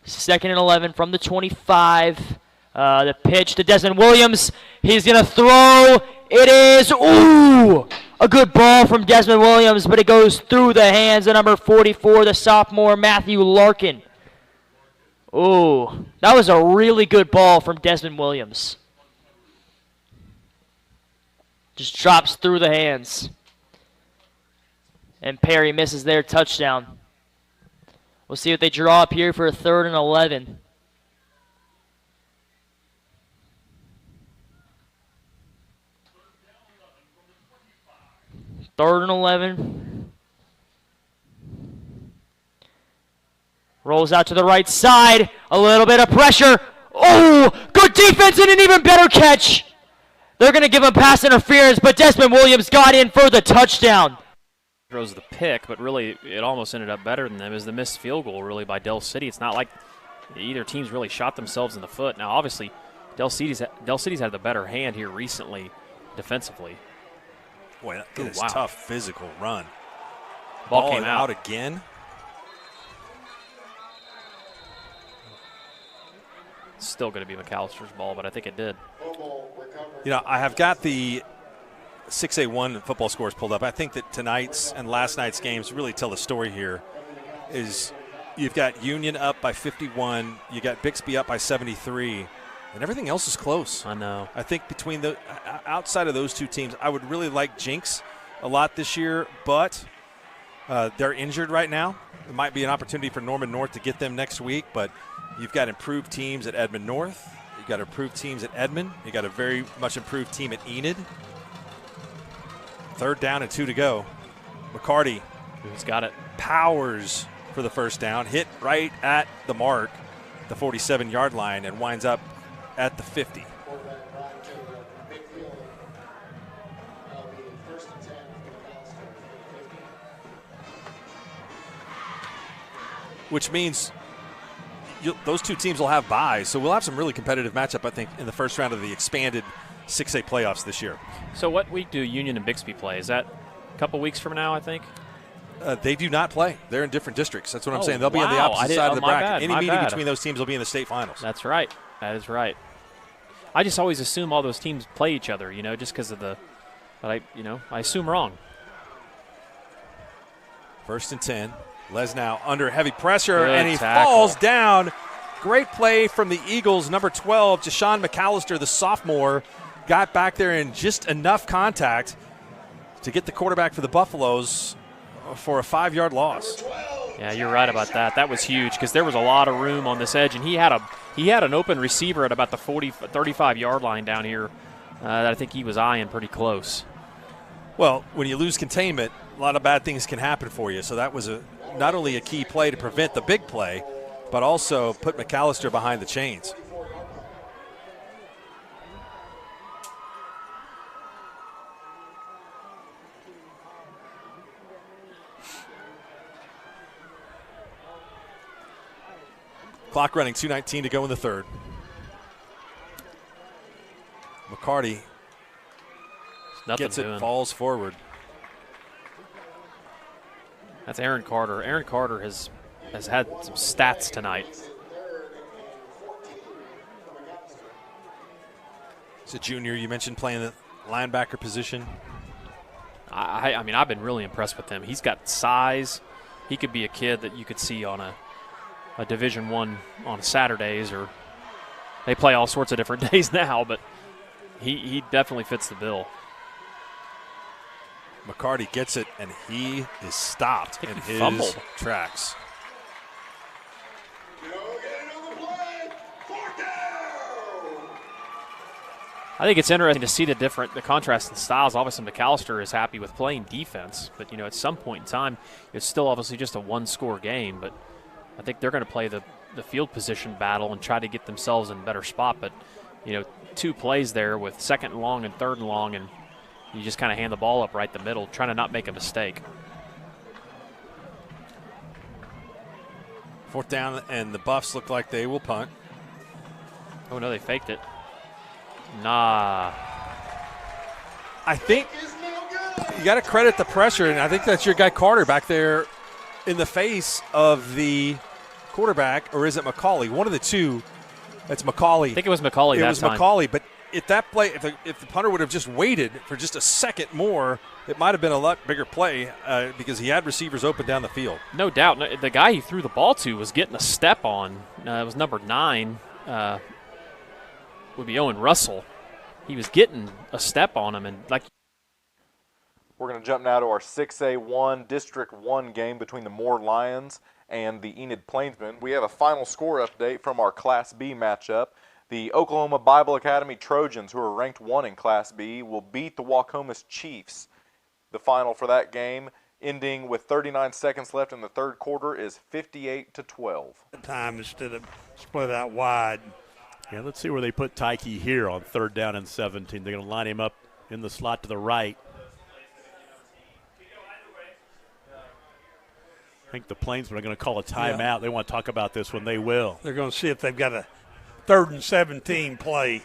Second and 11 from the 25. The pitch to Desmond Williams. He's going to throw. It is, ooh, a good ball from Desmond Williams, but it goes through the hands of number 44, the sophomore Matthew Larkin. Ooh, that was a really good ball from Desmond Williams. Just drops through the hands. And Perry misses their touchdown. We'll see what they draw up here for a 3rd and 11. Third and 11. Rolls out to the right side. A little bit of pressure. Oh, good defense and an even better catch. They're going to give him pass interference, but Desmond Williams got in for the touchdown. Throws the pick, but really it almost ended up better than them is the missed field goal really by Del City. It's not like either team's really shot themselves in the foot. Now, obviously, Del City's had the better hand here recently defensively. Boy, that is tough physical run. Ball came out again. It's still going to be McAllister's ball, but I think it did. You know, I have got the 6A1 football scores pulled up. I think that tonight's and last night's games really tell the story here. Is you've got Union up by 51, you got Bixby up by 73, and everything else is close. I know. I think between the outside of those two teams, I would really like Jinx a lot this year, but they're injured right now. It might be an opportunity for Norman North to get them next week, but you've got improved teams at Edmond North. You've got improved teams at Edmond. You've got a very much improved team at Enid. 3rd down and 2 to go. McCarty. He's got it. Powers for the first down. Hit right at the mark, the 47-yard line, and winds up at the 50. Which means those two teams will have byes, so we'll have some really competitive matchup, I think, in the first round of the expanded 6A playoffs this year. So what week do Union and Bixby play? Is that a couple weeks from now, I think? They do not play. They're in different districts. That's what I'm saying. They'll be on the opposite side of the bracket. Any meeting between those teams will be in the state finals. That's right. That is right. I just always assume all those teams play each other, just because of the – but I assume wrong. 1st and 10. Lesnow under heavy pressure, Good and he tackle. falls down. Great play from the Eagles. Number 12, Jashawn McAllister, the sophomore, got back there in just enough contact to get the quarterback for the Buffaloes for a 5-yard loss. Yeah, you're right about that. That was huge because there was a lot of room on this edge, and he had an open receiver at about the 35-yard line down here that I think he was eyeing pretty close. Well, when you lose containment, a lot of bad things can happen for you. So that was not only a key play to prevent the big play, but also put McAllister behind the chains. Clock running, 2:19 to go in the third. McCarty gets it, falls forward. That's Aaron Carter. Aaron Carter has had some stats tonight. He's a junior. You mentioned playing the linebacker position. I mean, I've been really impressed with him. He's got size. He could be a kid that you could see on a Division I on Saturdays, or they play all sorts of different days now, but he definitely fits the bill. McCarty gets it, and he is stopped in his tracks. I think it's interesting to see the contrast in styles. Obviously, McAllister is happy with playing defense, but at some point in time, it's still obviously just a one-score game. But I think they're going to play the field position battle and try to get themselves in a better spot. But 2 plays there with 2nd and long and 3rd and long, and you just kind of hand the ball up right the middle, trying to not make a mistake. 4th down, and the Buffs look like they will punt. Oh, no, they faked it. Nah. I think you got to credit the pressure, and I think that's your guy Carter back there in the face of the quarterback, or is it McCauley? One of the two. It's McCauley. I think it was McCauley. It was McCauley, but if that play, if the punter would have just waited for just a second more, it might have been a lot bigger play because he had receivers open down the field. No doubt. The guy he threw the ball to was getting a step on. It was number 9. Would be Owen Russell. He was getting a step on him, and We're going to jump now to our 6A1 District 1 game between the Moore Lions and the Enid Plainsmen. We have a final score update from our Class B matchup. The Oklahoma Bible Academy Trojans, who are ranked 1 in Class B, will beat the Waukomis Chiefs. The final for that game, ending with 39 seconds left in the 3rd quarter, is 58-12. Time instead of split out wide. Yeah, let's see where they put Tyke here on 3rd down and 17. They're going to line him up in the slot to the right. I think the Plainsmen are going to call a timeout. Yeah. They want to talk about this when they will. They're going to see if they've got a 3rd and 17 play.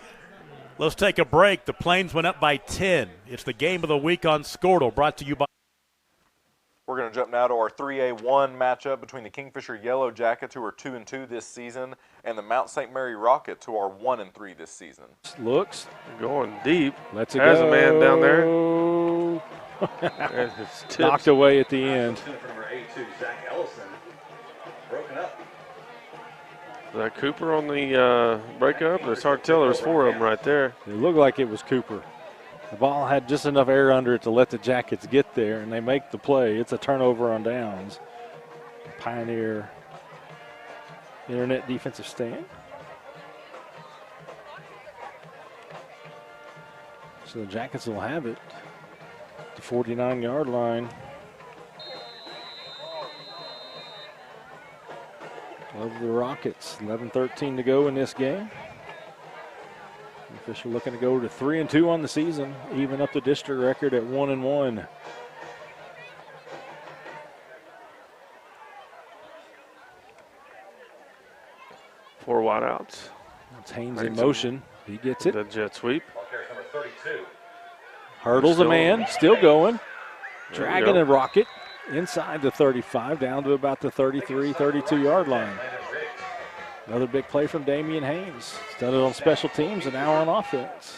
Let's take a break. The Plainsmen up by 10. It's the game of the week on Skordle, brought to you by... We're going to jump now to our 3A1 matchup between the Kingfisher Yellow Jackets, who are 2-2 this season, and the Mount St. Mary Rockets, who are 1-3 this season. Looks going deep. Lets it Has go. a man down there. Knocked away at the end. Number 82, Zach Ellison, broken up. Is that Cooper on the breakup? It's hard to tell. There's 4 of them right there. It looked like it was Cooper. The ball had just enough air under it to let the Jackets get there, and they make the play. It's a turnover on downs. Pioneer Internet defensive stand. So the Jackets will have it. The 49-yard line. Of the Rockets. 11-13 to go in this game. The official looking to go to 3-2 on the season, even up the district record at 1-1. Four wideouts. That's Haynes in motion. He gets it. The jet sweep. Number 32. Hurdles a man, still going. There we Dragging go. a rocket inside the 35, down to about the 33, 32-yard line. Another big play from Damian Haynes. He's done it on special teams and now on offense.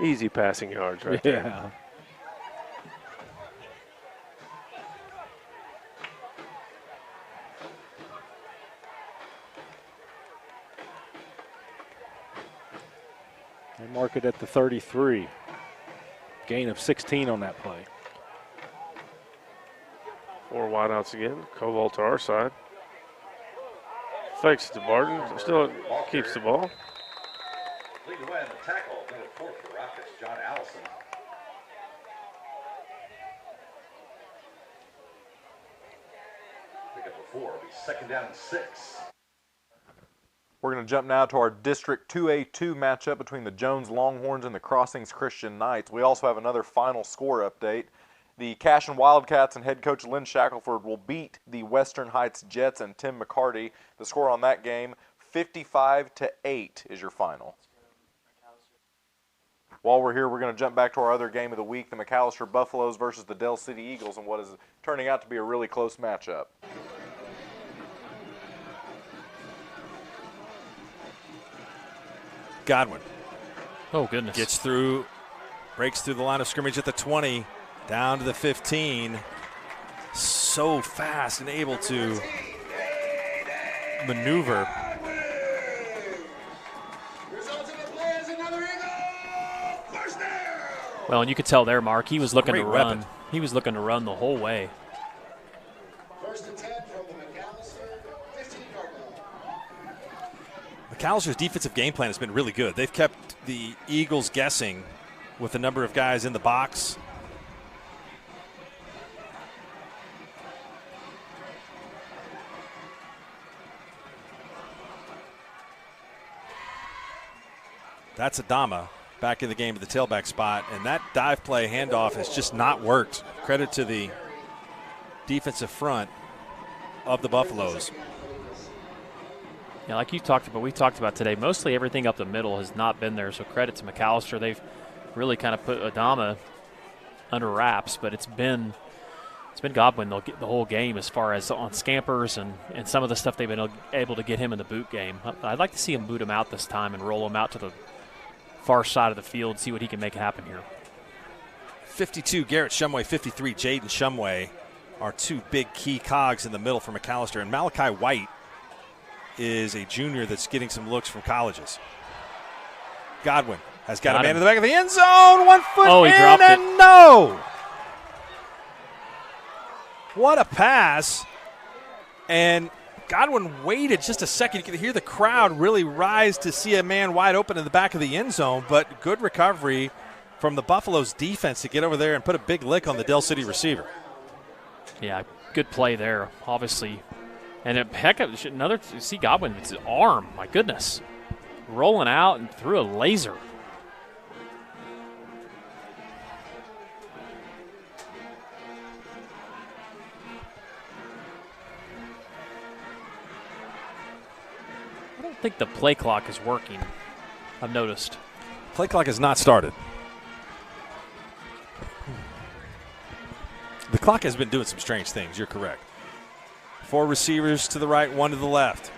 Easy passing yards right there. Yeah. They mark it at the 33. Gain of 16 on that play. Four wideouts again. Koval to our side. Fakes it to Barton. Still keeps the ball. Leading the way on the tackle, number 4 for the Rockets, John Allison. Pick up a 4. It'll be 2nd down and 6. We're going to jump now to our District 2A2 matchup between the Jones Longhorns and the Crossings Christian Knights. We also have another final score update. The Cashin Wildcats and head coach Lynn Shackelford will beat the Western Heights Jets and Tim McCarty. The score on that game, 55-8 is your final. While we're here, we're going to jump back to our other game of the week, the McAllister Buffaloes versus the Dell City Eagles, and what is turning out to be a really close matchup. Godwin. Oh, goodness. Gets through, breaks through the line of scrimmage at the 20, down to the 15. So fast and able to maneuver. Well, and you could tell there, Mark, he was looking to Great run. weapon. He was looking to run the whole way. First and 10 from the McAllister 15-yard line. McAllister's defensive game plan has been really good. They've kept the Eagles guessing with the number of guys in the box. That's Adama back in the game to the tailback spot, and that dive play handoff has just not worked. Credit to the defensive front of the Buffaloes. Yeah, like we talked about today, mostly everything up the middle has not been there, so credit to McAllister. They've really kind of put Adama under wraps, but it's been Godwin they'll get the whole game as far as on scampers and some of the stuff they've been able to get him in the boot game. I'd like to see him boot him out this time and roll him out to the far side of the field, see what he can make happen here. 52, Garrett Shumway, 53, Jaden Shumway are two big key cogs in the middle for McAllister. And Malachi White is a junior that's getting some looks from colleges. Godwin has got a man in the back of the end zone. 1 foot he in dropped and it. no. What a pass. And Godwin waited just a second. You could hear the crowd really rise to see a man wide open in the back of the end zone, but good recovery from the Buffaloes defense to get over there and put a big lick on the Del City receiver. Yeah, good play there, obviously. And see Godwin with his arm, my goodness. Rolling out and threw a laser. I don't think the play clock is working, I've noticed. Play clock has not started. The clock has been doing some strange things, you're correct. 4 receivers to the right, 1 to the left.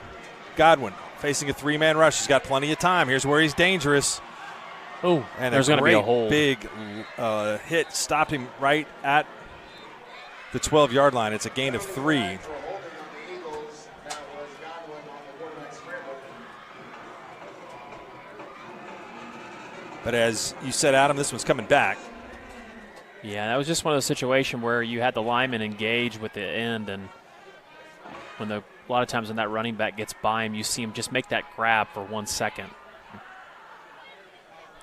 Godwin facing a 3-man rush. He's got plenty of time. Here's where he's dangerous. Oh, and there's going to be a hold. Big hit stopped him right at the 12-yard line. It's a gain of 3. But as you said, Adam, this one's coming back. Yeah, that was just one of those situations where you had the lineman engage with the end, and when a lot of times when that running back gets by him, you see him just make that grab for 1 second.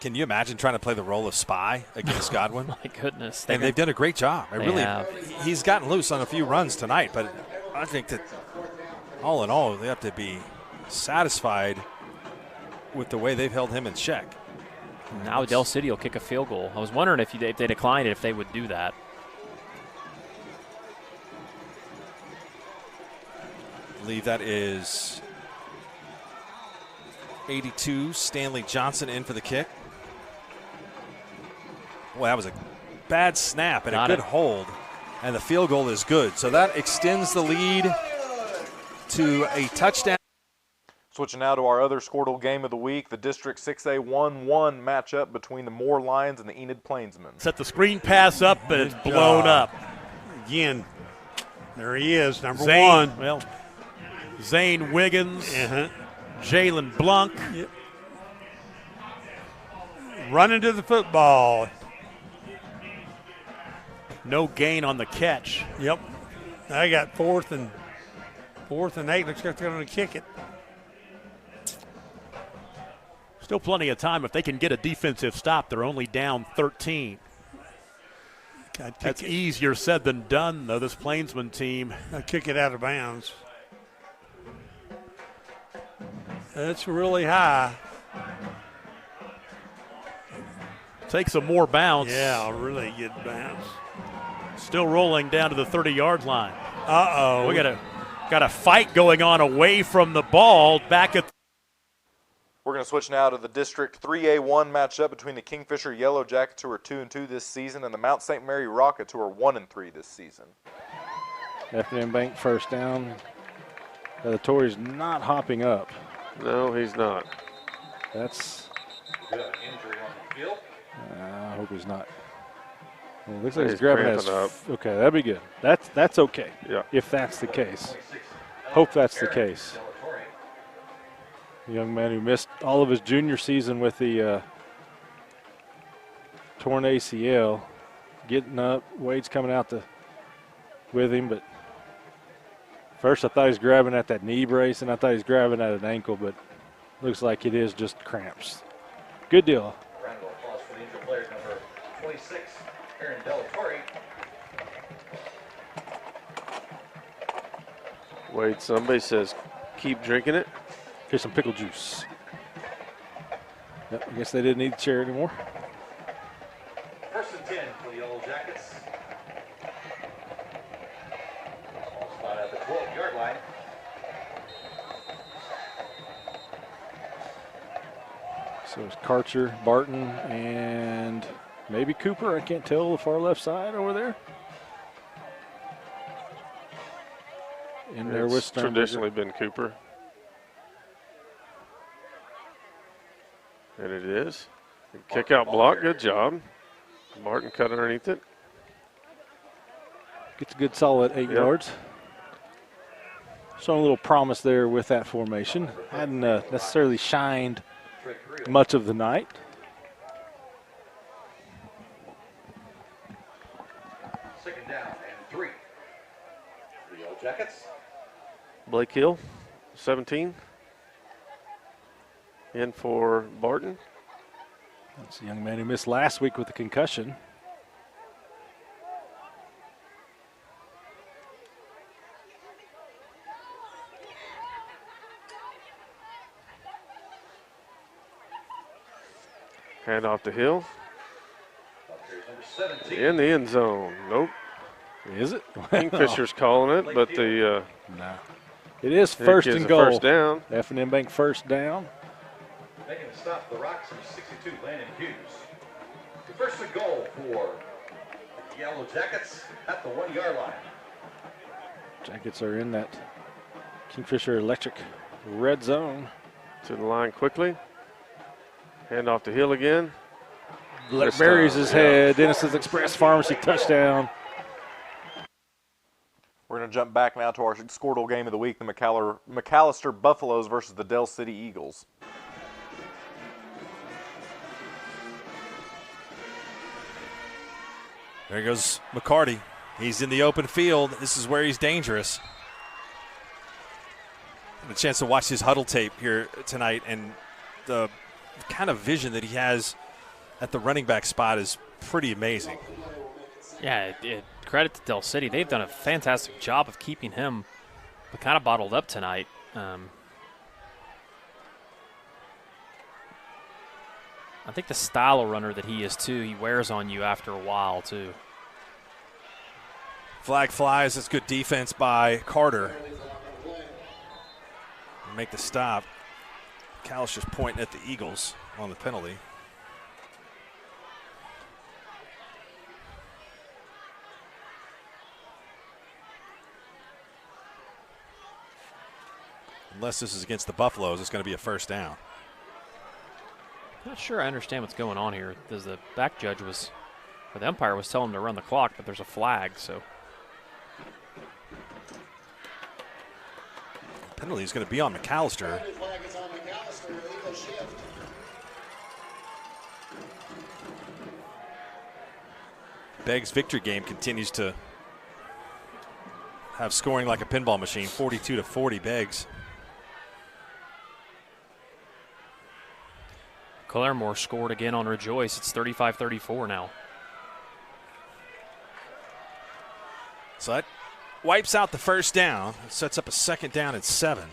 Can you imagine trying to play the role of spy against Godwin? My goodness. And they've done a great job. He's gotten loose on a few runs tonight, but I think that all in all, they have to be satisfied with the way they've held him in check. Now Del City will kick a field goal. I was wondering if they declined it, if they would do that. I believe that is 82, Stanley Johnson in for the kick. Boy, that was a bad snap and a good hold, and the field goal is good. So that extends the lead to a touchdown. Switching now to our other Skordle game of the week, the District 6A 1-1 matchup between the Moore Lions and the Enid Plainsmen. Set the screen pass up, but it's blown up. Again, there he is, number Zane, 1. Well, Zane Wiggins, Jalen Blunk. Yep. Running to the football. No gain on the catch. Yep. I got 4th and 8. Looks like they're going to kick it. Still plenty of time. If they can get a defensive stop, they're only down 13. That's easier said than done, though, this Plainsman team. I'll kick it out of bounds. That's really high. Takes a more bounce. Yeah, really good bounce. Still rolling down to the 30-yard line. Uh-oh. We got a fight going on away from the ball back at. We're going to switch now to the District 3A1 matchup between the Kingfisher Yellow Jackets, who are 2-2 this season, and the Mount St. Mary Rockets, who are 1-3 this season. F&M Bank first down. The Tory's not hopping up. No, he's not. That's. Good injury on the field. I hope he's not. It looks like He's he's grabbing cramping his. up. Okay, that'd be good. That's okay. Yeah. If that's the case. Hope that's the case. A young man who missed all of his junior season with the torn ACL, getting up. Wade's coming out with him, but first I thought he was grabbing at that knee brace, and I thought he was grabbing at an ankle, but looks like it is just cramps. Good deal. Round of applause for the injured player, number 26, Aaron Delatorre. Wait, somebody says keep drinking it. Here's some pickle juice. Yep, I guess they didn't need the chair anymore. First and 10 for the Yellow Jackets. Ball spot at the 12-yard line. So it's Karcher, Barton, and maybe Cooper. I can't tell the far left side over there. In there with It's traditionally been Cooper. And it is. Kick out block, good job. Barton cut underneath it. Gets a good solid 8 yards. Showing a little promise there with that formation. Hadn't necessarily shined much of the night. Second down and 3 for the Yellow Jackets. Blake Hill, 17. In for Barton. That's a young man who missed last week with a concussion. Hand off to Hill. Number 17. In the end zone. Nope. Is it? Kingfisher's calling it, but the no. It is it first gives and a goal. First down. F&M Bank first down. Making the stop the Rocks from 62, Landon Hughes. The first and goal for the Yellow Jackets at the 1-yard line. Jackets are in that Kingfisher Electric red zone. To the line quickly. Hand off to Hill again. Buries his head. Dennis's Express Pharmacy touchdown. We're going to jump back now to our Skordle game of the week, the McAllister Buffaloes versus the Dell City Eagles. There goes McCarty. He's in the open field. This is where he's dangerous. A chance to watch his huddle tape here tonight, and the kind of vision that he has at the running back spot is pretty amazing. Yeah, credit to Dell City. They've done a fantastic job of keeping him kind of bottled up tonight. I think the style of runner that he is, too, he wears on you after a while, too. Flag flies. That's good defense by Carter. Make the stop. McAllister's pointing at the Eagles on the penalty. Unless this is against the Buffaloes, it's going to be a first down. Not sure I understand what's going on here. Because the back judge was, or the umpire was telling him to run the clock, but there's a flag, so. Penalty is going to be on McAllister. Beggs' victory game continues to have scoring like a pinball machine, 42-40 Beggs. Claremore scored again on Rejoice. It's 35-34 now. So that wipes out the first down. It sets up a second down and 7.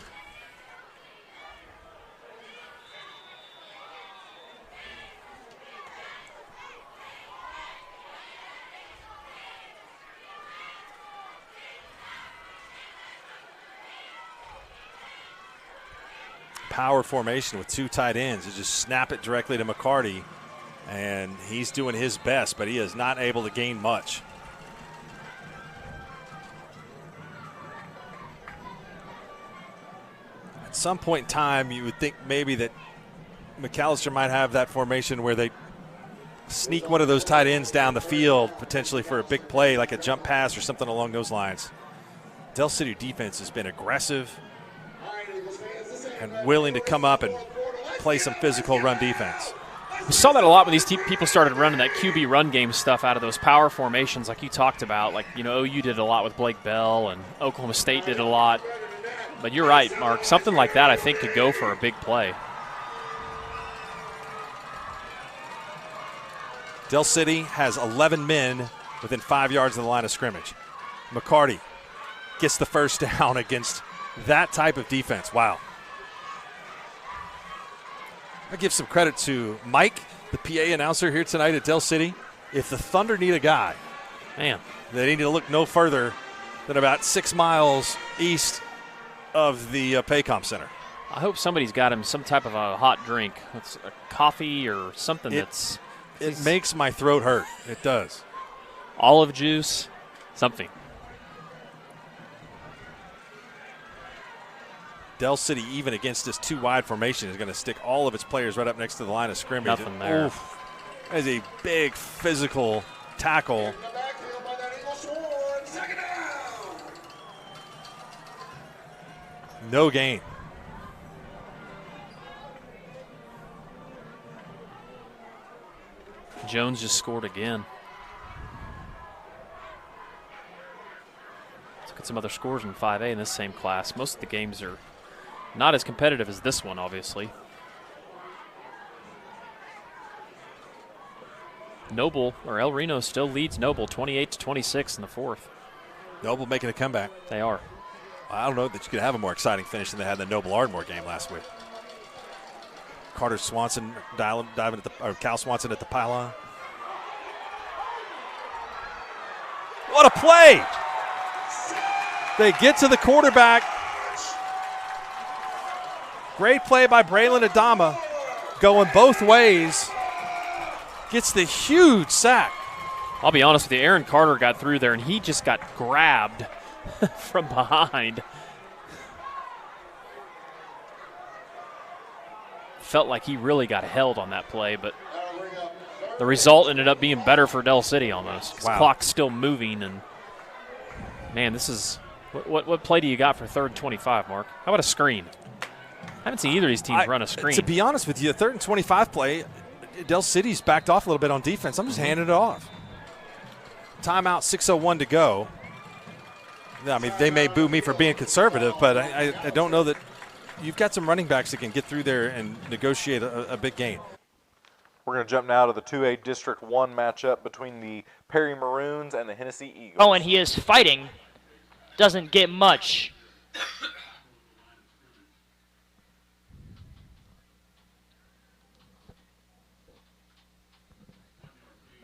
Power formation with 2 tight ends. You just snap it directly to McCarty, and he's doing his best, but he is not able to gain much. At some point in time, you would think maybe that McAllister might have that formation where they sneak one of those tight ends down the field, potentially for a big play like a jump pass or something along those lines. Dell City defense has been aggressive and willing to come up and play some physical run defense. We saw that a lot when these people started running that QB run game stuff out of those power formations like you talked about. Like, you know, OU did a lot with Blake Bell and Oklahoma State did a lot. But you're right, Mark. Something like that I think could go for a big play. Del City has 11 men within 5 yards of the line of scrimmage. McCarty gets the first down against that type of defense. Wow. I give some credit to Mike, the PA announcer here tonight at Del City. If the Thunder need a guy, man, they need to look no further than about 6 miles east of the Paycom Center. I hope somebody's got him some type of a hot drink. It's a coffee or something It makes my throat hurt. It does. Olive juice, something. Del City, even against this 2-wide formation, is going to stick all of its players right up next to the line of scrimmage. Nothing there. Oof. That is a big physical tackle. No gain. Jones just scored again. Let's look at some other scores in 5A in this same class. Most of the games are not as competitive as this one, obviously. Noble, or El Reno, still leads Noble 28-26 in the fourth. Noble making a comeback. They are. I don't know that you could have a more exciting finish than they had in the Noble Ardmore game last week. Carter Swanson diving at or Cal Swanson at the pylon. What a play! They get to the quarterback. Great play by Braylon Adama, going both ways. Gets the huge sack. I'll be honest with you, Aaron Carter got through there, and he just got grabbed from behind. Felt like he really got held on that play, but the result ended up being better for Del City almost. Wow. Clock's still moving, and man, this is what play do you got for 3rd and 25, Mark? How about a screen? I haven't seen either of these teams run a screen. To be honest with you, the 3rd and 25 play, Del City's backed off a little bit on defense. I'm just handing it off. Timeout, 6:01 to go. I mean, they may boo me for being conservative, but I don't know that you've got some running backs that can get through there and negotiate a big gain. We're going to jump now to the 2A District 1 matchup between the Perry Maroons and the Hennessy Eagles. Oh, and he is fighting. Doesn't get much.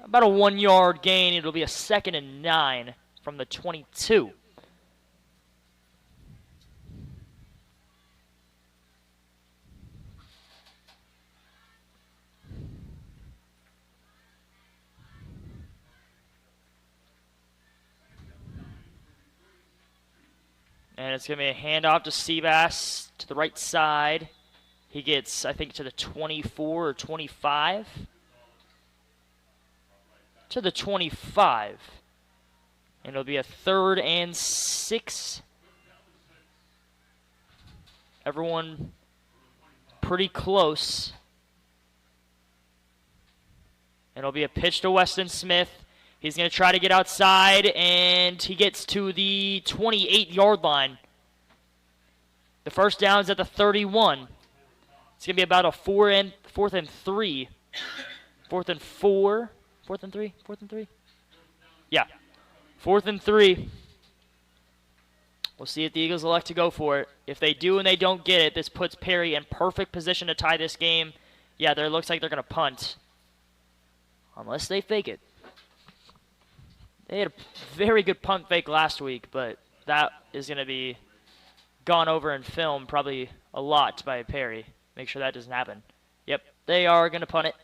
About a 1-yard gain. It'll be a 2nd and 9 from the 22. And it's going to be a handoff to Seabass to the right side. He gets, I think, to the 24 or 25. To the 25. And it'll be a 3rd and 6. Everyone pretty close. And it'll be a pitch to Weston Smith. He's going to try to get outside, and he gets to the 28-yard line. The first down's at the 31. It's going to be about a 4th and 3. 4th and 4. 4th and 3? 4th and 3? Yeah. 4th and 3. We'll see if the Eagles elect to go for it. If they do and they don't get it, this puts Perry in perfect position to tie this game. Yeah, it looks like they're going to punt. Unless they fake it. They had a very good punt fake last week, but that is going to be gone over in film probably a lot by Perry. Make sure that doesn't happen. Yep, they are going to punt it.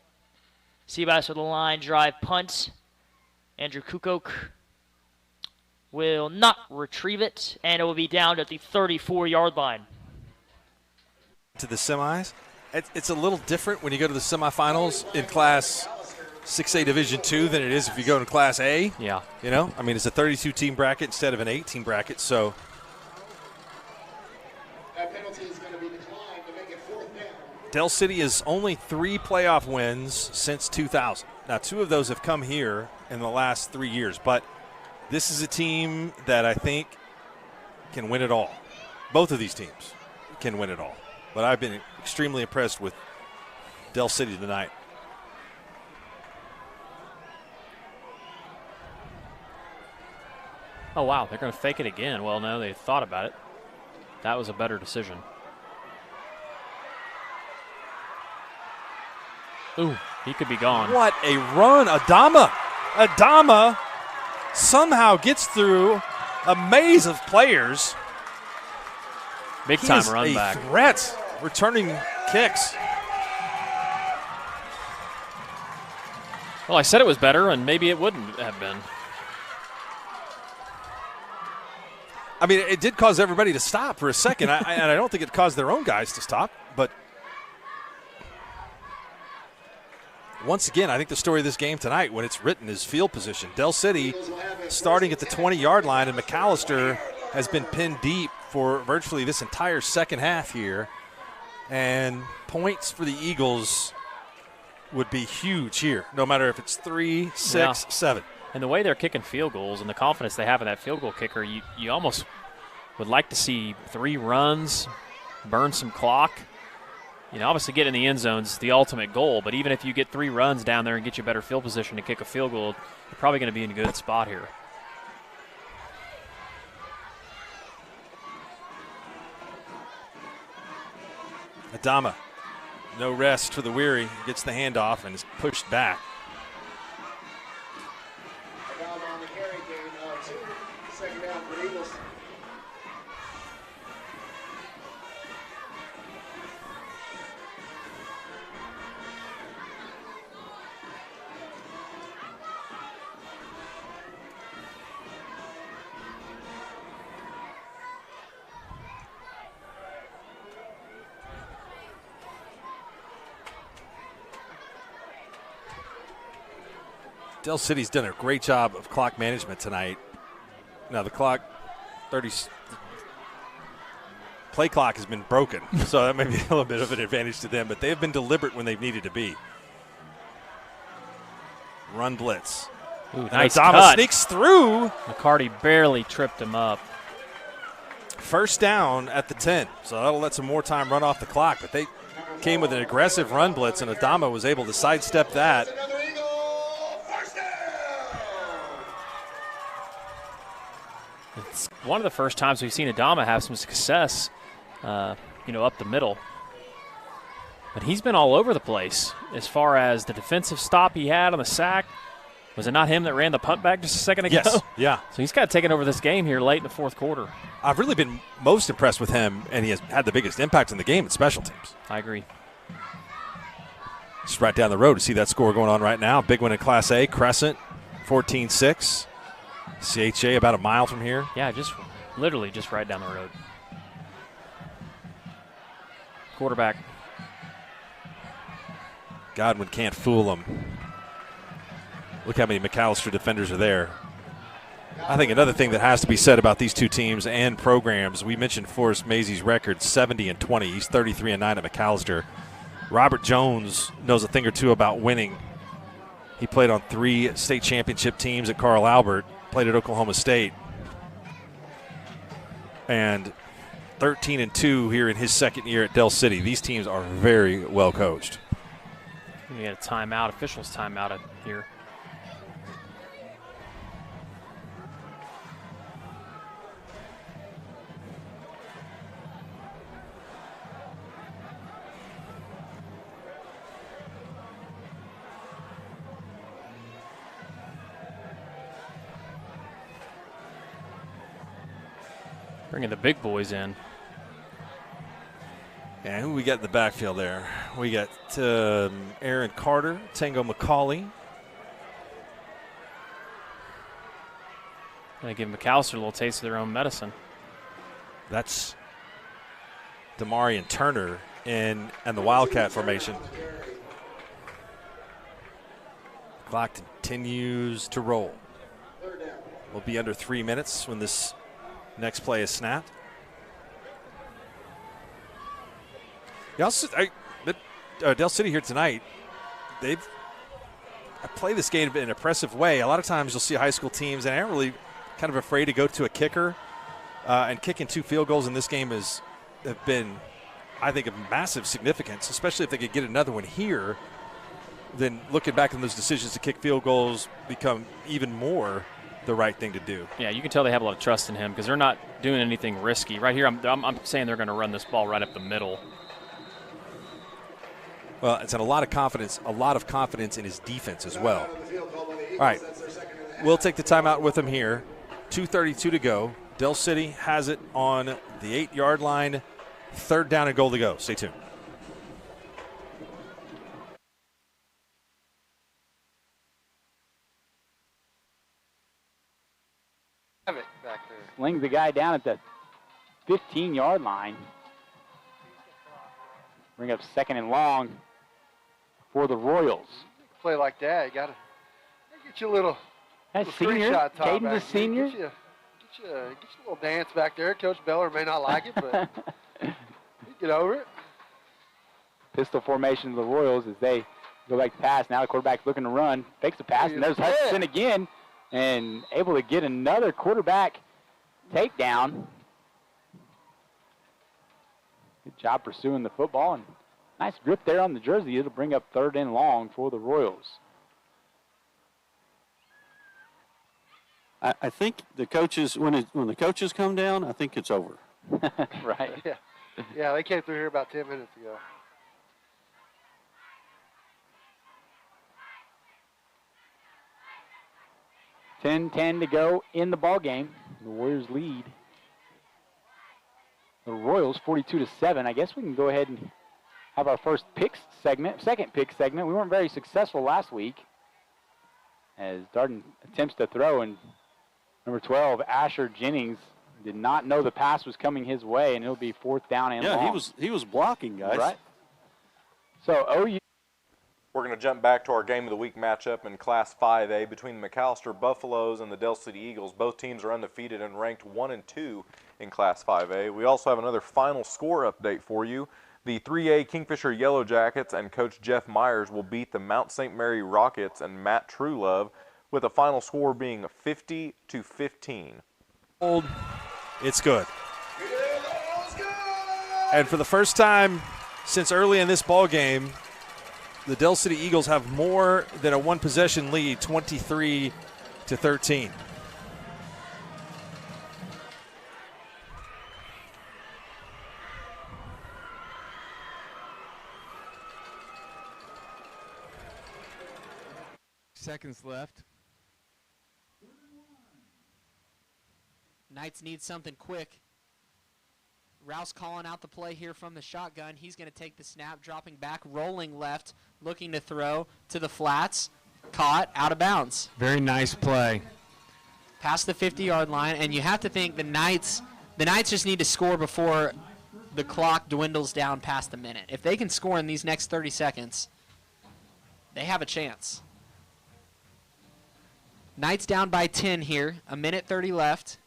Seabass with a line drive punt. Andrew Kukok will not retrieve it, and it will be down at the 34-yard line. To the semis, it's a little different when you go to the semifinals in Class 6A Division II than it is if you go to Class A. Yeah. You know, I mean, it's a 32-team bracket instead of an 18 bracket, so. That penalty is going to be declined to make it 4th down. Del City has only 3 playoff wins since 2000. Now, 2 of those have come here in the last 3 years, but this is a team that I think can win it all. Both of these teams can win it all. But I've been extremely impressed with Del City tonight. Oh, wow, they're going to fake it again. Well, no, they thought about it. That was a better decision. Ooh, he could be gone. What a run. Adama somehow gets through a maze of players. Big He time is run a back. threat returning kicks. Well, I said it was better, and maybe it wouldn't have been. I mean, it did cause everybody to stop for a second, and I don't think it caused their own guys to stop. But once again, I think the story of this game tonight, when it's written, is field position. Del City starting at the 20-yard line, and McAllister has been pinned deep for virtually this entire second half here. And points for the Eagles would be huge here, no matter if it's 3, 6, 7. And the way they're kicking field goals and the confidence they have in that field goal kicker, you almost would like to see 3 runs, burn some clock. You know, obviously getting in the end zone is the ultimate goal, but even if you get 3 runs down there and get you better field position to kick a field goal, you're probably going to be in a good spot here. Adama, no rest for the weary, gets the handoff and is pushed back. Adama on the carry, gain of 2. Second down for the Eagles. Del City's done a great job of clock management tonight. Now the clock, play clock has been broken, so that may be a little bit of an advantage to them, but they have been deliberate when they've needed to be. Run blitz. Ooh, nice Adama cut. sneaks through. McCarty barely tripped him up. First down at the 10, so that'll let some more time run off the clock, but they came with an aggressive run blitz, and Adama was able to sidestep that. It's one of the first times we've seen Adama have some success, up the middle. But he's been all over the place as far as the defensive stop he had on the sack. Was it not him that ran the punt back just a second ago? Yes, yeah. So he's got taken over this game here late in the fourth quarter. I've really been most impressed with him, and he has had the biggest impact in the game at special teams. I agree. Just right down the road to see that score going on right now. Big one in Class A, Crescent, 14-6. CHA about a mile from here. Yeah, literally just right down the road. Quarterback. Godwin can't fool him. Look how many McAllister defenders are there. I think another thing that has to be said about these two teams and programs, we mentioned Forrest Mazey's record, 70-20. He's 33-9 at McAllister. Robert Jones knows a thing or two about winning. He played on 3 state championship teams at Carl Albert, played at Oklahoma State. And 13-2 here in his second year at Del City. These teams are very well coached. We got a timeout, officials timeout here. Bringing the big boys in. And who we got in the backfield there? We got Aaron Carter, Tango McCauley. Going to give McAllister a little taste of their own medicine. That's Damarian Turner and the Wildcat formation. Clock continues to roll. We'll be under 3 minutes when this next play is snapped. Del City here tonight, they've played this game in an impressive way. A lot of times you'll see high school teams, and they're really kind of afraid to go to a kicker. And kicking 2 field goals in this game have been, I think, of massive significance, especially if they could get another one here. Then looking back on those decisions to kick field goals become even more the right thing to do. Yeah, you can tell they have a lot of trust in him because they're not doing anything risky. Right here, I'm saying they're going to run this ball right up the middle. Well, it's a lot of confidence in his defense as well. All right, we'll take the timeout with him here. 2:32 to go. Del City has it on the 8-yard line. 3rd down and goal to go. Stay tuned. Have it back there. Slings the guy down at the 15-yard line. Bring up 2nd and long for the Royals. Play like that, you gotta get you a little. That's little senior. screenshot top Caden's back a there. senior. Get you a little dance back there. Coach Beller may not like it, but you get over it. Pistol formation of the Royals as they go back to pass. Now the quarterback's looking to run. Fakes the pass, and there's Hutchinson again, and able to get another quarterback takedown. Good job pursuing the football, and nice grip there on the jersey. It'll bring up 3rd and long for the Royals. I think the coaches, when the coaches come down, I think it's over. Right. Yeah, they came through here about 10 minutes ago. $10 to go in the ball game. The Warriors lead the Royals 42-7. I guess we can go ahead and have our second pick segment. We weren't very successful last week as Darden attempts to throw, and number 12, Asher Jennings, did not know the pass was coming his way, and it'll be 4th down and long. Yeah, he was blocking, guys. Right. So OU. We're going to jump back to our Game of the Week matchup in Class 5A between the McAllister Buffaloes and the Del City Eagles. Both teams are undefeated and ranked 1 and 2 in Class 5A. We also have another final score update for you. The 3A Kingfisher Yellow Jackets and Coach Jeff Myers will beat the Mount St. Mary Rockets and Matt Truelove, with a final score being 50-15. It's good. And for the first time since early in this ball game, the Del City Eagles have more than a one-possession lead, 23-13. Seconds left. Knights need something quick. Rouse calling out the play here from the shotgun. He's going to take the snap, dropping back, rolling left, looking to throw to the flats. Caught, out of bounds. Very nice play. Past the 50-yard line, and you have to think the Knights just need to score before the clock dwindles down past the minute. If they can score in these next 30 seconds, they have a chance. Knights down by 10 here, 1:30 left.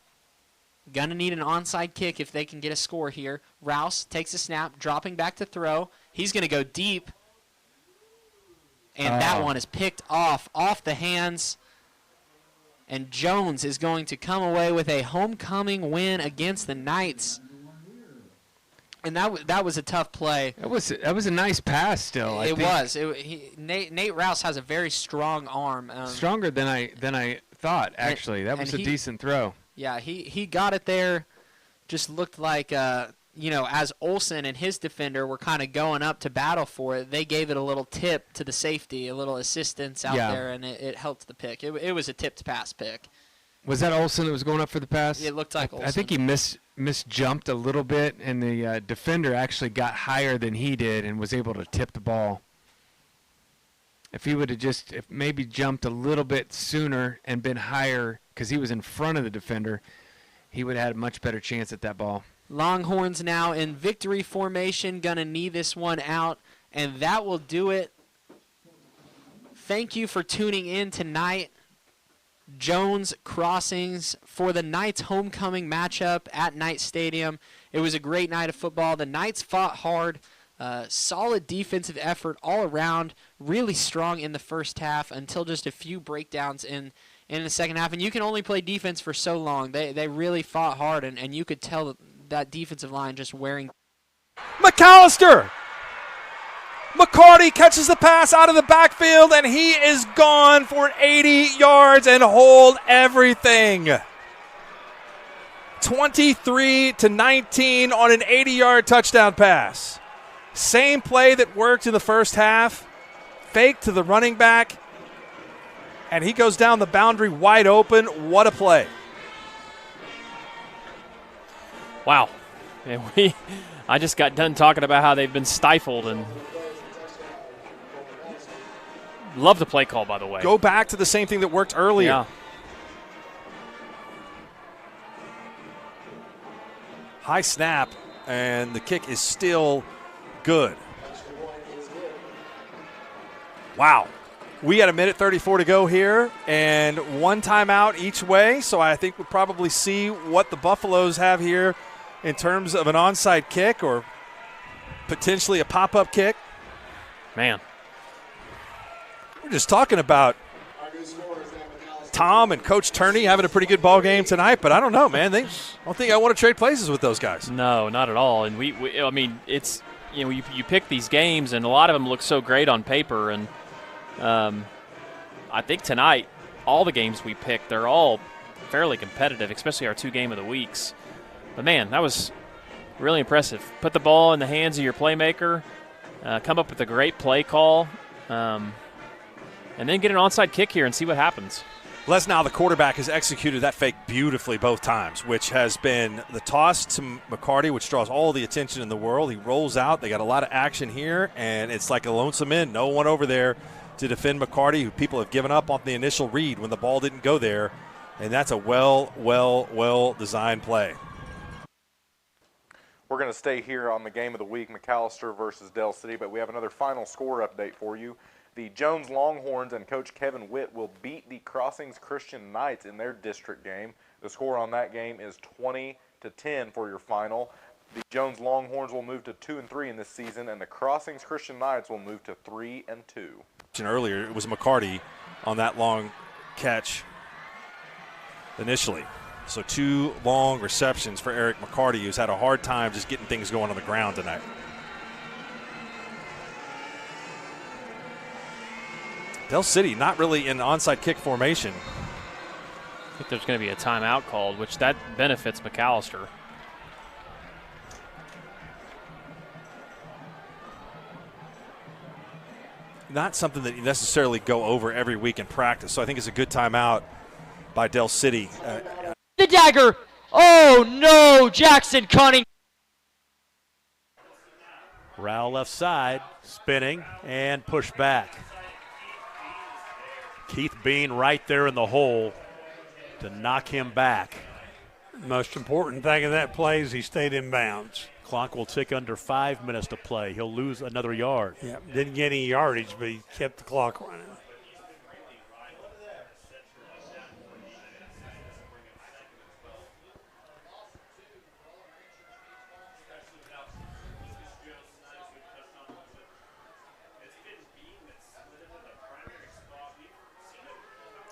Gonna need an onside kick if they can get a score here. Rouse takes a snap, dropping back to throw. He's gonna go deep. And that one is picked off the hands. And Jones is going to come away with a homecoming win against the Knights. And that was a tough play. That was a nice pass still. It was. Nate Rouse has a very strong arm. Stronger than I thought, actually. That was a decent throw. Yeah, he got it there. Just looked like, as Olsen and his defender were kind of going up to battle for it, they gave it a little tip to the safety, a little assistance out there, and it helped the pick. It was a tipped pass pick. Was that Olsen that was going up for the pass? It looked like Olsen. I think he misjumped a little bit, and the defender actually got higher than he did and was able to tip the ball. If he would have maybe jumped a little bit sooner and been higher because he was in front of the defender, he would have had a much better chance at that ball. Longhorns now in victory formation, gonna knee this one out, and that will do it. Thank you for tuning in tonight. Jones Crossings for the Knights homecoming matchup at Knight Stadium. It was a great night of football. The Knights fought hard. Solid defensive effort all around. Really strong in the first half until just a few breakdowns in the second half. And you can only play defense for so long. They really fought hard, and you could tell that defensive line just wearing. McAllister McCarty catches the pass out of the backfield, and he is gone for 80 yards and hold everything. 23-19 on an 80-yard touchdown pass. Same play that worked in the first half. Fake to the running back, and he goes down the boundary wide open. What a play. Wow. And I just got done talking about how they've been stifled, and love the play call, by the way. Go back to the same thing that worked earlier. Yeah. High snap, and the kick is still good. Wow. We got 1:34 to go here, and one timeout each way, so I think we'll probably see what the Buffaloes have here in terms of an onside kick or potentially a pop-up kick. Man. We're just talking about Tom and Coach Turney having a pretty good ball game tonight, but I don't know, man. I don't think I want to trade places with those guys. No, not at all. And I mean, it's, you know, you pick these games, and a lot of them look so great on paper, and I think tonight, all the games we picked, they're all fairly competitive, especially our 2 game of the weeks. But, man, that was really impressive. Put the ball in the hands of your playmaker, come up with a great play call, and then get an onside kick here and see what happens. Les, now the quarterback has executed that fake beautifully both times, which has been the toss to McCarty, which draws all the attention in the world. He rolls out. They got a lot of action here, and it's like a lonesome in. No one over there to defend McCarty, who people have given up on the initial read when the ball didn't go there, and that's a well-designed play. We're going to stay here on the game of the week, McAllister versus Dell City, but we have another final score update for you. The Jones Longhorns and Coach Kevin Witt will beat the Crossings Christian Knights in their district game. The score on that game is 20-10 for your final. The Jones Longhorns will move to 2-3 in this season, and the Crossings Christian Knights will move to 3-2. Earlier, it was McCarty on that long catch initially. So 2 long receptions for Eric McCarty, who's had a hard time just getting things going on the ground tonight. Dell City not really in onside kick formation. I think there's going to be a timeout called, which that benefits McAllister. Not something that you necessarily go over every week in practice, so I think it's a good timeout by Dell City. The dagger. Oh, no. Jackson Cunning. Rowell left side, spinning, and push back. Keith Bean right there in the hole to knock him back. Most important thing in that play is he stayed in bounds. Clock will tick under 5 minutes to play. He'll lose another yard. Yeah, didn't get any yardage, but he kept the clock running.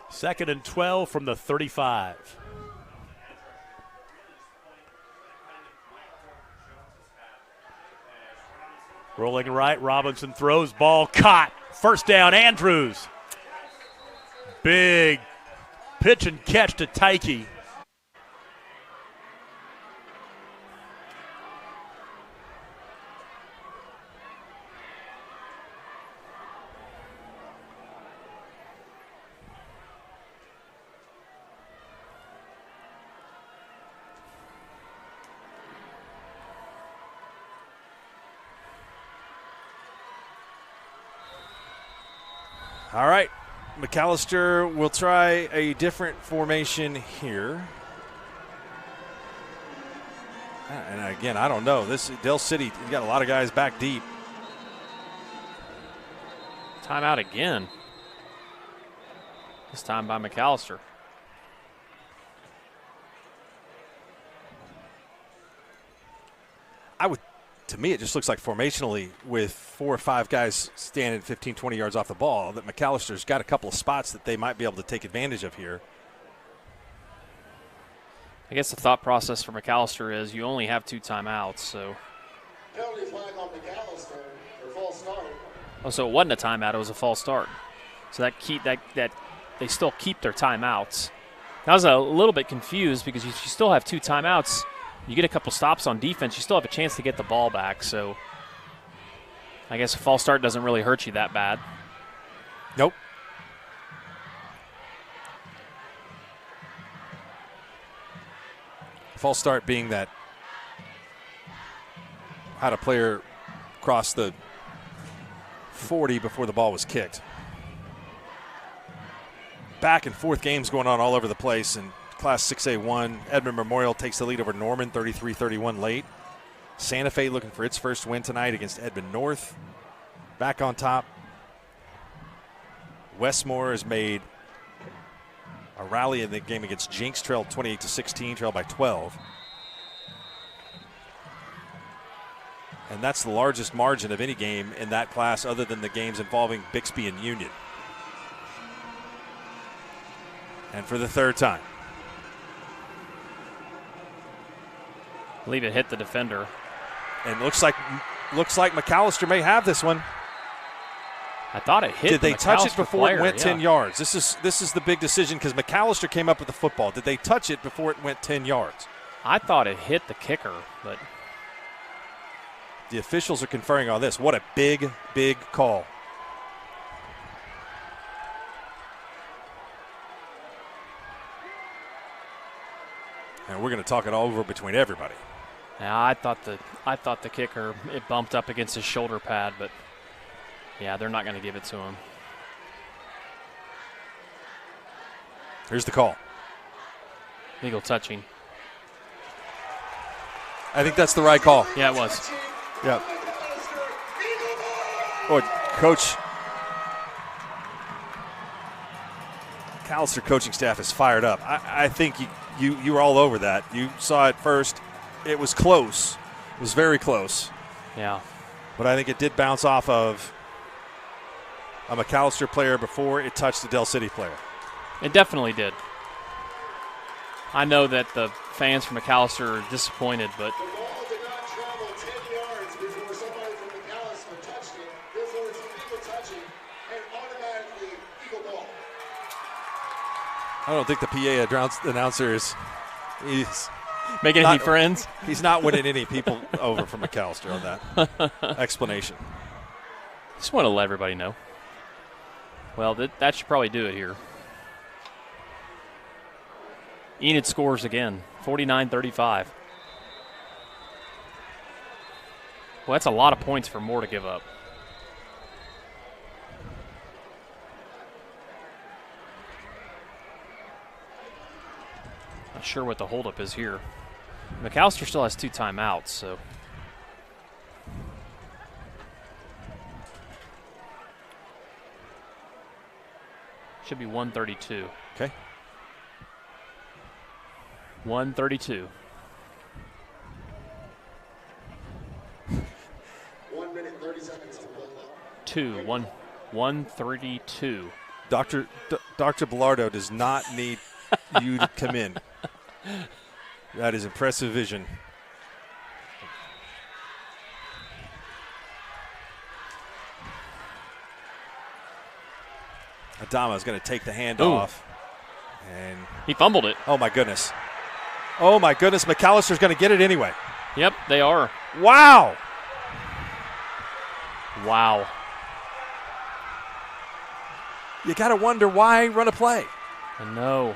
Second and 12 from the 35. Rolling right, Robinson throws, ball caught. First down, Andrews. Big pitch and catch to Tyke. All right, McAllister will try a different formation here. And again, I don't know. This Dell City, you got a lot of guys back deep. Timeout again. This time by McAllister. To me, it just looks like formationally with 4 or 5 guys standing 15, 20 yards off the ball that McAllister's got a couple of spots that they might be able to take advantage of here. I guess the thought process for McAllister is you only have 2 timeouts, so flag on McAllister for false start. Oh, so it wasn't a timeout; it was a false start. So that they still keep their timeouts. I was a little bit confused because you still have 2 timeouts. You get a couple stops on defense, you still have a chance to get the ball back. So I guess a false start doesn't really hurt you that bad. Nope. False start being that had a player cross the 40 before the ball was kicked. Back and forth games going on all over the place in Class 6A1. Edmond Memorial takes the lead over Norman 33-31 late. Santa Fe looking for its first win tonight against Edmond North. Back on top. Westmore has made a rally in the game against Jinx, trailed 28-16, trailed by 12. And that's the largest margin of any game in that class other than the games involving Bixby and Union. And for the third time. I believe it hit the defender. And looks like McAllister may have this one. I thought it hit. Did they touch it before it went 10 yeah. yards? This is the big decision because McAllister came up with the football. Did they touch it before it went 10 yards? I thought it hit the kicker, but the officials are conferring on this. What a big, big call. And we're going to talk it all over between everybody. yeah, I thought the kicker, it bumped up against his shoulder pad, but yeah, they're not going to give it to him. Here's the call. Legal touching. I think that's the right call. Yeah, it was. Yep. Boy, Coach McAllister coaching staff is fired up. I think you were all over that. You saw it first. It was close. It was very close. Yeah. But I think it did bounce off of a McAllister player before it touched the Del City player. It definitely did. I know that the fans from McAllister are disappointed, but The ball did not travel 10 yards before somebody from McAllister touched it. Therefore, it's illegal touching and automatically Eagle ball. I don't think the PA announcer is making any friends. He's not winning any people over from McAllister on that explanation. Just want to let everybody know. Well, that should probably do it here. Enid scores again, 49-35. Well, that's a lot of points for Moore to give up. Not sure what the holdup is here. McAllister still has 2 timeouts, so. Should be 132. Okay. 132. 1 minute and 30 seconds to play. 132. Dr. Bellardo does not need you to come in. That is impressive vision. Adama is going to take the hand off. And he fumbled it. Oh, my goodness. Oh, my goodness. McAllister's going to get it anyway. Yep, they are. Wow. Wow. You got to wonder why run a play. I know.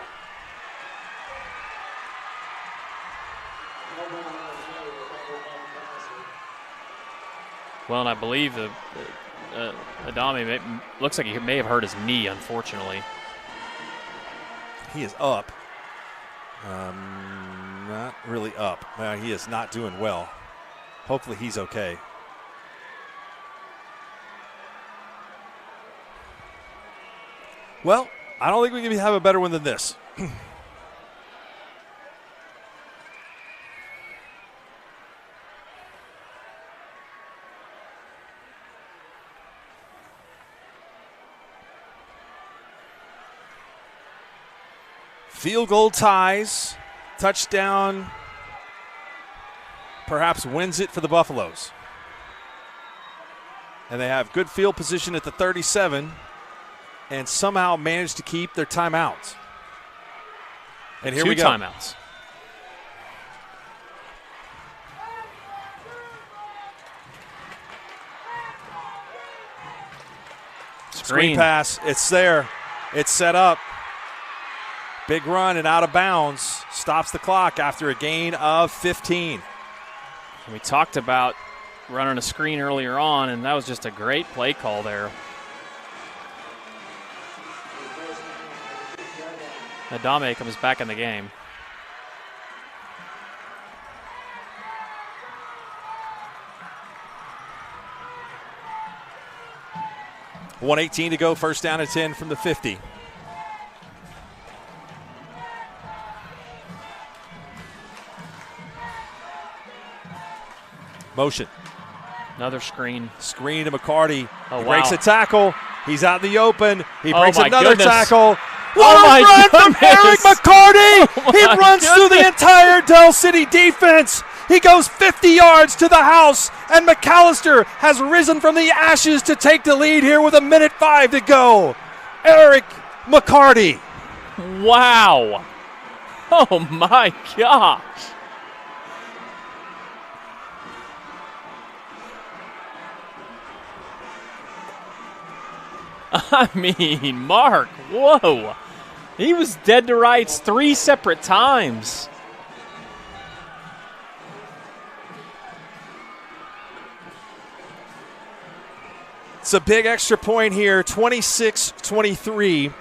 Well, and I believe Adami looks like he may have hurt his knee, unfortunately. He is up. Not really up. He is not doing well. Hopefully he's okay. Well, I don't think we can have a better one than this. Field goal ties, touchdown, perhaps wins it for the Buffaloes. And they have good field position at the 37 and somehow managed to keep their timeouts. And here we go. 2 timeouts. Screen pass. It's there. It's set up. Big run and out of bounds. Stops the clock after a gain of 15. We talked about running a screen earlier on, and that was just a great play call there. Adame comes back in the game. .118 to go, first down and 10 from the 50. Motion. Another screen. Screen to McCarty. Oh, He wow. breaks a tackle. He's out in the open. He Oh, breaks my another goodness. tackle. Oh, What a my run from goodness. Eric McCarty! Oh, He my runs through the goodness. entire Dell City defense. He goes 50 yards to the house, and McAllister has risen from the ashes to take the lead here with 1:05 to go. Eric McCarty. Wow. Oh, my gosh. I mean, Mark, whoa. He was dead to rights 3 separate times. It's a big extra point here, 26-23.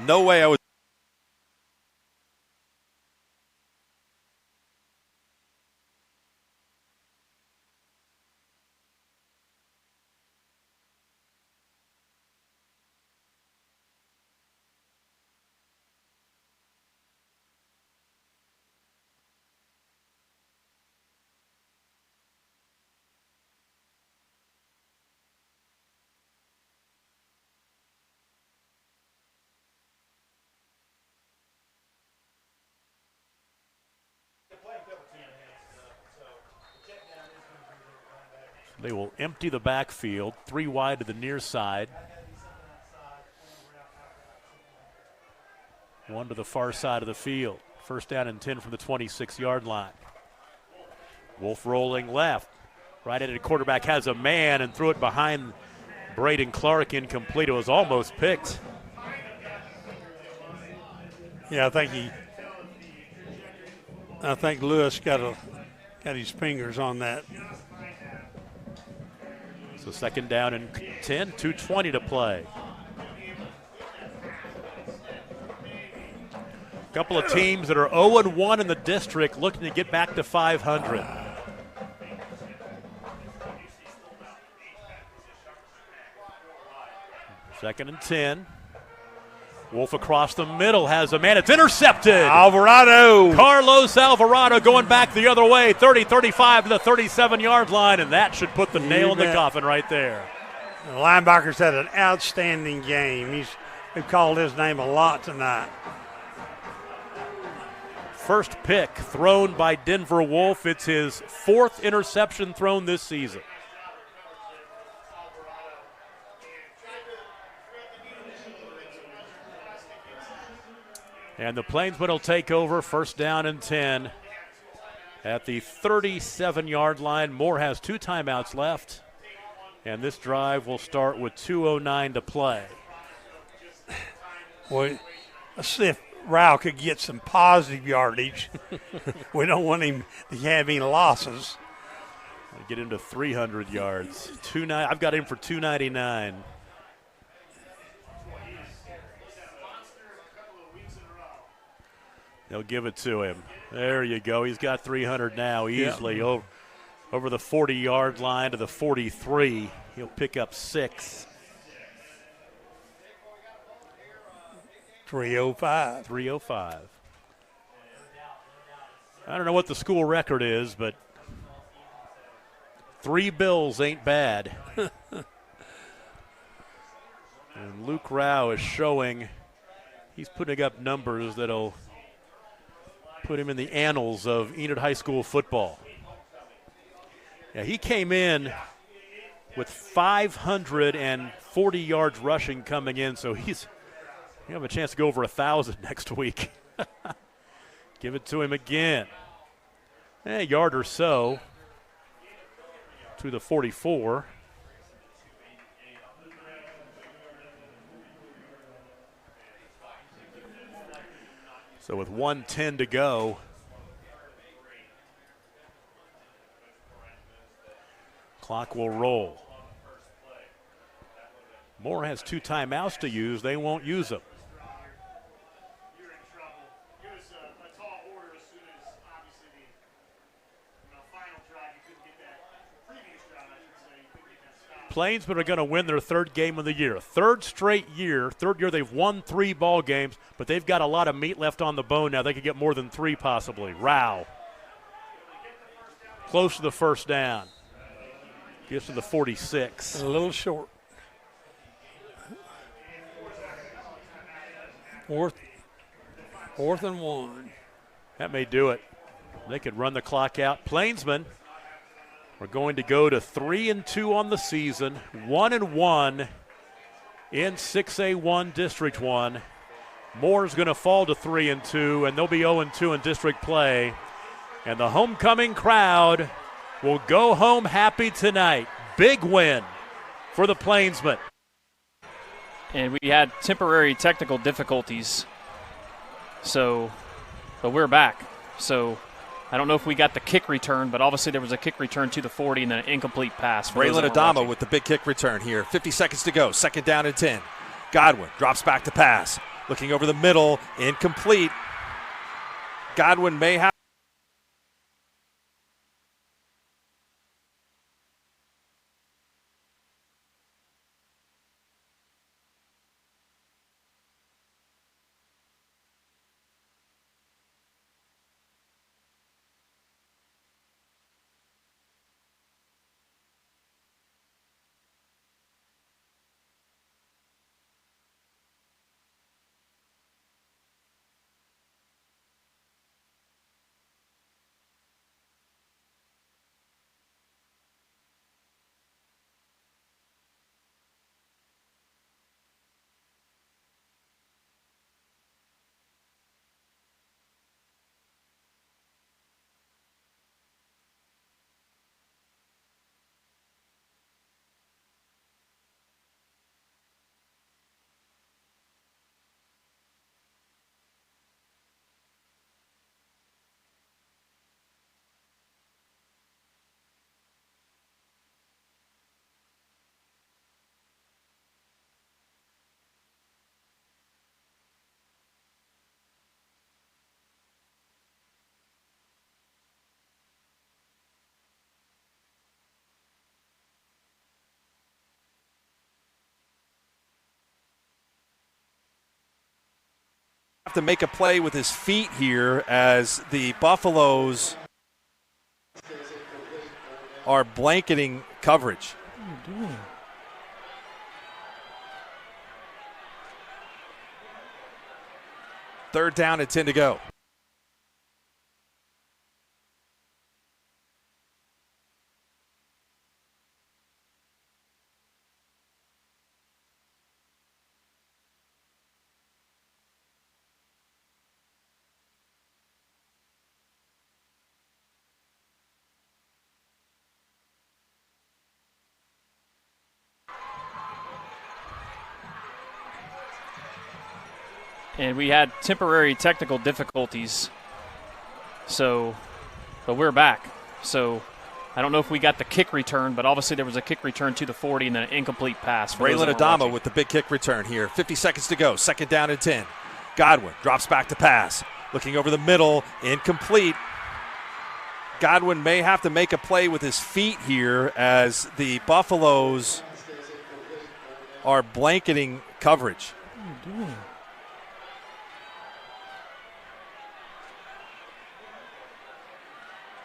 No way I would. They will empty the backfield, 3 wide to the near side. 1 to the far side of the field. First down and 10 from the 26-yard line. Wolf rolling left. Right-handed quarterback has a man and threw it behind Braden Clark, incomplete. It was almost picked. Yeah, I think Lewis got his fingers on that. So second down and 10, 2:20 to play. A couple of teams that are 0-1 in the district looking to get back to 500. Second and 10. Wolf across the middle has a man. It's intercepted. Alvarado. Carlos Alvarado going back the other way, 30-35 to the 37-yard line, and that should put the nail in the coffin right there. The linebackers had an outstanding game. We've called his name a lot tonight. First pick thrown by Denver Wolf. It's his 4th interception thrown this season. And the Plainsmen will take over, first down and 10 at the 37-yard line. Moore has 2 timeouts left, and this drive will start with 2:09 to play. Well, let's see if Rao could get some positive yardage. We don't want him to have any losses. Get him to 300 yards. I've got him for 299. They'll give it to him. There you go. He's got 300 now easily. Yep. Over the 40-yard line to the 43. He'll pick up 6. 305. 305. I don't know what the school record is, but 3 bills ain't bad. And Luke Rao is showing He's putting up numbers that'll put him in the annals of Enid High School football. Yeah, he came in with 540 yards rushing coming in, so you have a chance to go over 1,000 next week. Give it to him again. A yard or so to the 44. So with 1:10 to go, clock will roll. Moore has 2 timeouts to use. They won't use them. Plainsmen are going to win their 3rd game of the year. 3rd straight year. 3rd year they've won 3 ball games, but they've got a lot of meat left on the bone now. They could get more than 3 possibly. Rao. Close to the first down. Gets to the 46. A little short. Fourth and 1. That may do it. They could run the clock out. Plainsmen are going to go to 3-2 on the season, 1-1 in 6A1 District 1. Moore's going to fall to 3-2, and they'll be 0-2 in district play. And the homecoming crowd will go home happy tonight. Big win for the Plainsmen. And we had temporary technical difficulties, but we're back. So I don't know if we got the kick return, but obviously there was a kick return to the 40 and then an incomplete pass. Braylon Adama with the big kick return here. 50 seconds to go. 2nd down and 10. Godwin drops back to pass. Looking over the middle. Incomplete. Godwin may have to make a play with his feet here as the Buffaloes are blanketing coverage. What are you doing? Third down and 10 to go. And we had temporary technical difficulties, but we're back. So I don't know if we got the kick return, but obviously there was a kick return to the 40 and then an incomplete pass. Braylon Adama with the big kick return here. 50 seconds to go. 2nd down and 10. Godwin drops back to pass. Looking over the middle. Incomplete. Godwin may have to make a play with his feet here as the Buffaloes are blanketing coverage. What are you doing?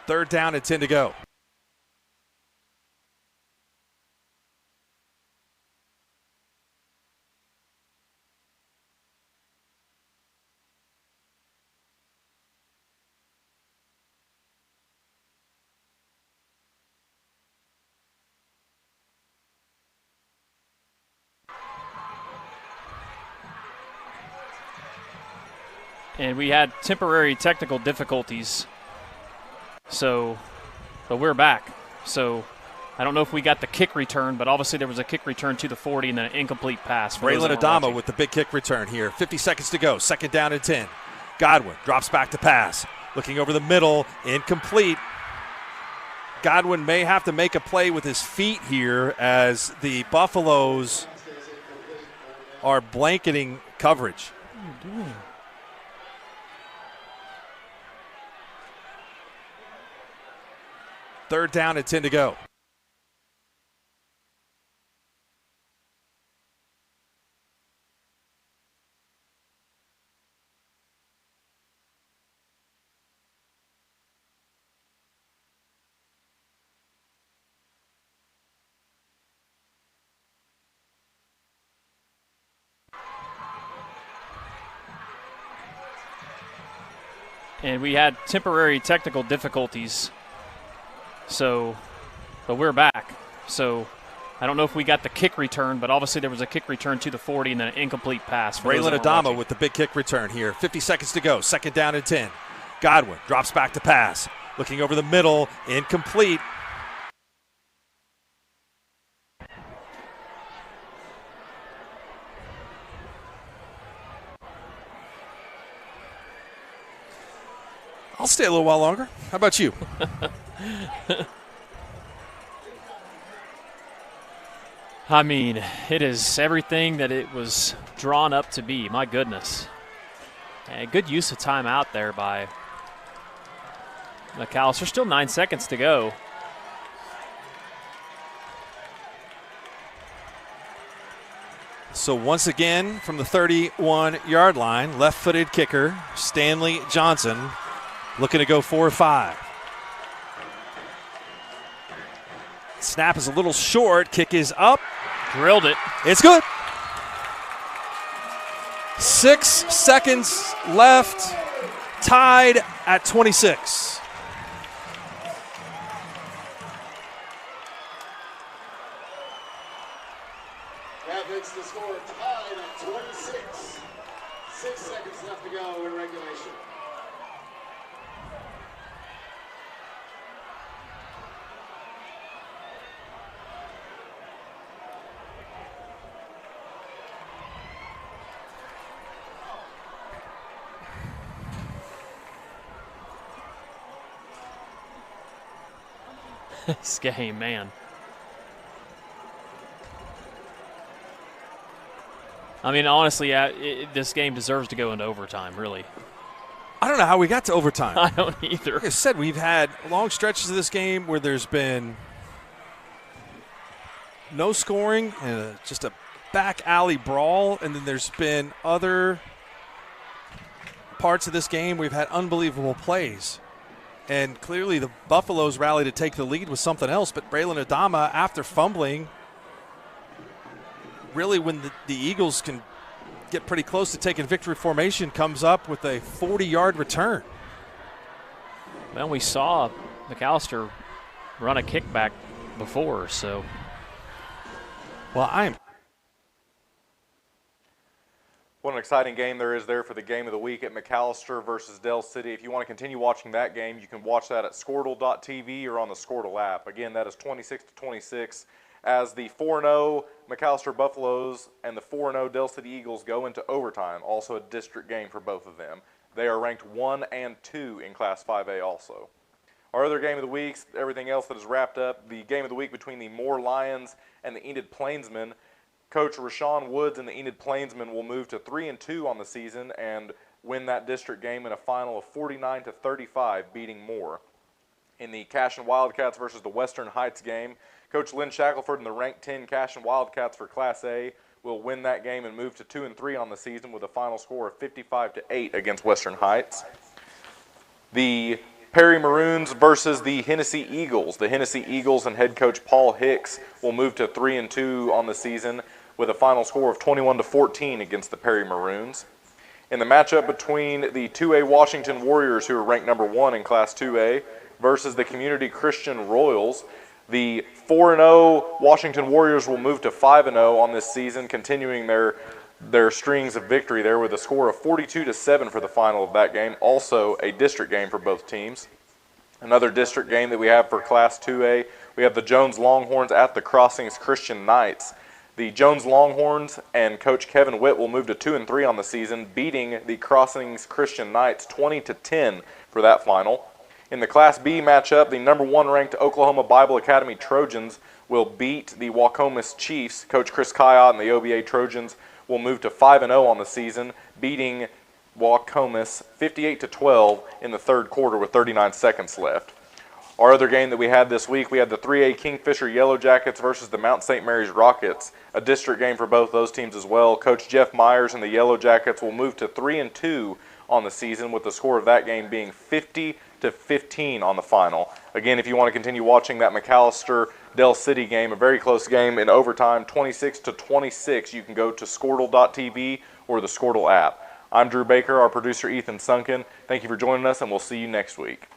Third down and 10 to go. And we had temporary technical difficulties, but we're back. So I don't know if we got the kick return, but obviously there was a kick return to the 40 and then an incomplete pass. Braylon Adama with the big kick return here. 50 seconds to go. 2nd down and 10. Godwin drops back to pass. Looking over the middle. Incomplete. Godwin may have to make a play with his feet here as the Buffaloes are blanketing coverage. What are you doing? Third down and 10 to go. And we had temporary technical difficulties, but we're back. So I don't know if we got the kick return, but obviously there was a kick return to the 40 and then an incomplete pass. Braylon Adama with the big kick return here. 50 seconds to go. 2nd down and 10. Godwin drops back to pass. Looking over the middle. Incomplete. I'll stay a little while longer. How about you? I mean, it is everything that it was drawn up to be. My goodness. And good use of timeout there by McAllister. Still 9 seconds to go. So once again, from the 31-yard line, left-footed kicker Stanley Johnson looking to go 4-5. Snap is a little short. Kick is up. Drilled it. It's good. 6 seconds left. Tied at 26. That makes the score tied at 26. 6 seconds left to go in regulation. This game, man. I mean, honestly, this game deserves to go into overtime, really. I don't know how we got to overtime. I don't either. Like I said, we've had long stretches of this game where there's been no scoring and just a back alley brawl, and then there's been other parts of this game we've had unbelievable plays. And clearly the Buffaloes rally to take the lead with something else, but Braylon Adama, after fumbling, really when the Eagles can get pretty close to taking victory formation, comes up with a 40-yard return. Well, we saw McAllister run a kickback before, so. Well, What an exciting game there is there for the game of the week at McAllister versus Dell City. If you want to continue watching that game, you can watch that at Skordle.tv or on the Skordle app. Again, that is 26-26 as the 4-0 McAllister Buffaloes and the 4-0 Dell City Eagles go into overtime. Also a district game for both of them. They are ranked 1 and 2 in Class 5A also. Our other game of the week, everything else that is wrapped up, the game of the week between the Moore Lions and the Enid Plainsmen. Coach Rashawn Woods and the Enid Plainsmen will move to 3-2 on the season and win that district game in a final of 49-35, beating Moore. In the Cashin Wildcats versus the Western Heights game, Coach Lynn Shackelford and the ranked 10 Cashin Wildcats for Class A will win that game and move to 2-3 on the season with a final score of 55-8 against Western Heights. The Perry Maroons versus the Hennessy Eagles. The Hennessy Eagles and head coach Paul Hicks will move to 3-2 on the season with a final score of 21-14 against the Perry Maroons. In the matchup between the 2A Washington Warriors, who are ranked number 1 in Class 2A, versus the Community Christian Royals, the 4-0 Washington Warriors will move to 5-0 on this season, continuing their their strings of victory there with a score of 42-7 for the final of that game. Also a district game for both teams. Another district game that we have for Class 2A, we have the Jones Longhorns at the Crossings Christian Knights. The Jones Longhorns and Coach Kevin Witt will move to 2-3 on the season, beating the Crossings Christian Knights 20-10 for that final. In the Class B matchup, the number 1 ranked Oklahoma Bible Academy Trojans will beat the Waukomis Chiefs. Coach Chris Kayott and the OBA Trojans will move to 5-0 on the season, beating Waukomis 58-12 in the third quarter with 39 seconds left. Our other game that we had this week, we had the 3A Kingfisher Yellow Jackets versus the Mount St. Mary's Rockets, a district game for both those teams as well. Coach Jeff Myers and the Yellow Jackets will move to 3-2 on the season, with the score of that game being 50-15 on the final. Again, if you want to continue watching that McAllister-Del City game, a very close game in overtime, 26-26, you can go to Skordle.tv or the Skordle app. I'm Drew Baker, our producer Ethan Sunken. Thank you for joining us, and we'll see you next week.